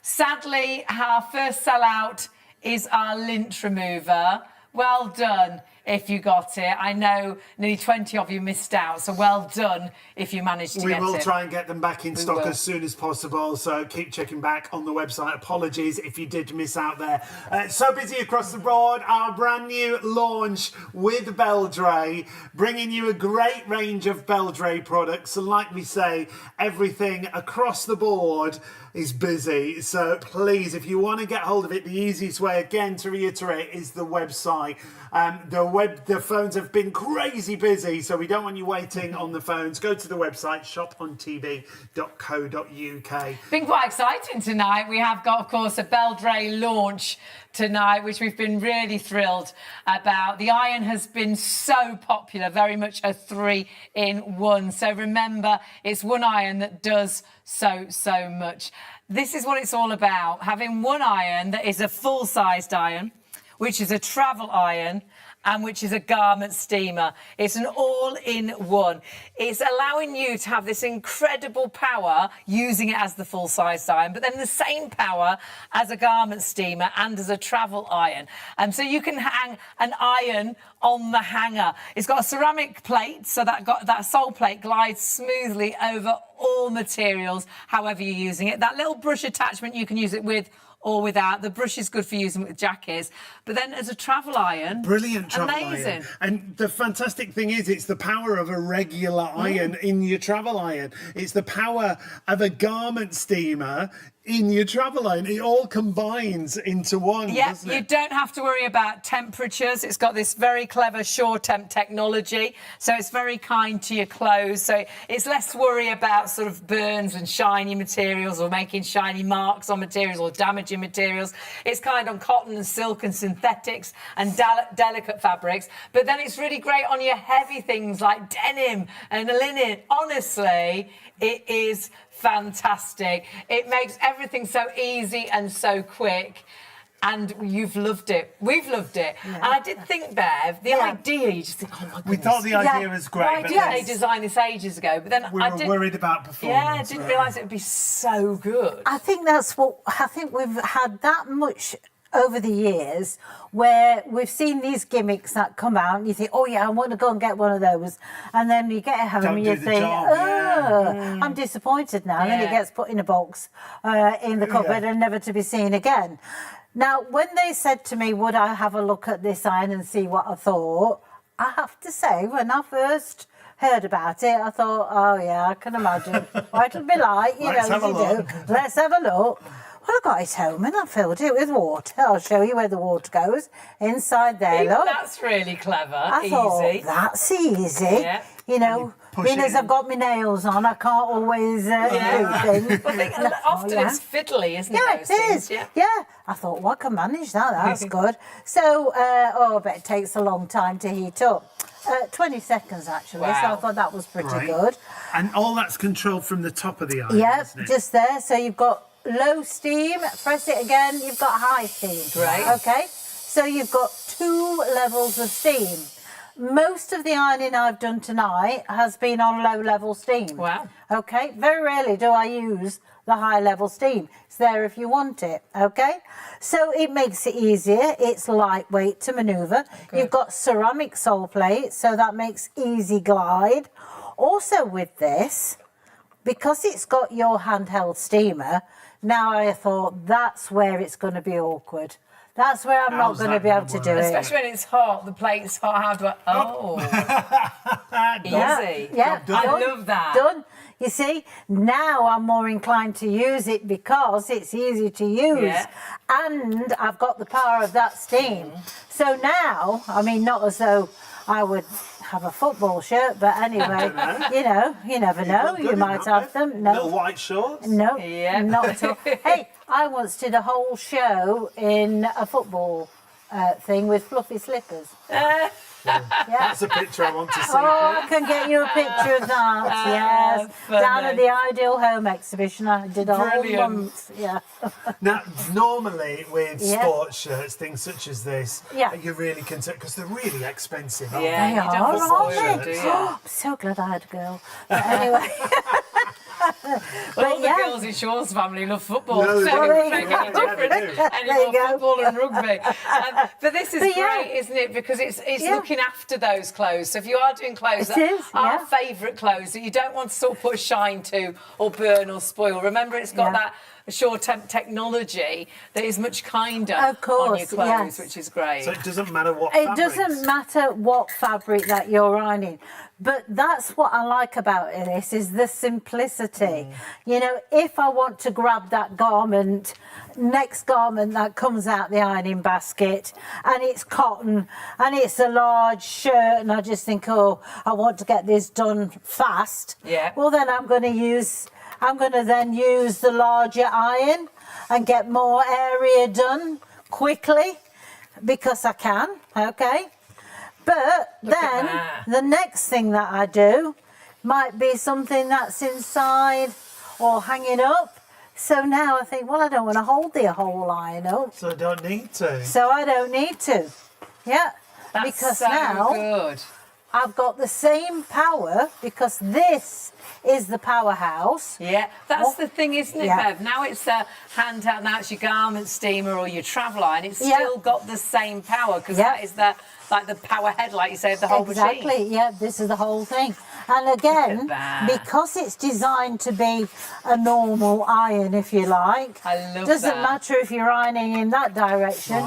Sadly, our first sellout is our lint remover. Well done. if you got it. I know nearly 20 of you missed out, so well done if you managed to get it. We will try and get them back in stock as soon as possible, so keep checking back on the website. Apologies if you did miss out there. So busy across the board. Our brand new launch with Beldray, bringing you a great range of Beldray products. And like we say, everything across the board is busy. So please, if you want to get hold of it, the easiest way, again, to reiterate, is the website. The phones have been crazy busy, so we don't want you waiting on the phones. Go to the website, shopontv.co.uk. Been quite exciting tonight. We have got, of course, a Beldray launch tonight, which we've been really thrilled about. The iron has been so popular, very much a 3-in-1. So remember, it's one iron that does so much. This is what it's all about, having one iron that is a full-sized iron, which is a travel iron, and which is a garment steamer. It's an all-in-one. It's allowing you to have this incredible power using it as the full-sized iron, but then the same power as a garment steamer and as a travel iron. So you can hang an iron on the hanger. It's got a ceramic plate, so that sole plate glides smoothly over all materials, however you're using it. That little brush attachment, you can use it with or without. The brush is good for using with jackets, but then as a travel iron, brilliant travel amazing. Iron. And the fantastic thing is, it's the power of a regular iron in your travel iron. It's the power of a garment steamer in your travel iron. It all combines into one, doesn't it? You don't have to worry about temperatures. It's got this very clever SureTemp technology, so it's very kind to your clothes. So it's less worry about sort of burns and shiny materials or making shiny marks on materials or damaging materials. It's kind on cotton and silk and synthetics and delicate fabrics. But then it's really great on your heavy things like denim and linen. Honestly, it is fantastic. It makes everything so easy and so quick. And you've loved it. We've loved it. Yeah. And I did think, Bev, the idea, you just think, oh my goodness. We thought the idea was great. Why didn't they design this ages ago? But then we were worried about performance. Yeah, I didn't realise it would be so good. I think we've had that much over the years where we've seen these gimmicks that come out and you think, oh yeah, I want to go and get one of those, and then you get home and you think, I'm disappointed now, and then it gets put in a box in the cupboard and never to be seen again. Now, when they said to me, would I have a look at this iron and see what I thought, I have to say, when I first heard about it, I thought, oh yeah, I can imagine what it'll be like, you know, as you do. Let's have a look. Well, I got it home and I filled it with water. I'll show you where the water goes. Inside there, look. That's really clever. I thought, that's easy. Yeah. You know, being as I've got my nails on, I can't always do things. Well, often it's fiddly, isn't it? Yeah, it is. Yeah. I thought, well, I can manage that. That's good. So, I bet it takes a long time to heat up. 20 seconds, actually. Wow. So I thought that was pretty good. And all that's controlled from the top of the iron, isn't it? Just there. So you've got low steam, press it again, you've got high steam. Great. Okay, so you've got 2 levels of steam. Most of the ironing I've done tonight has been on low level steam. Wow. Okay, very rarely do I use the high level steam. It's there if you want it, okay? So it makes it easier, it's lightweight to manoeuvre. Good. You've got ceramic sole plate, so that makes easy glide. Also with this, because it's got your handheld steamer, now I thought that's where it's going to be awkward. That's where I'm not going to be able to do it. Especially when it's hot, the plate's hot. How do I... Easy. Yeah. I love that. Done. You see, now I'm more inclined to use it because it's easy to use. Yeah. And I've got the power of that steam. So now, I mean, not as though I would have a football shirt, but anyway, you know, you never know. You might have them. No. Little white shorts? No, not at all. Hey, I once did a whole show in a football thing with fluffy slippers. That's a picture I want to see. Oh, I can get you a picture of that. Yes, down at the Ideal Home exhibition, I did a whole month. Yeah. Now, normally with sports shirts, things such as this, you're really concerned because they're really expensive. Aren't they? They are, aren't they? I'm so glad I had a girl. But anyway. Well, all the girls in Sean's family love football. No, so they it do. doesn't make any difference anymore, football and rugby. But this is great, isn't it? Because it's looking after those clothes. So if you are doing clothes that are favourite clothes that you don't want to sort of put shine to or burn or spoil, remember it's got that SureTemp technology that is much kinder on your clothes, which is great. So it doesn't matter what It doesn't matter what fabric that you're ironing. But that's what I like about this, is the simplicity. You know, if I want to grab that garment, next garment that comes out the ironing basket, and it's cotton, and it's a large shirt, and I just think, oh, I want to get this done fast. Yeah. Well, then I'm going to then use the larger iron and get more area done quickly, because I can, okay? But then the next thing that I do might be something that's inside or hanging up. So now I think, well, I don't want to hold the whole iron up. So I don't need to. So I don't need to. Yeah. That's because so now good. I've got the same power, because this is the powerhouse. Yeah, that's the thing, isn't it, Bev? Now it's a handheld, now it's your garment steamer or your travel iron. It's still got the same power, because that is the power head, like you say, of the whole machine. Exactly, yeah, this is the whole thing. And again, because it's designed to be a normal iron, if you like, doesn't matter if you're ironing in that direction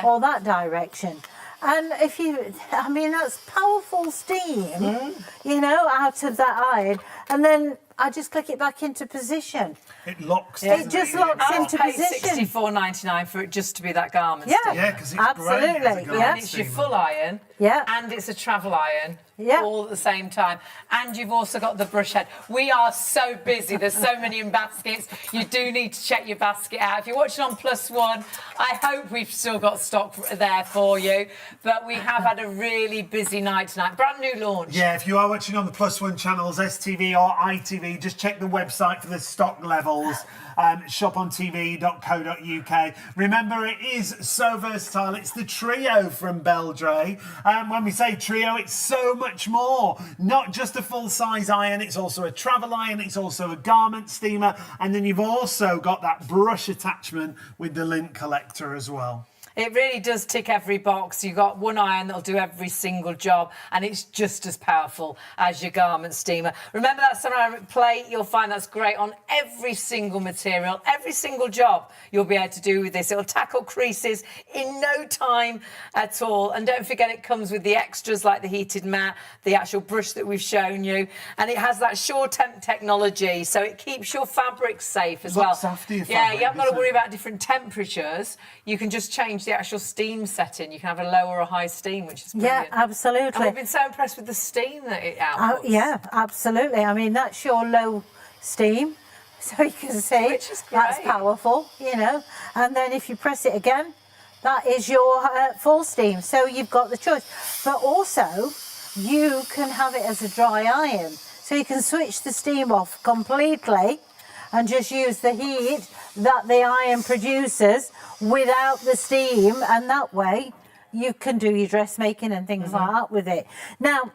or that direction. And if you, I mean, that's powerful steam, you know, out of that iron. And then I just click it back into position. It locks. It just locks into position. $64.99 for it just to be that garment. Yeah, because it's absolutely. great as a garment And it's your full iron. And it's a travel iron. All at the same time. And you've also got the brush head. We are so busy. There's so many in baskets. You do need to check your basket out. If you're watching on +1, I hope we've still got stock there for you. But we have had a really busy night tonight. Brand new launch. Yeah, if you are watching on the +1 channels, STV or ITV, just check the website for the stock levels. shopontv.co.uk. Remember, it is so versatile. It's the trio from Beldray. When we say trio, it's so much more. Not just a full-size iron, it's also a travel iron, it's also a garment steamer, and then you've also got that brush attachment with the lint collector as well. It really does tick every box. You've got one iron that'll do every single job, and it's just as powerful as your garment steamer. Remember that ceramic plate? You'll find that's great on every single material, every single job you'll be able to do with this. It'll tackle creases in no time at all. And don't forget, it comes with the extras like the heated mat, the actual brush that we've shown you, and it has that SureTemp technology, so it keeps your fabrics safe as well. After your Yeah, fabric, you haven't got to worry about different temperatures. You can just change the actual steam setting. You can have a low or a high steam, which is brilliant. Yeah, absolutely. And we've been so impressed with the steam that it outputs. Yeah, absolutely. I mean, that's your low steam, so you can see Which is great. that's powerful, you know. And then if you press it again, that is your full steam. So you've got the choice. But also, you can have it as a dry iron. So you can switch the steam off completely and just use the heat that the iron produces without the steam, and that way you can do your dressmaking and things like that with it. Now,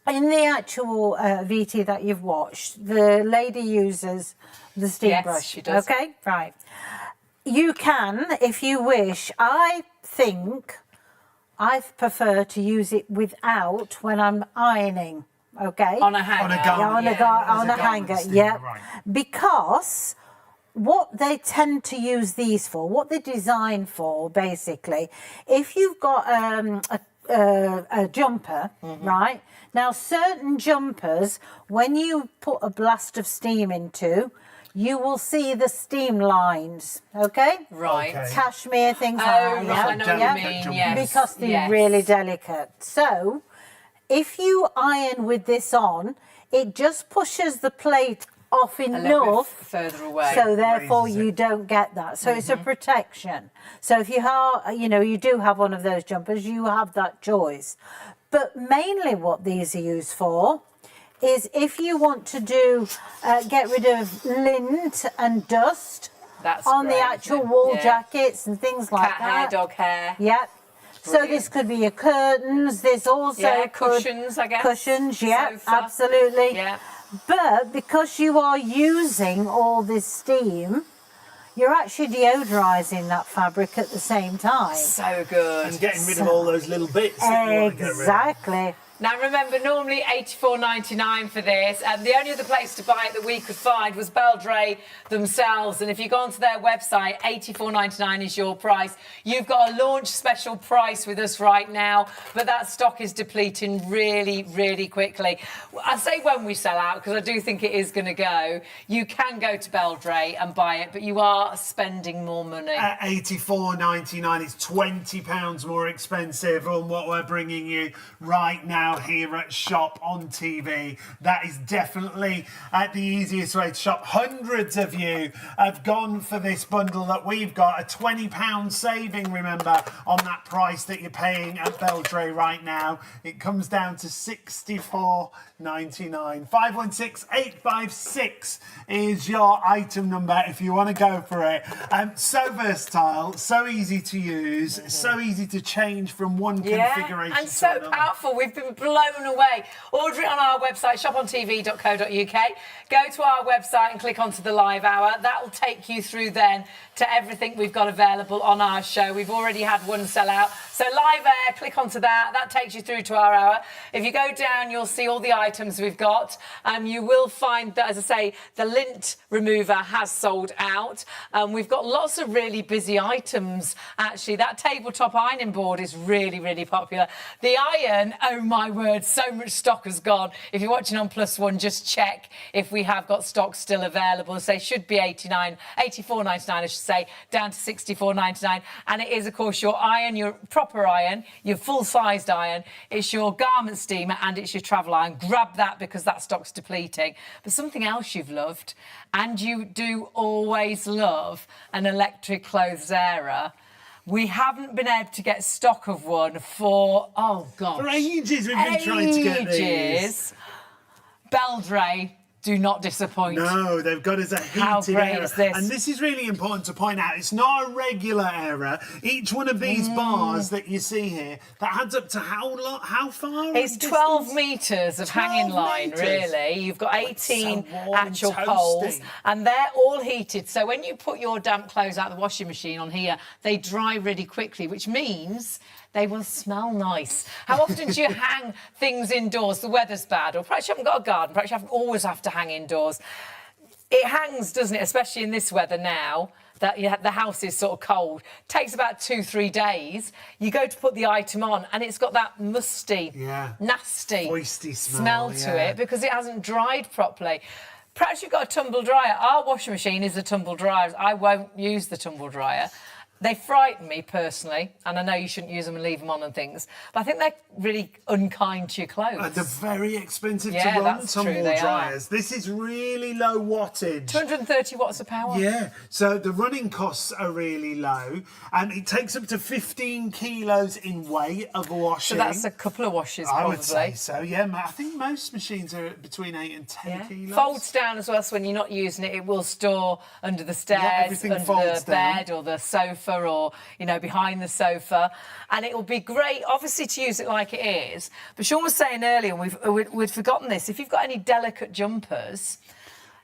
in the actual VT that you've watched, the lady uses the steam brush. She does. Okay, right. You can, if you wish. I think I prefer to use it without when I'm ironing. Okay. On a hanger. On a hanger, yeah. Right. Because what they tend to use these for, what they're designed for, basically, if you've got a jumper, right? Now, certain jumpers, when you put a blast of steam into, you will see the steam lines, okay? Right. Okay. Cashmere, things like Oh, that. right, I know what you mean, yes. Because they're really delicate. So, if you iron with this on, it just pushes the plate off enough further away. so therefore you don't get that. So it's a protection. So if you are, you know, you do have one of those jumpers, you have that choice. But mainly what these are used for is if you want to do, get rid of lint and dust on the actual wool jackets and things like Cat that. hair, dog hair. Yep. So this could be your curtains. There's also cushions, I guess. Cushions, yeah, Sofa. absolutely. Yeah. But because you are using all this steam, you're actually deodorising that fabric at the same time. So good. And getting rid of all those little bits that you want to get rid of. Exactly. Now remember, normally $84.99 for this, and the only other place to buy it that we could find was Beldray themselves. And if you go onto their website, $84.99 is your price. You've got a launch special price with us right now, but that stock is depleting really, really quickly. I say when we sell out, because I do think it is going to go. You can go to Beldray and buy it, but you are spending more money. At $84.99, it's £20 more expensive on what we're bringing you right now here at Shop on TV. That is definitely the easiest way to shop. Hundreds of you have gone for this bundle that we've got. A £20 saving, remember, on that price that you're paying at Beldray right now. It comes down to $64.99. 516856 is your item number if you want to go for it. So versatile, so easy to use, so easy to change from one configuration and so to another. powerful. We've been blown away. Order it on our website, shopontv.co.uk. Go to our website and click onto the live hour. That will take you through then to everything we've got available on our show. We've already had one sell out. So live air, click onto that. That takes you through to our hour. If you go down, you'll see all the items we've got. You will find that, as I say, the lint remover has sold out. We've got lots of really busy items, actually. That tabletop ironing board is really, really popular. The iron, oh my word, so much stock has gone. If you're watching on +1, just check if we have got stock still available. So it should be $84.99, I should say, down to $64.99. And it is, of course, your iron, your proper iron, your full-sized iron. It's your garment steamer and it's your travel iron. Grab that because that stock's depleting. But something else you've loved, and you do always love, an electric clothes airer. We haven't been able to get stock of one for, oh gosh, For ages we've been trying to get these. Beldray do not disappoint. No, they've got us a heated How great airer. is this? And this is really important to point out. It's not a regular airer. Each one of these bars that you see here, that adds up to how long, how far? It's 12 metres of hanging line, really. You've got 18 actual poles, and they're all heated. So when you put your damp clothes out of the washing machine on here, they dry really quickly, which means they will smell nice. How often do you hang things indoors? The weather's bad, or perhaps you haven't got a garden, perhaps you always have to hang indoors. It hangs, doesn't it, especially in this weather now, that the house is sort of cold. Takes about 2-3 days. You go to put the item on and it's got that musty, nasty foisty smell to it because it hasn't dried properly. Perhaps you've got a tumble dryer. Our washing machine is a tumble dryer. I won't use the tumble dryer. They frighten me personally, and I know you shouldn't use them and leave them on and things, but I think they're really unkind to your clothes. They're very expensive to run, tumble dryers. This is really low wattage. 230 watts of power. Yeah, so the running costs are really low, and it takes up to 15 kilos in weight of washing. So that's a couple of washes, probably. I would say so, yeah. I think most machines are between 8 and 10 kilos. Folds down as well, so when you're not using it, it will store under the stairs, under the bed or the sofa, or, you know, behind the sofa, and it will be great, obviously, to use it like it is. But Sean was saying earlier, and we'd forgotten this, if you've got any delicate jumpers,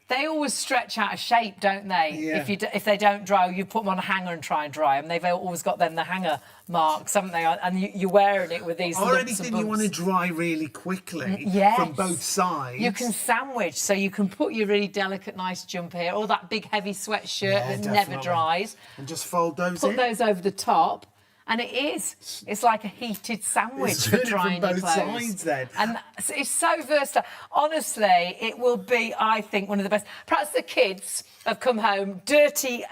they always stretch out of shape, don't they? Yeah. If they don't dry, you put them on a hanger and try and dry them. They've always got then the hanger marks, haven't they? And you're wearing it with these or anything you want to dry really quickly from both sides. You can sandwich, so you can put your really delicate, nice jumper here, or that big, heavy sweatshirt that never dries. And just fold those Put those over the top. And it's like a heated sandwich for drying your clothes. Sides, then. And it's so versatile. Honestly, it will be, I think, one of the best. Perhaps the kids have come home, dirty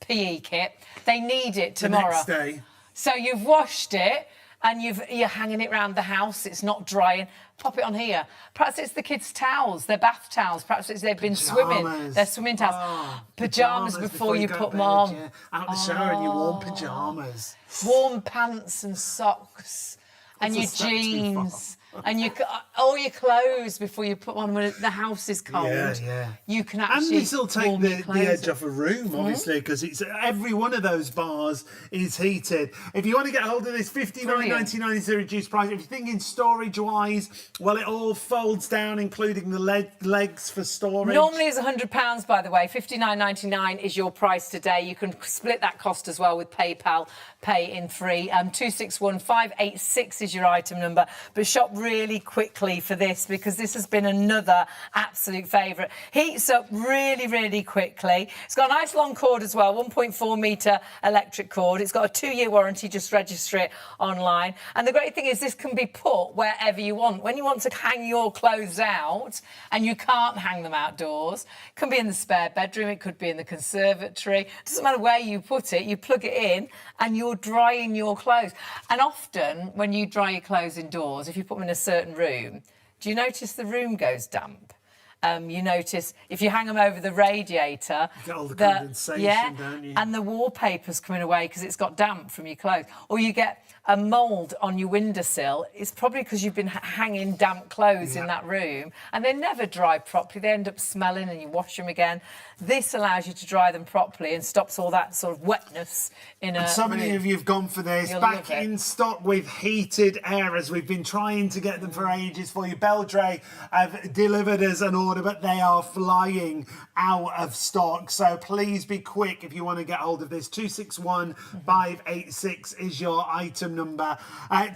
PE kit. They need it tomorrow. The next day. So you've washed it and you're hanging it around the house. It's not drying. Pop it on here. Perhaps it's the kids' towels, their bath towels. Perhaps they've been swimming, their swimming towels. Pyjamas before you put them on. Yeah. Out the shower in your warm pyjamas. Warm pants and socks and your jeans. and all your clothes before you put on when the house is cold. Yeah. You can actually. And this will take the edge off off a room, obviously, because it's every one of those bars is heated. If you want to get hold of this, $59.99 is the reduced price. If you're thinking storage-wise, well, it all folds down, including the legs for storage. Normally it's £100, by the way. $59.99 is your price today. You can split that cost as well with PayPal, pay in free. 261586 is your item number. But shop really quickly for this, because this has been another absolute favourite. Heats up really, really quickly. It's got a nice long cord as well, 1.4 metre electric cord. It's got a 2-year warranty. Just register it online. And the great thing is this can be put wherever you want. When you want to hang your clothes out and you can't hang them outdoors, it can be in the spare bedroom, it could be in the conservatory. It doesn't matter where you put it, you plug it in and you're drying your clothes. And often when you dry your clothes indoors, if you put them in a certain room, do you notice the room goes damp? You notice if you hang them over the radiator, you get all the condensation, don't you? And the wallpaper's coming away because it's got damp from your clothes. Or you get a mould on your windowsill. It's probably because you've been hanging damp clothes in that room, and they never dry properly. They end up smelling, and you wash them again. This allows you to dry them properly and stops all that sort of wetness in a room. So many of you have gone for this. Back in stock with heated Hares. We've been trying to get them for ages for you. Beldray have delivered us an order, but they are flying out of stock. So please be quick if you want to get hold of this. 261586 is your item number.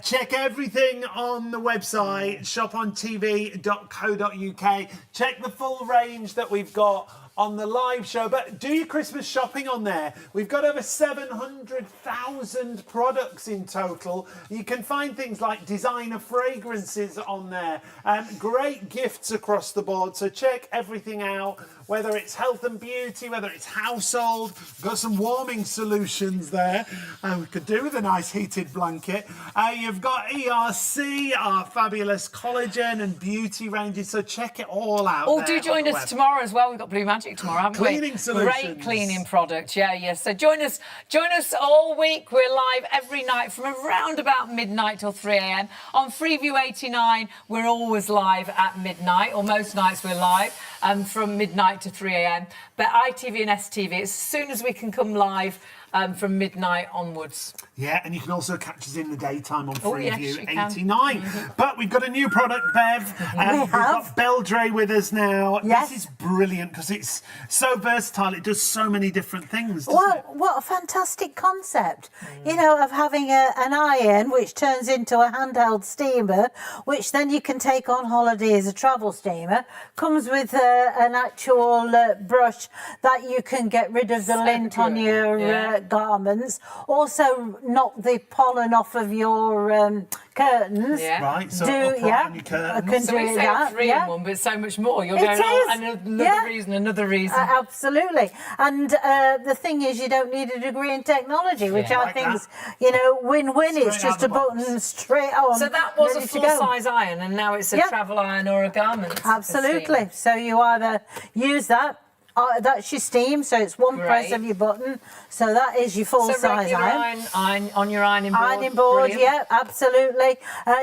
Check everything on the website, shopontv.co.uk. Check the full range that we've got on the live show, but do your Christmas shopping on there. We've got over 700,000 products in total. You can find things like designer fragrances on there. Great gifts across the board, so check everything out, whether it's health and beauty, whether it's household. Got some warming solutions there. We could do with a nice heated blanket. You've got ERC, our fabulous collagen and beauty ranges, so check it all out. Oh, do join us tomorrow as well. We've got Blue Magic tomorrow, haven't we? Cleaning solutions. Great cleaning product, yeah. So join us all week. We're live every night from around about midnight till 3 a.m. On Freeview 89, we're always live at midnight, or most nights we're live from midnight to 3 a.m. But ITV and STV, as soon as we can come live from midnight onwards. Yeah, and you can also catch us in the daytime on Freeview 89. Mm-hmm. But we've got a new product, Bev. We've got Beldray with us now. Yes. This is brilliant because it's so versatile. It does so many different things, doesn't Well, it? what a fantastic concept, you know, of having an iron which turns into a handheld steamer, which then you can take on holiday as a travel steamer. Comes with an actual brush that you can get rid of the lint on your garments. Also knock the pollen off of your curtains. Yeah. Right, so on your curtains. Can So do we say that. 3 in 1, but so much more. You're It going, is. another reason. Absolutely. And the thing is, you don't need a degree in technology, which I think is, you know, win-win. It's just a button straight on. So that was a ready to go. full-size iron, and now it's a travel iron or a garment. Absolutely. So you either use that. That's your steam, so it's one press of your button. So that is your full-size iron. Iron on your ironing board. Ironing board, Brilliant. yeah, absolutely.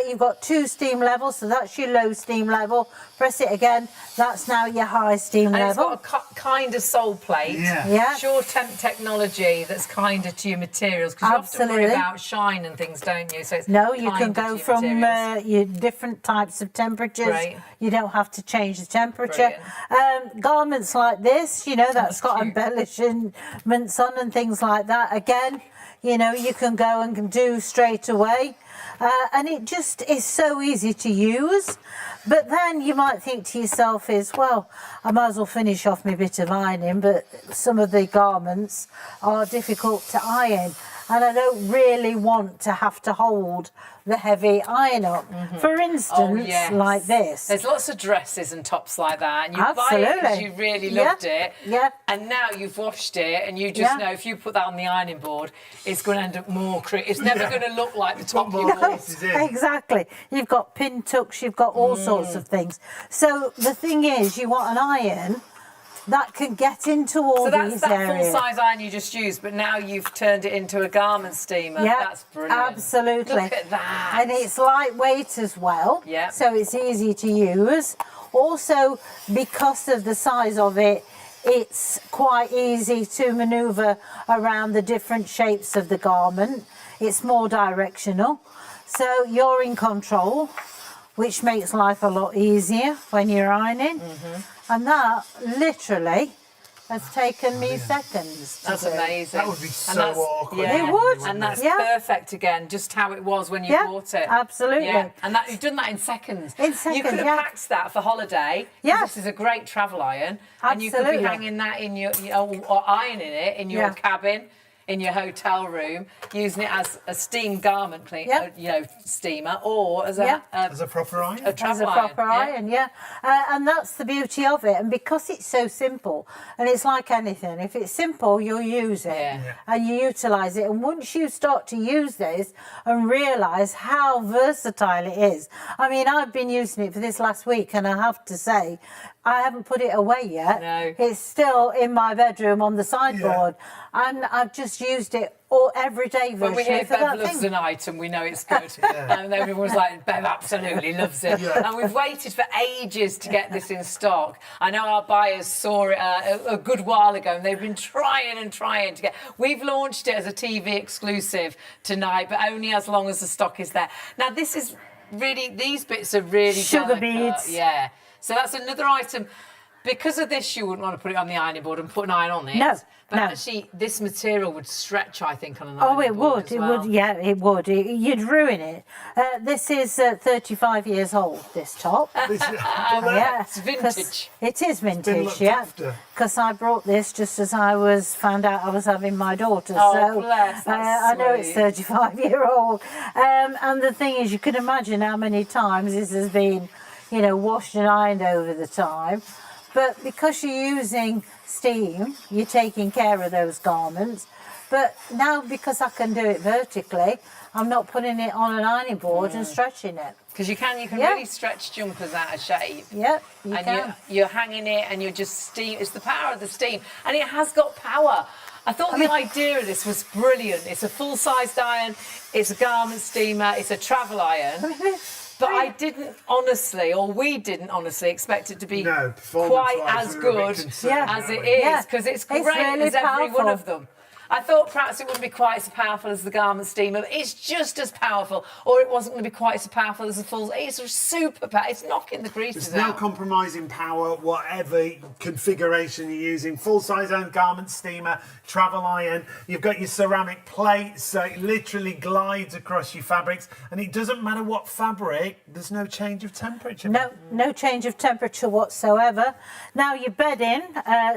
You've got 2 steam levels, so that's your low steam level. Press it again, that's now your high steam And level. it's got a kind of Soleplate. Yeah. SureTemp technology that's kinder to your materials, because you often worry about shine and things, don't you? So it's No, you kinder can go to your from materials. your different types of temperatures. Great. You don't have to change the temperature. Garments like this, you know, that's got cute. embellishments on and things like that. Again, you know, you can go and can do straight away. And it just is so easy to use. But then you might think to yourself well, I might as well finish off my bit of ironing, but some of the garments are difficult to iron. And I don't really want to have to hold the heavy iron up. For instance, like this. There's lots of dresses and tops like that, and you buy it because you really loved it, and now you've washed it, and you just know if you put that on the ironing board, it's going to end up more it's never going to look like the top you bought. Exactly. You've got pin tucks, you've got all sorts of things. So the thing is, you want an iron that can get into all these that areas. full-size iron you just used, but now you've turned it into a garment steamer. Yeah, That's brilliant. Absolutely. Look at that. And it's lightweight as well. Yeah. So it's easy to use. Also, because of the size of it, it's quite easy to manoeuvre around the different shapes of the garment. It's more directional. So you're in control, which makes life a lot easier when you're ironing. And that literally has taken me seconds. That's amazing. That would be so awkward. Yeah. It would. And that's Yeah. perfect again, just how it was when you bought it. Absolutely. Yeah. And you've done that in seconds. In seconds, you could have packed that for holiday. Yes. This is a great travel iron. And you could be Absolutely. hanging that in your, or ironing it in your cabin, in your hotel room, using it as a steam garment steamer, or as a proper iron. A travel as a proper iron, and that's the beauty of it. And because it's so simple, and it's like anything, if it's simple, you'll use it and you utilise it. And once you start to use this and realise how versatile it is, I mean, I've been using it for this last week, and I have to say, I haven't put it away yet. No. It's still in my bedroom on the sideboard, and I've just used it every day virtually. When we hear for Bev that loves thing. an item, we know it's good. And everyone's like, Bev absolutely loves it. And we've waited for ages to get this in stock. I know our buyers saw it a good while ago, and they've been trying and trying to get. We've launched it as a TV exclusive tonight, but only as long as the stock is there. Now, this is really, these bits are really Sugar delicate. beads. Yeah. So that's another item. Because of this, you wouldn't want to put it on the ironing board and put an iron on it. No, But no. actually, this material would stretch, I think, on an ironing board. Oh, it would. as It well. would. Yeah, it would. You'd ruin it. This is 35 years old. This top. Yeah, It's vintage. It is been vintage. looked Yeah, after. because I brought this just as I found out I was having my daughter. Oh, so bless, that's I know it's sweet. 35-year-old. And the thing is, you can imagine how many times this has been, washed and ironed over the time. But because you're using steam, you're taking care of those garments. But now, because I can do it vertically, I'm not putting it on an ironing board and stretching it. Because you can Yeah. really stretch jumpers out of shape. Yep, you And can. you're hanging it and you're just steam. It's the power of the steam. And it has got power. I thought the idea of this was brilliant. It's a full-sized iron, it's a garment steamer, it's a travel iron. But I didn't honestly, or we didn't honestly expect it to be quite as good as it is, because it's great really as every one powerful. of them. I thought perhaps it wouldn't be quite as powerful as the garment steamer, but it's just as powerful, or it wasn't going to be quite as powerful as the full. It's super powerful. It's knocking the creases There's no out. compromising power, whatever configuration you're using. Full-size iron, garment steamer, travel iron. You've got your ceramic plates, so it literally glides across your fabrics. And it doesn't matter what fabric, there's no change of temperature. No change of temperature whatsoever. Now your bedding,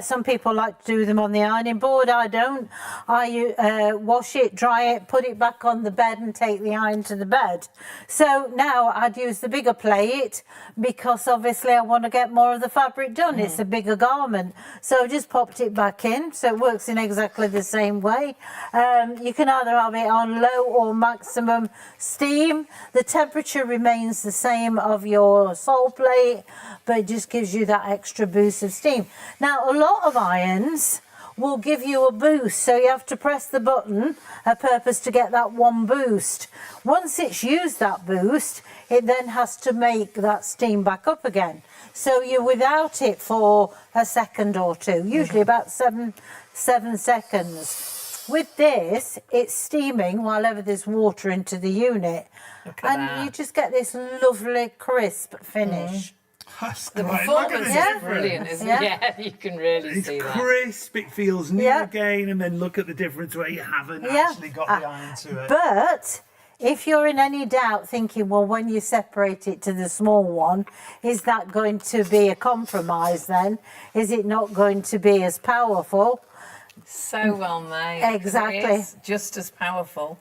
some people like to do them on the ironing board. I don't. I wash it, dry it, put it back on the bed and take the iron to the bed. So now I'd use the bigger plate because obviously I want to get more of the fabric done. It's a bigger garment. So I just popped it back in, so it works in exactly the same way. You can either have it on low or maximum steam. The temperature remains the same of your Soleplate, but it just gives you that extra boost of steam. Now, a lot of irons will give you a boost, so you have to press the button a purpose to get that one boost. Once it's used that boost, it then has to make that steam back up again. So you're without it for a second or two, usually about seven seconds. With this, it's steaming while ever there's water into the unit. And you just get this lovely crisp finish. The performance is brilliant, isn't it? Yeah, you can really see that. It's crisp, it feels new again, and then look at the difference where you haven't actually got the iron to it. But if you're in any doubt thinking, well, when you separate it to the small one, is that going to be a compromise then? Is it not going to be as powerful? So well made. Exactly. It's just as powerful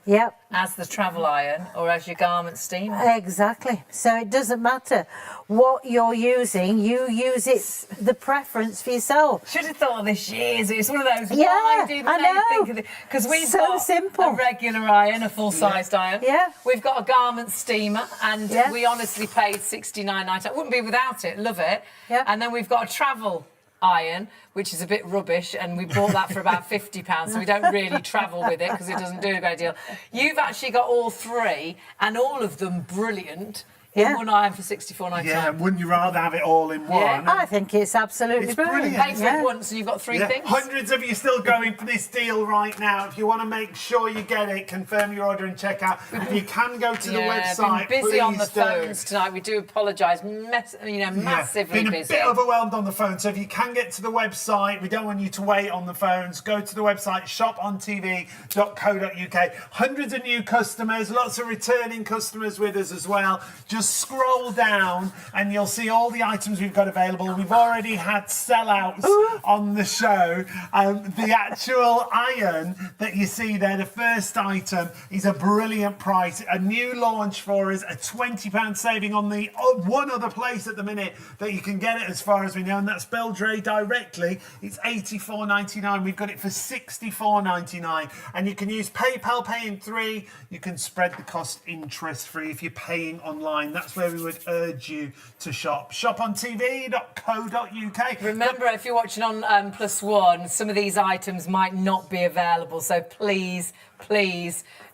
as the travel iron or as your garment steamer. Exactly. So it doesn't matter what you're using, you use it, the preference for yourself. Should have thought of this years. It's one of those. Yeah, Why didn't I they know. think of it? Because we've So got simple. a regular iron, a full-sized iron. Yeah. We've got a garment steamer, and we honestly paid $69.99. I wouldn't be without it. Love it. Yeah. And then we've got a travel iron, which is a bit rubbish, and we bought that for about £50, so we don't really travel with it because it doesn't do a great deal. You've actually got all three, and all of them brilliant. In one iron for £64.99. Yeah, wouldn't you rather have it all in one? Yeah, I think it's absolutely brilliant. Pay for it once and you've got three things. Hundreds of you still going for this deal right now. If you want to make sure you get it, confirm your order and check out. If you can go to the website, been busy on the do. phones tonight. We do apologise, massively been a busy. bit overwhelmed on the phone. So if you can get to the website, we don't want you to wait on the phones. Go to the website, shopontv.co.uk. Hundreds of new customers, lots of returning customers with us as well. Just scroll down and you'll see all the items we've got available. We've already had sellouts on the show. The actual iron that you see there, the first item, is a brilliant price. A new launch for us, a £20 saving on the one other place at the minute that you can get it as far as we know, and that's Beldray directly. It's £84.99. We've got it for £64.99. And you can use PayPal Pay in 3. You can spread the cost interest free if you're paying online. That's where we would urge you to shop. Shopontv.co.uk. Remember, if you're watching on +1, some of these items might not be available, so please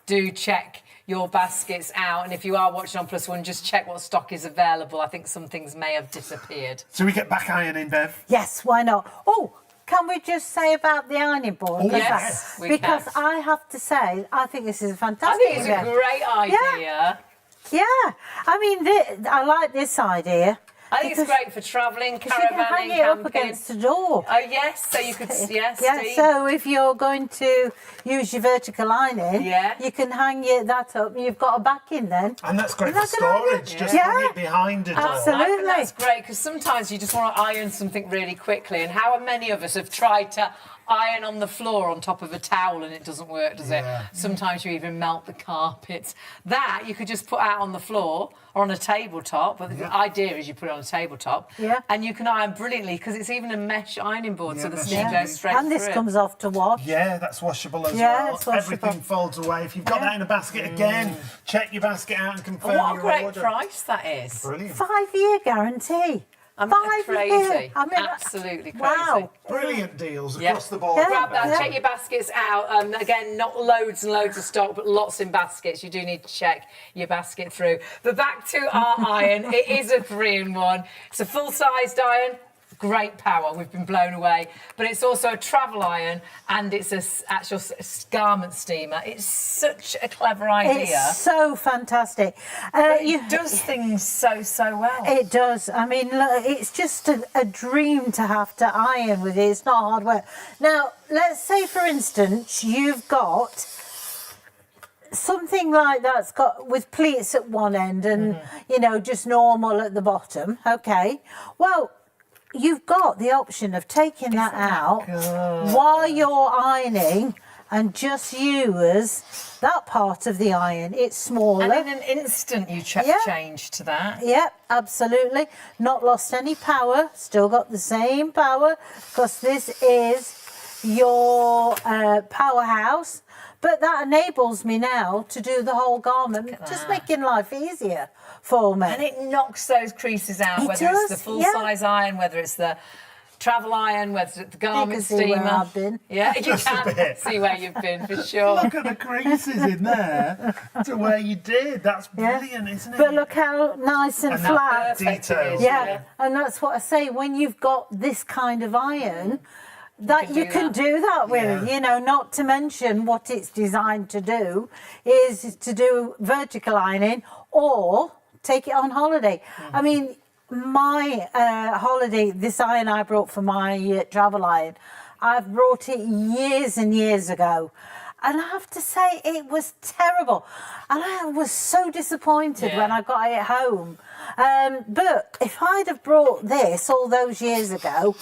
do check your baskets out. And if you are watching on +1, just check what stock is available. I think some things may have disappeared. So we get back iron in, Bev? Yes, why not? Oh, can we just say about the ironing board? Yes, because I have to say, I think this is a fantastic I think it's a great idea. Yeah, I mean, I like this idea. I think it's great for travelling, caravanning, you can hang it up against the door. Oh, yes, so you could, Yeah, so if you're going to use your vertical ironing, you can hang that up and you've got a backing then. And that's great for storage, just hang it behind it. Absolutely. I think that's great, because sometimes you just want to iron something really quickly, and how many of us have tried to iron on the floor on top of a towel and it doesn't work, does it? Sometimes you even melt the carpets. That you could just put out on the floor or on a tabletop, but the idea is you put it on a tabletop and you can iron brilliantly because it's even a mesh ironing board, so the steam goes straight and this through comes off to wash. Yeah, that's washable as well. It's washable. Everything folds away. If you've got that in a basket again, check your basket out and confirm your order. What a great price that is. Brilliant. 5-year guarantee. I mean, crazy. I mean, absolutely crazy. Wow. Brilliant deals across the board. Grab that, check your baskets out. Again, not loads and loads of stock, but lots in baskets. You do need to check your basket through. But back to our iron. It is a 3-in-1. It's a full-sized iron. Great power, we've been blown away. But it's also a travel iron and it's an actual garment steamer. It's such a clever idea. It's so fantastic. It does things so well. It does. I mean, look, it's just a dream to have to iron with it. It's not hard work. Now, let's say, for instance, you've got something like that's got with pleats at one end and, you know, just normal at the bottom. Okay. Well, you've got the option of taking that out while you're ironing and just use that part of the iron. It's smaller. And in an instant you change to that. Yep, absolutely. Not lost any power. Still got the same power because this is your powerhouse. But that enables me now to do the whole garment, just making life easier for me. And it knocks those creases out, whether it's the full-size iron, whether it's the travel iron, whether it's the garment steamer. You can see where I've been. Yeah, you can see where you've been, for sure. Look at the creases in there to where you did. That's brilliant, isn't it? But look how nice and flat. Details. Yeah, and that's what I say, when you've got this kind of iron, that you can do that with, you know, not to mention what it's designed to do is to do vertical ironing or take it on holiday. I mean, my holiday, this iron I brought for my travel iron, I've brought it years and years ago. And I have to say, it was terrible. And I was so disappointed when I got it home. But if I'd have brought this all those years ago,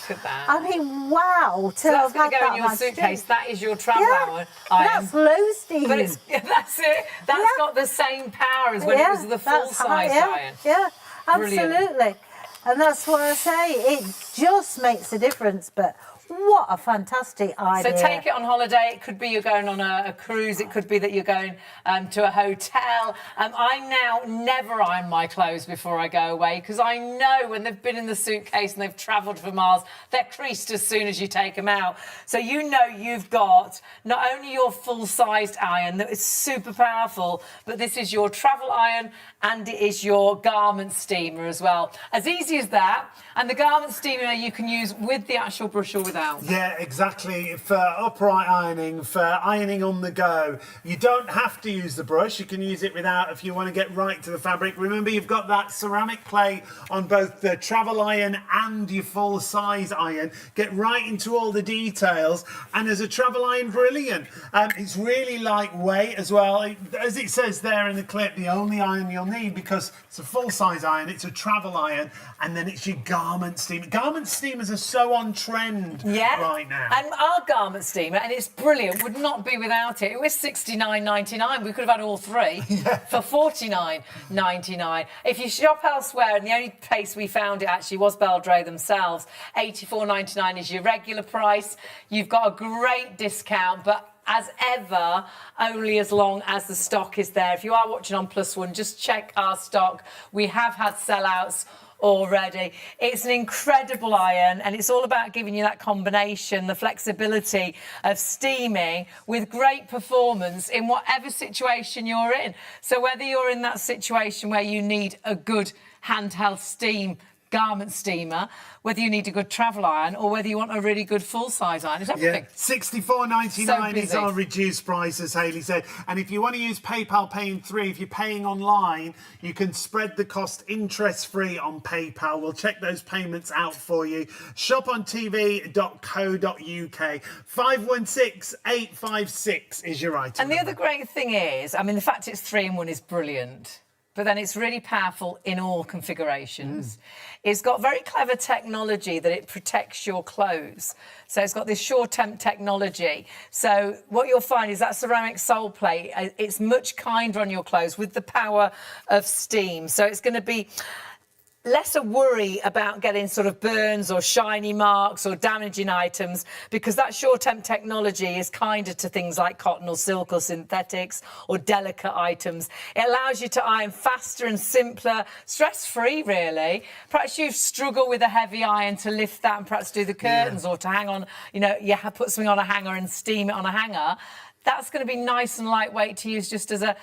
I mean, wow. So that's going to go in your suitcase. That is your travel iron. That's low steam. But that's it. That's got the same power as when it was the full-size iron. Yeah, absolutely. Brilliant. And that's what I say. It just makes a difference. But What a fantastic idea. So take it on holiday. It could be you're going on a cruise. It could be that you're going to a hotel. I now never iron my clothes before I go away because I know when they've been in the suitcase and they've travelled for miles, they're creased as soon as you take them out. So you know you've got not only your full-sized iron that is super powerful, but this is your travel iron and it is your garment steamer as well. As easy as that. And the garment steamer you can use with the actual brush or without. Yeah, exactly. For upright ironing, for ironing on the go. You don't have to use the brush. You can use it without if you want to get right to the fabric. Remember, you've got that ceramic clay on both the travel iron and your full-size iron. Get right into all the details. And as a travel iron, brilliant. It's really lightweight as well. As it says there in the clip, the only iron you'll need, because it's a full-size iron, it's a travel iron, and then it's your garment steamer. Garment steamers are so on trend right now. And our garment steamer, and it's brilliant, would not be without it. It was $69.99. We could have had all three for $49.99. If you shop elsewhere, and the only place we found it actually was Beldray themselves, $84.99 is your regular price. You've got a great discount, but as ever, only as long as the stock is there. If you are watching on Plus One, just check our stock. We have had sellouts already. It's an incredible iron, and it's all about giving you that combination, the flexibility of steaming with great performance in whatever situation you're in. So whether you're in that situation where you need a good handheld steam garment steamer, whether you need a good travel iron or whether you want a really good full-size iron, it's everything. Yeah. $64.99 is our reduced price, as Hayley said. And if you want to use PayPal Pay in 3, if you're paying online, you can spread the cost interest-free on PayPal. We'll check those payments out for you. shopontv.co.uk. 516856 is your item. And the other great thing is, I mean, the fact it's 3-in-1 is brilliant. But then it's really powerful in all configurations. It's got very clever technology that it protects your clothes. So it's got this SureTemp technology. So what you'll find is that ceramic sole plate, it's much kinder on your clothes with the power of steam. So it's going to be less a worry about getting sort of burns or shiny marks or damaging items, because that SureTemp technology is kinder to things like cotton or silk or synthetics or delicate items. It allows you to iron faster and simpler, stress-free really. Perhaps you struggle with a heavy iron to lift that and perhaps do the curtains or to hang on, you know, you put something on a hanger and steam it on a hanger. That's going to be nice and lightweight to use just as a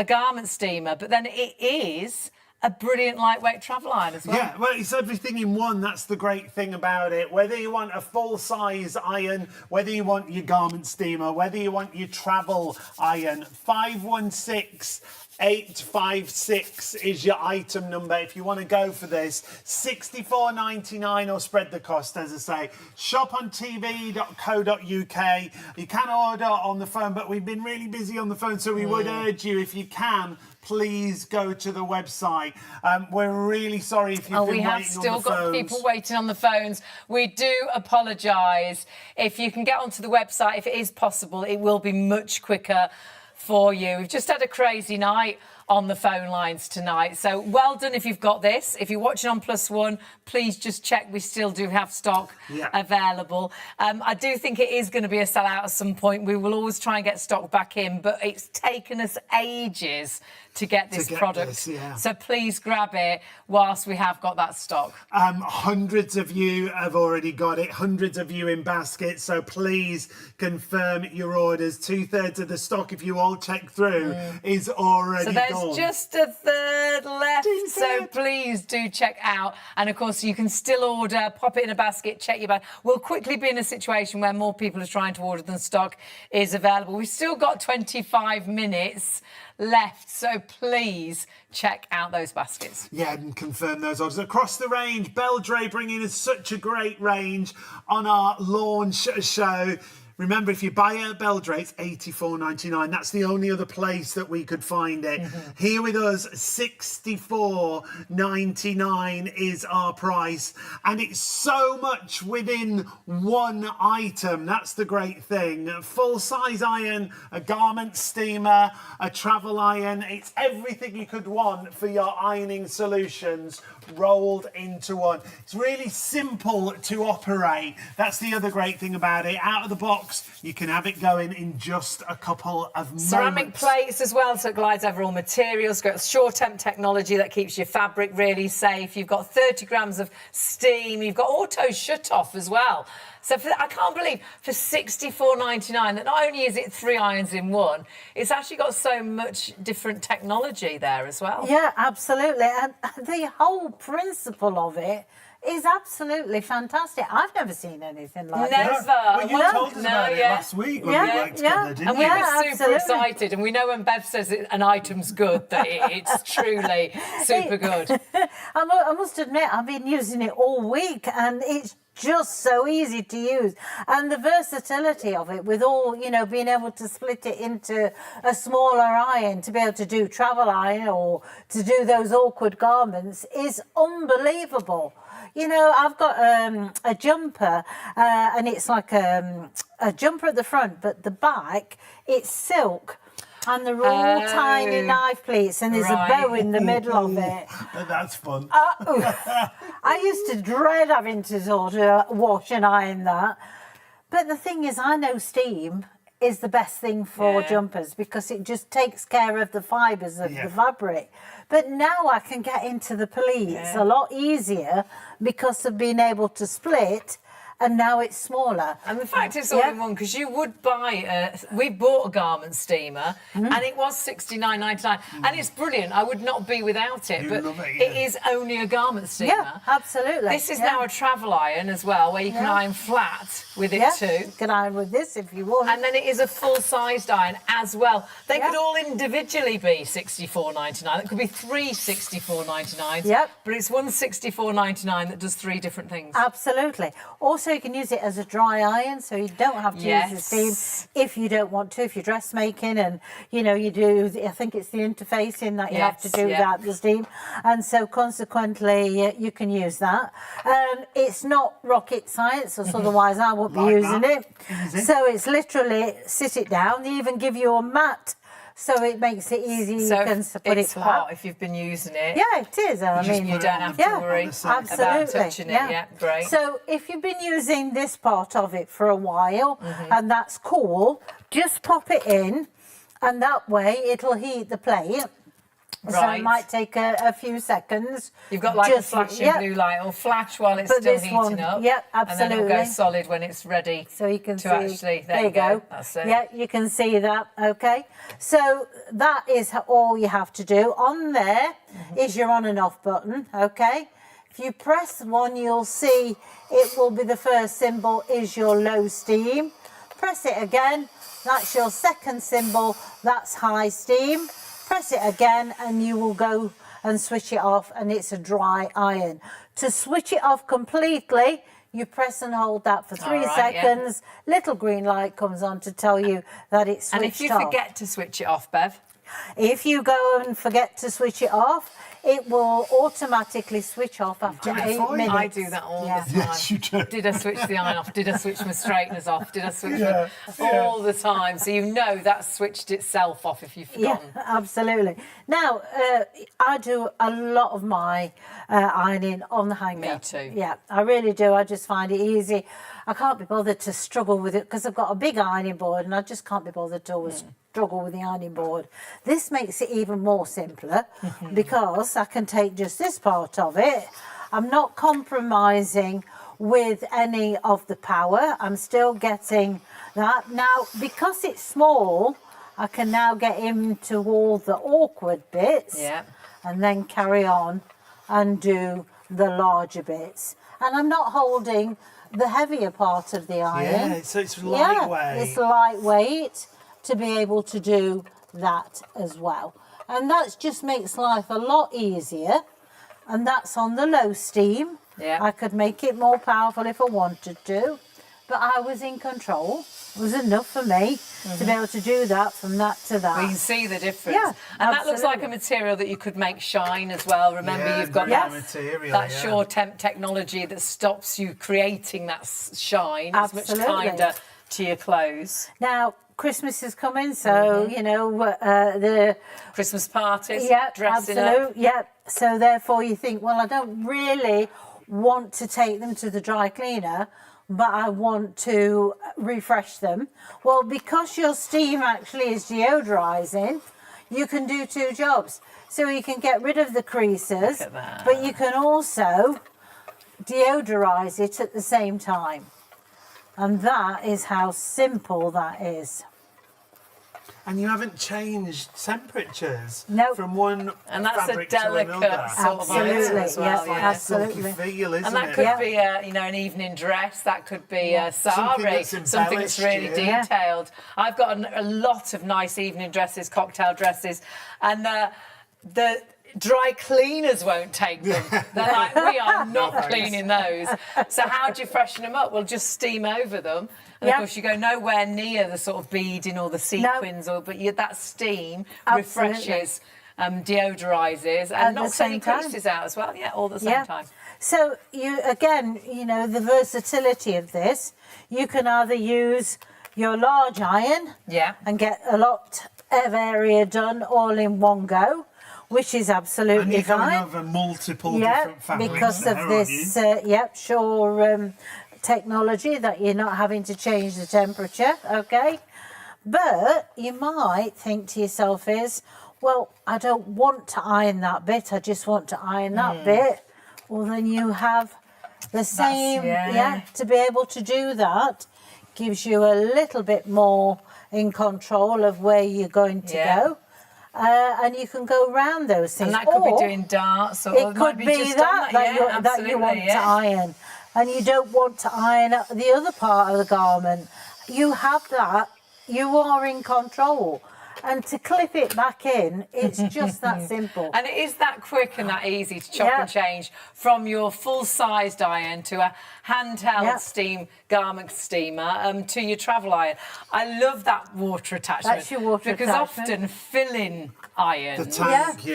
garment steamer. But then it is a brilliant lightweight travel iron as well. Yeah, well, it's everything in one. That's the great thing about it. Whether you want a full-size iron, whether you want your garment steamer, whether you want your travel iron, 516856 is your item number if you want to go for this. $64.99 or spread the cost, as I say. shopontv.co.uk. You can order on the phone, but we've been really busy on the phone, so we would urge you, if you can, please go to the website. We're really sorry if you've been waiting on the phones. We have still got people waiting on the phones. We do apologise. If you can get onto the website, if it is possible, it will be much quicker for you. We've just had a crazy night on the phone lines tonight. So well done if you've got this. If you're watching on Plus One, please just check. We still do have stock available. I do think it is going to be a sellout at some point. We will always try and get stock back in, but it's taken us ages to get this product. So please grab it whilst we have got that stock. Hundreds of you have already got it, hundreds of you in baskets, so please confirm your orders. 2/3 of the stock, if you all check through, is already gone. So there's just a third left, so please do check out. And of course you can still order, pop it in a basket, check your bag. We'll quickly be in a situation where more people are trying to order than stock is available. We've still got 25 minutes left, so please check out those baskets. Yeah, and confirm those orders. Across the range, Beldray bringing us such a great range on our launch show. Remember, if you buy it at Beldray, it's $84.99. That's the only other place that we could find it. Here with us, $64.99 is our price. And it's so much within one item. That's the great thing. Full-size iron, a garment steamer, a travel iron. It's everything you could want for your ironing solutions rolled into one. It's really simple to operate. That's the other great thing about it. Out of the box, you can have it going in just a couple of moments. Ceramic plates as well, so it glides over all materials. Got SureTemp technology that keeps your fabric really safe. You've got 30 grams of steam. You've got auto shut-off as well. So I can't believe for $64.99 that not only is it 3 irons in one, it's actually got so much different technology there as well. Yeah, absolutely. And the whole principle of it is absolutely fantastic. I've never seen anything like Never. this. Well, you told us about it last week when we worked together, didn't and you? we were super absolutely. excited. And we know when Bev says an item's good, that it's truly super good. I must admit, I've been using it all week, and it's just so easy to use, and the versatility of it, with all, you know, being able to split it into a smaller iron to be able to do travel iron or to do those awkward garments, is unbelievable. You know, I've got a jumper, and it's like a jumper at the front, but the back, it's silk. And they're all tiny knife pleats, and there's a bow in the middle of it. That's fun. I used to dread having to sort of wash and iron that. But the thing is, I know steam is the best thing for jumpers, because it just takes care of the fibres of the fabric. But now I can get into the pleats a lot easier because of being able to split, and now it's smaller. And the fact it's all in one, because you would buy, we bought a garment steamer, and it was $69.99, and it's brilliant. I would not be without it, but it is only a garment steamer. Yeah, absolutely. This is now a travel iron as well, where you can iron flat with it too. You can iron with this if you want. And then it is a full-sized iron as well. They could all individually be $64.99. It could be 3 $64.99s. Yep. But it's one $64.99 that does 3 different things. Absolutely. Also, you can use it as a dry iron, so you don't have to use the steam if you don't want to. If you're dressmaking and, you know, you do, I think it's the interfacing that you have to do without the steam. And so, consequently, you can use that. It's not rocket science, or otherwise I won't be using it. So it's literally sit it down. They even give you a mat, so it makes it easy. So you can put it flat. hot if you've been using it. Yeah, it is. I mean, you don't have to worry about touching it. Yeah, great. So if you've been using this part of it for a while, and that's cool, just pop it in, and that way it'll heat the plate. So it might take a few seconds. You've got like a flashing blue light, or flash while it's still heating up. Yep, absolutely. And then it'll go solid when it's ready. So you can see. Actually, there you go. That's it. Yeah, you can see that. Okay. So that is all you have to do. On there is your on and off button. Okay. If you press one, you'll see it will be the first symbol is your low steam. Press it again. That's your second symbol. That's high steam. Press it again and you will go and switch it off, and it's a dry iron. To switch it off completely, you press and hold that for 3 seconds. Little green light comes on to tell you that it's switched off. And if you forget to switch it off, Bev? If you go and forget to switch it off, it will automatically switch off after 8 minutes. I do that all the time. Yes, you do. Did I switch the iron off? Did I switch my straighteners off? Did I switch all the time? So you know that's switched itself off if you've forgotten. Yeah, absolutely. Now, I do a lot of my ironing on the hanger. Me too. Yeah, I really do. I just find it easy. I can't be bothered to struggle with it because I've got a big ironing board, and I just can't be bothered to always struggle with the ironing board. This makes it even more simpler because I can take just this part of it. I'm not compromising with any of the power. I'm still getting that. Now, because it's small, I can now get into all the awkward bits and then carry on and do the larger bits. And I'm not holding the heavier part of the iron. Yeah, so it's lightweight. Yeah, it's lightweight to be able to do that as well. And that just makes life a lot easier. And that's on the low steam. Yeah. I could make it more powerful if I wanted to, but I was in control. was enough for me to be able to do that from that to that. We can see the difference. Yeah, and that looks like a material that you could make shine as well. Remember, you've got that SureTemp technology that stops you creating that shine. It's much kinder to your clothes. Now, Christmas is coming, so, you know, the... Christmas parties, dressing up. So therefore you think, well, I don't really want to take them to the dry cleaner, but I want to refresh them. Well, because your steam actually is deodorizing, you can do two jobs. So you can get rid of the creases, but you can also deodorize it at the same time. And that is how simple that is. And you haven't changed temperatures from one and that's fabric a delicate to another. sort of item as well. Like absolutely. A silky feel, isn't and that could be a, you know, an evening dress. That could be a sari, something that's really detailed. I've got a lot of nice evening dresses, cocktail dresses, and the dry cleaners won't take them. They're like, we are not cleaning those. So how do you freshen them up? Well, just steam over them. And of course, you go nowhere near the sort of beading or the sequins, but that steam refreshes, deodorizes, and knocks any creases out as well. Yeah, all at the same time. So you again, you know, the versatility of this. You can either use your large iron, and get a lot of area done all in one go, which is absolutely fine. And you can have multiple different fabrics because of this, Sure technology that you're not having to change the temperature, okay? But you might think to yourself is, well, I don't want to iron that bit, I just want to iron that bit. Well, then you have the same, to be able to do that gives you a little bit more in control of where you're going to go. And you can go around those things. And that could be doing darts, or it could be that you want to iron. And you don't want to iron the other part of the garment. You have that, you are in control. And to clip it back in, it's just that simple. And it is that quick and that easy to chop and change from your full-sized iron to a handheld steam garment steamer to your travel iron. I love that water attachment. That's your water because attachment. often filling irons. The tank,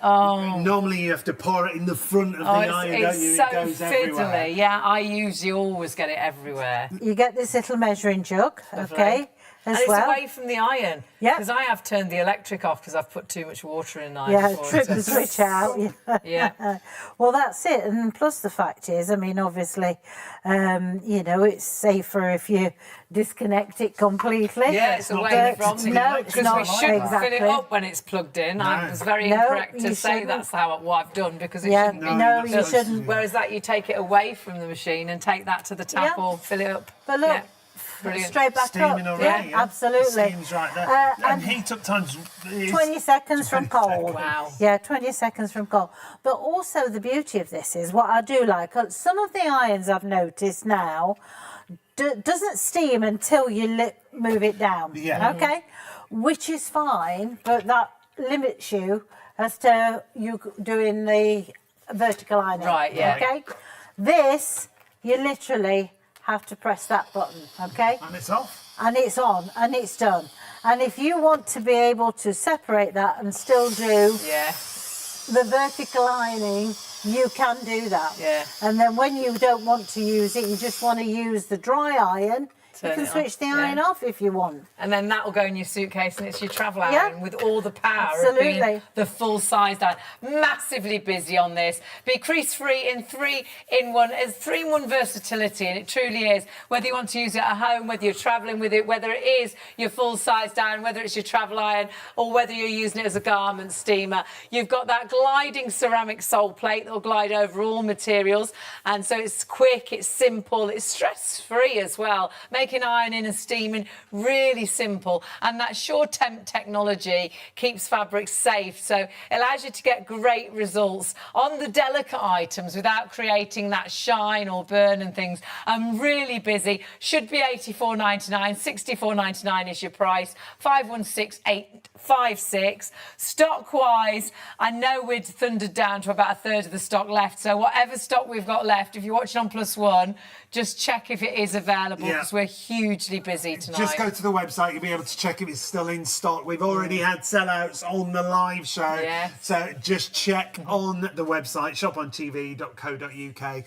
normally you have to pour it in the front of the iron, don't you? So it goes fiddly. everywhere. Yeah, I usually always get it everywhere. You get this little measuring jug, okay? And it's away from the iron. Yeah. Because I have turned the electric off because I've put too much water in the iron. Yeah, trip the switch out. Well, that's it. And plus the fact is, I mean, obviously, you know, it's safer if you disconnect it completely. Yeah, it's away from the because we shouldn't fill it up when it's plugged in. I was very incorrect to say that's what I've done because it shouldn't be. No, you shouldn't. Whereas that you take it away from the machine and take that to the tap or fill it up. But look, straight back steaming up. already, absolutely. Steam's right there. And heat up times 20 seconds from cold. Wow. Yeah, 20 seconds from cold. But also the beauty of this is what I do like. Some of the irons I've noticed now doesn't steam until you move it down. Okay, which is fine, but that limits you as to you doing the vertical ironing. Right. Yeah. Okay. This you literally have to press that button, okay? And it's off. And it's on, and it's done. And if you want to be able to separate that and still do the vertical ironing, you can do that. Yeah. And then when you don't want to use it, you just want to use the dry iron, you can switch the iron off if you want. And then that will go in your suitcase and it's your travel iron with all the power of being the full-sized iron. Massively busy on this. Be crease-free in 3-in-1. It's 3-in-1 versatility, and it truly is. Whether you want to use it at home, whether you're travelling with it, whether it is your full-sized iron, whether it's your travel iron, or whether you're using it as a garment steamer. You've got that gliding ceramic sole plate that will glide over all materials. And so it's quick, it's simple, it's stress-free as well. Making ironing and steaming really simple, and that SureTemp technology keeps fabrics safe, so it allows you to get great results on the delicate items without creating that shine or burn and things. I'm really busy. Should be $84.99. $64.99 is your price. 516856. Stock wise, I know we'd thundered down to about a third of the stock left, so whatever stock we've got left, if you're watching on +1, just check if it is available because we're hugely busy tonight. Just go to the website, you'll be able to check if it's still in stock. We've already had sellouts on the live show. Yes. So just check on the website, shopontv.co.uk.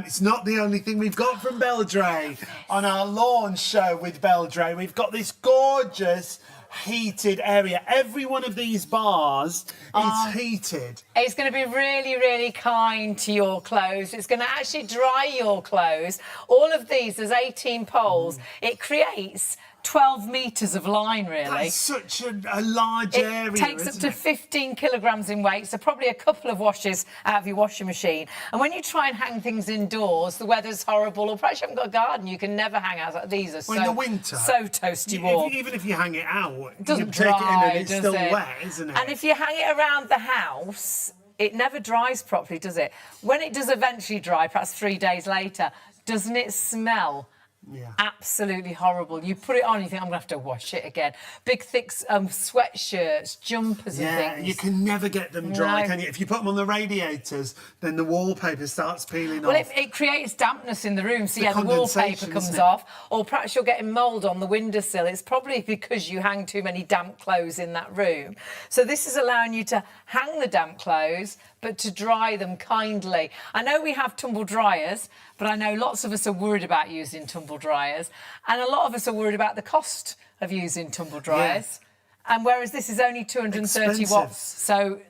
It's not the only thing we've got from Beldray. On our launch show with Beldray, we've got this gorgeous heated area. Every one of these bars is heated. It's going to be really, really kind to your clothes. It's going to actually dry your clothes. All of these, there's 18 poles. It creates 12 metres of line, really. That's such a large area. It takes up to 15 kilograms in weight, so probably a couple of washes out of your washing machine. And when you try and hang things indoors, the weather's horrible, or perhaps you haven't got a garden, you can never hang out. These are so, in the winter, so toasty warm. Even if you hang it out, it doesn't you dry, take it in and it's does still it? wet, isn't it? And if you hang it around the house, it never dries properly, does it? When it does eventually dry, perhaps 3 days later, doesn't it smell? Yeah. Absolutely horrible. You put it on, you think, I'm going to have to wash it again. Big, thick sweatshirts, jumpers and things. You can never get them dry, No. can you? If you put them on the radiators, then the wallpaper starts peeling Well, off. it creates dampness in the room, so The the wallpaper condensation, comes isn't it? off. Or perhaps you're getting mould on the windowsill. It's probably because you hang too many damp clothes in that room. So this is allowing you to hang the damp clothes, but to dry them kindly. I know we have tumble dryers, but I know lots of us are worried about using tumble dryers, and a lot of us are worried about the cost of using tumble dryers. And whereas this is only 230 Expensive. watts, so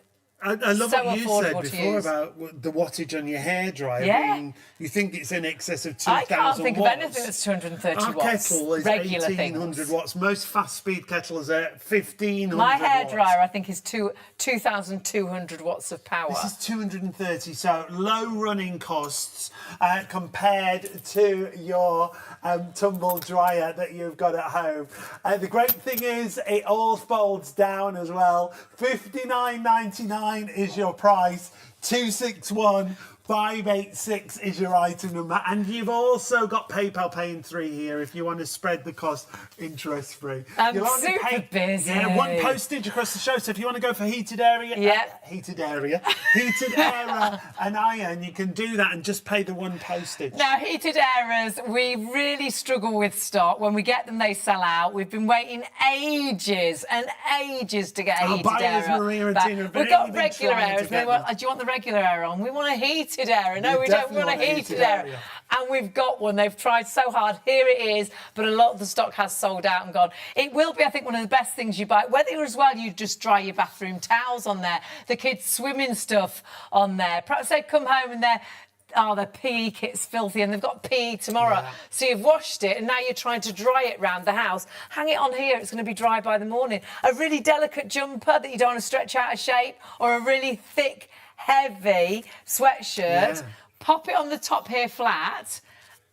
I love so what you said affordable to before use. about the wattage on your hairdryer. Yeah. Being, you think it's in excess of 2,000 I can't think watts. of anything that's 230 Our watts. kettle is regular 1,800 things. watts. Most fast-speed kettles are 1,500 My watts. hairdryer, I think, is 2,200 watts of power. This is 230, so low running costs compared to your tumble dryer that you've got at home. The great thing is it all folds down as well. $59.99 is your price. 261-586 is your item number, and you've also got PayPal Pay in 3 here if you want to spread the cost interest free. I'm super busy. Yeah, one postage across the show. So if you want to go for heated area, heated area and iron, you can do that and just pay the one postage. Now, heated areas, we really struggle with stock. When we get them, they sell out. We've been waiting ages and ages to get a heated buyers, area. Maria and back. Tina, have We've really got been regular trying to areas. get Do you want the regular area on? We want a heated area. No, we don't definitely want a heated area. And we've got one. They've tried so hard. Here it is, but a lot of the stock has sold out and gone. It will be, I think, one of the best things you buy. Whether as well you just dry your bathroom towels on there, the kids' swimming stuff on there. Perhaps they come home and their PE kit's filthy and they've got PE tomorrow. Yeah. So you've washed it and now you're trying to dry it round the house. Hang it on here, it's going to be dry by the morning. A really delicate jumper that you don't want to stretch out of shape, or a really thick, heavy sweatshirt. Pop it on the top here flat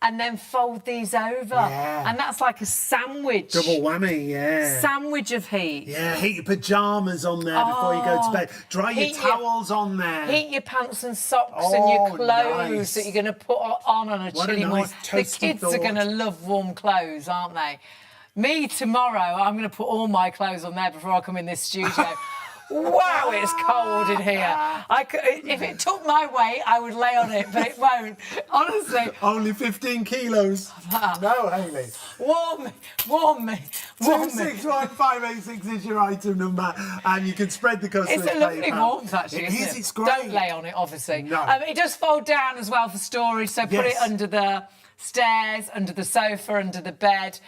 and then fold these over. Yeah. And that's like a sandwich. Double whammy, yeah. Sandwich of heat. Yeah, heat your pyjamas on there before you go to bed. Dry your towels on there. Heat your pants and socks and your clothes nice. that you're going to put on a What a chilly morning. nice The toasty kids thought. are going to love warm clothes, aren't they? Me, tomorrow, I'm going to put all my clothes on there before I come in this studio. Wow, it's cold in here. If it took my weight, I would lay on it, but it won't. Honestly. Only 15 kilos. No, Hayley. Warm me. 261-586 is your item number, and you can spread the cost It's with a lovely PayPal. warmth, actually, It isn't is, it? it's great. Don't lay on it, obviously. No. It does fold down as well for storage, so put it under the stairs, under the sofa, under the bed.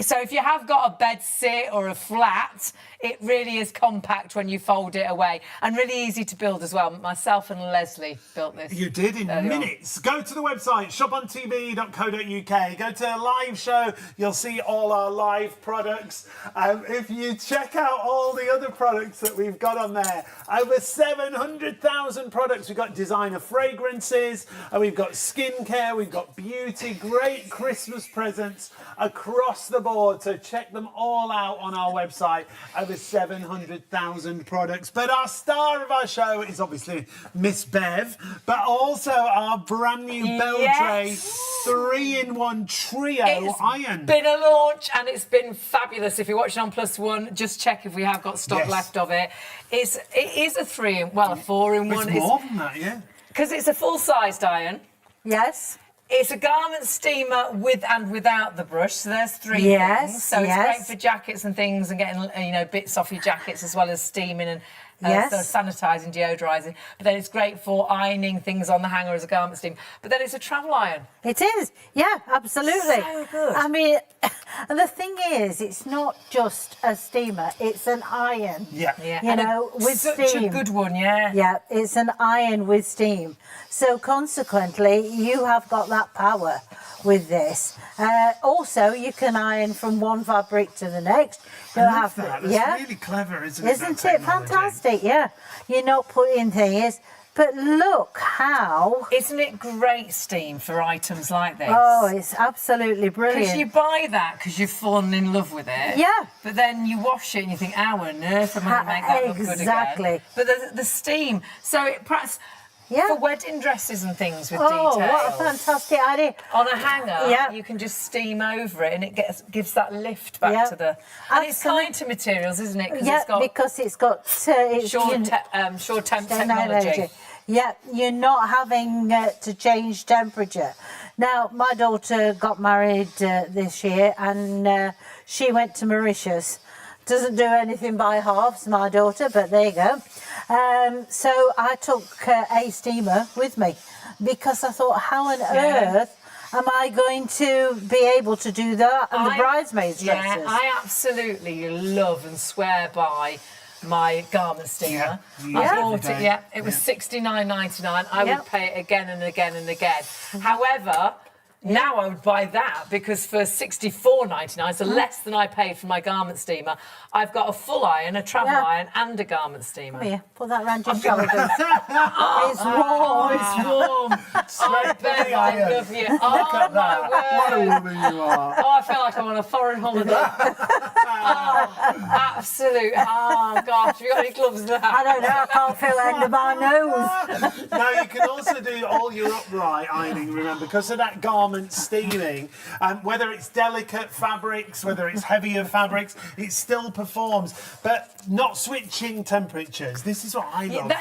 So if you have got a bed sit or a flat, it really is compact when you fold it away, and really easy to build as well. Myself and Leslie built this. You did in minutes. Go to the website, shopontv.co.uk. Go to a live show. You'll see all our live products. If you check out all the other products that we've got on there, over 700,000 products. We've got designer fragrances, and we've got skincare, we've got beauty, great Christmas presents across the board. So check them all out on our website. Over 700,000 products. But our star of our show is obviously Miss Bev, but also our brand new Beldray 3-in-1 Trio iron. It's been a launch and it's been fabulous. If you're watching on +1, just check if we have got stock left of it. It is a 4-in-1. It's more than that, yeah. Because it's a full-sized iron. Yes. It's a garment steamer with and without the brush, so there's 3 things. So it's great for jackets and things and getting, bits off your jackets as well as steaming and sanitising, deodorising. But then it's great for ironing things on the hanger as a garment steamer. But then it's a travel iron. It is, yeah, absolutely. So good. I mean, and the thing is, it's not just a steamer, it's an iron. Yeah. You know, with such steam. a good one, yeah. Yeah, it's an iron with steam. So consequently, you have got that power with this. Also, you can iron from one fabric to the next. I love that. That's really clever, isn't it? Isn't it fantastic? Yeah. You're not putting things, but look how... Isn't it great steam for items like this? Oh, it's absolutely brilliant. Because you buy that because you've fallen in love with it. Yeah. But then you wash it and you think, how on earth am I going to make that look good again? Exactly. But the steam, so it perhaps... Yeah. For wedding dresses and things with details. Oh, what a fantastic idea. On a hanger, you can just steam over it and it gives that lift back to the... And it's kind to materials, isn't it? Because it's got... SureTemp technology. Yeah, you're not having to change temperature. Now, my daughter got married this year and she went to Mauritius. Doesn't do anything by halves, my daughter, but there you go. So I took a steamer with me because I thought, how on earth am I going to be able to do that and the bridesmaids' dresses? Yeah, I absolutely love and swear by my garment steamer. I bought it, it was $69.99. I would pay it again and again and again. However... Now I would buy that because for $64.99, so less than I paid for my garment steamer, I've got a full iron, a travel iron, and a garment steamer. Come here, put that round your shoulders. It's warm. It's warm. I bet I love you. Look at that. What a woman you are. Oh, I feel like I'm on a foreign holiday. Absolute. Oh, gosh. Have you got any gloves there? I don't know, I can't feel the end of my nose. Now, you can also do all your upright ironing, remember, because of that garment steaming, whether it's delicate fabrics, whether it's heavier fabrics, it still performs, but not switching temperatures. This is what I love.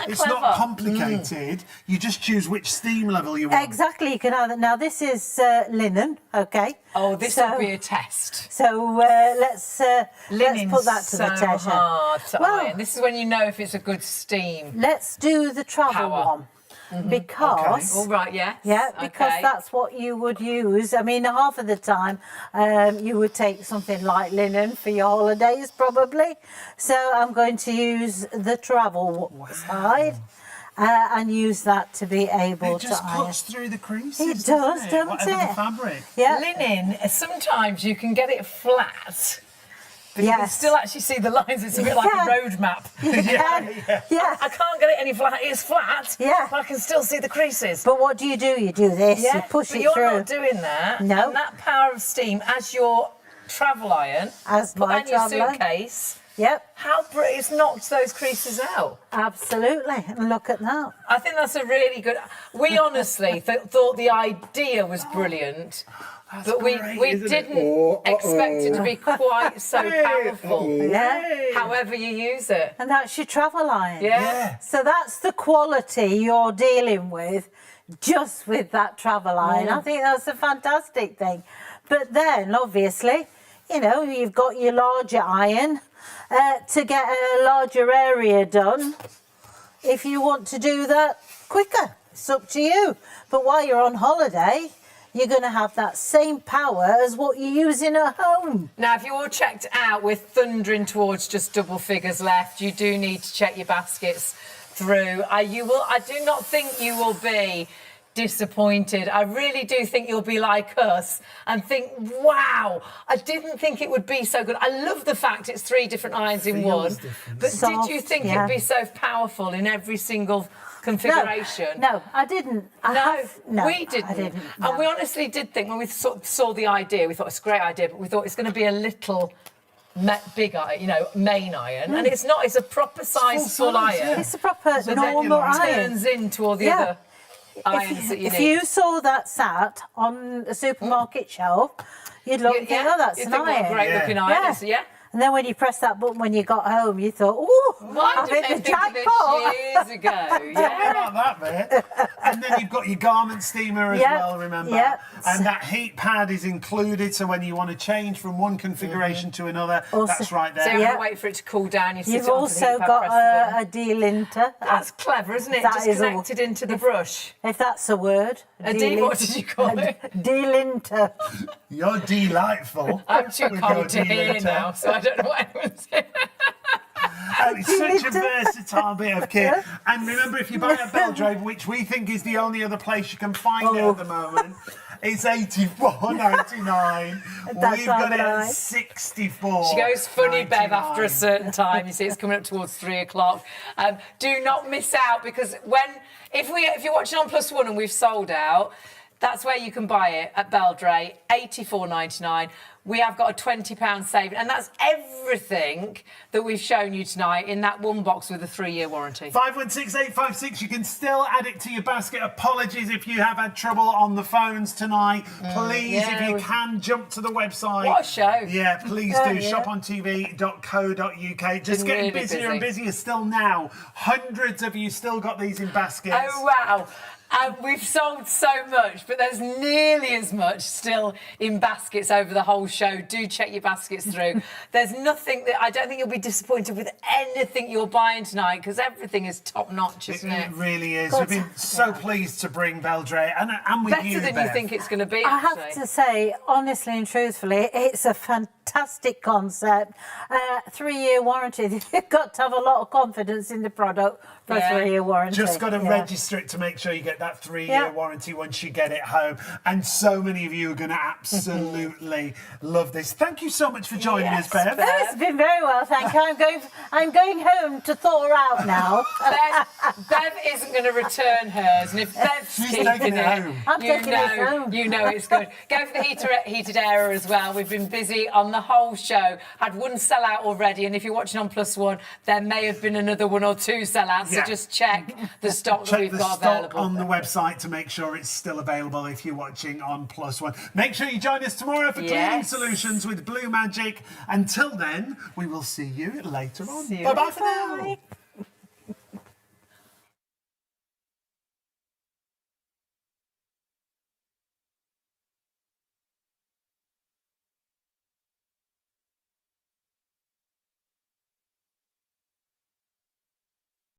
It's clever. not complicated. You just choose which steam level you want. Exactly, you can have it. Now, this is linen, okay? Oh, this will be a test. So let's put that to the test. Hard to iron. This is when you know if it's a good steam. Let's do the travel one. Because all right, because that's what you would use. I mean, half of the time you would take something like linen for your holidays probably, so I'm going to use the travel side and use that to be able to iron. It just cuts through the creases. It does, doesn't Whatever it? The fabric. Linen, sometimes you can get it flat. But you can still actually see the lines. It's a bit like a road map. I can't get it any flat. It's flat. But I can still see the creases. But what do? You do this. You push it through. But you're not doing that. No. And that power of steam as your travel iron. As my travel your suitcase. Yep. It's knocked those creases out. Absolutely. And look at that. I think that's a really good... We honestly thought the idea was brilliant. But we didn't expect it to be quite so powerful. However you use it. And that's your travel iron. Yeah. So that's the quality you're dealing with just with that travel iron. I think that's a fantastic thing. But then, obviously, you've got your larger iron to get a larger area done. If you want to do that quicker, it's up to you. But while you're on holiday... you're going to have that same power as what you're using at home. Now, if you're all checked out, we're thundering towards just double figures left. You do need to check your baskets through. I do not think you will be disappointed. I really do think you'll be like us and think, wow, I didn't think it would be so good. I love the fact it's 3 different irons in one. But did you think it'd be so powerful in every single configuration? No, I didn't. We didn't. I didn't. And we honestly did think, when we saw the idea, we thought it's a great idea, but we thought it's going to be a little bigger, main iron. And it's not. It's a proper size full iron. It's a proper normal iron. It turns into all the other irons that you need. If you saw that sat on a supermarket shelf, you'd look and think, oh, that's an iron. What a great looking iron. And then when you pressed that button when you got home, you thought, oh, Why did they think of this years ago? Yeah. About that bit. And then you've got your garment steamer as well, remember? Yep. And that heat pad is included, so when you want to change from one configuration to another, that's right there. So you have to wait for it to cool down. You've also got a delinter. That's clever, isn't it? That Just is connected into the brush. If that's a word. What did you call it? Delinter. You're delightful. I'm too cold to hear now, so I don't know what anyone's saying. It's such a versatile bit of kit. And remember, if you buy a Beldray, which we think is the only other place you can find it at the moment, it's $84.99. We've got it at $64. She goes funny, Bev, after a certain time. You see, it's coming up towards 3 o'clock. Do not miss out, because if you're watching on Plus One and we've sold out, that's where you can buy it at Beldray, $84.99. We have got a £20 saving, and that's everything that we've shown you tonight in that one box with a 3-year warranty. 516856. You can still add it to your basket. Apologies if you have had trouble on the phones tonight. Please, if you can, jump to the website. What a show. Yeah, please do. shopontv.co.uk. Just getting really busier and busier still now. Hundreds of you still got these in baskets. Oh, wow. We've sold so much, but there's nearly as much still in baskets over the whole show. Do check your baskets through. There's nothing I don't think you'll be disappointed with anything you're buying tonight, because everything is top notch, isn't it? It really is. We've been so pleased to bring Beldray and with Better you, than Bev. you think it's going to be, I actually. have to say, honestly and truthfully, it's a fantastic concept. 3-year warranty. You've got to have a lot of confidence in the product for a 3-year warranty. Just got to register it to make sure you get that 3-year warranty once you get it home. And so many of you are going to absolutely love this. Thank you so much for joining us, Bev. It's been very well, thank you. I'm going home to thaw her out now. Bev isn't going to return hers, and if Bev's keeping taking it home. I'm taking it home. You know it's good. Go for the heated air as well. We've been busy on the whole show. Had one sell out already, and if you're watching on Plus One, there may have been another 1 or 2 sellouts. So just check the stock that we've got available on the website to make sure it's still available if you're watching on Plus One. Make sure you join us tomorrow for Cleaning Solutions with Blue Magic. Until then, we will see you later on. See you Bye-bye later. for now.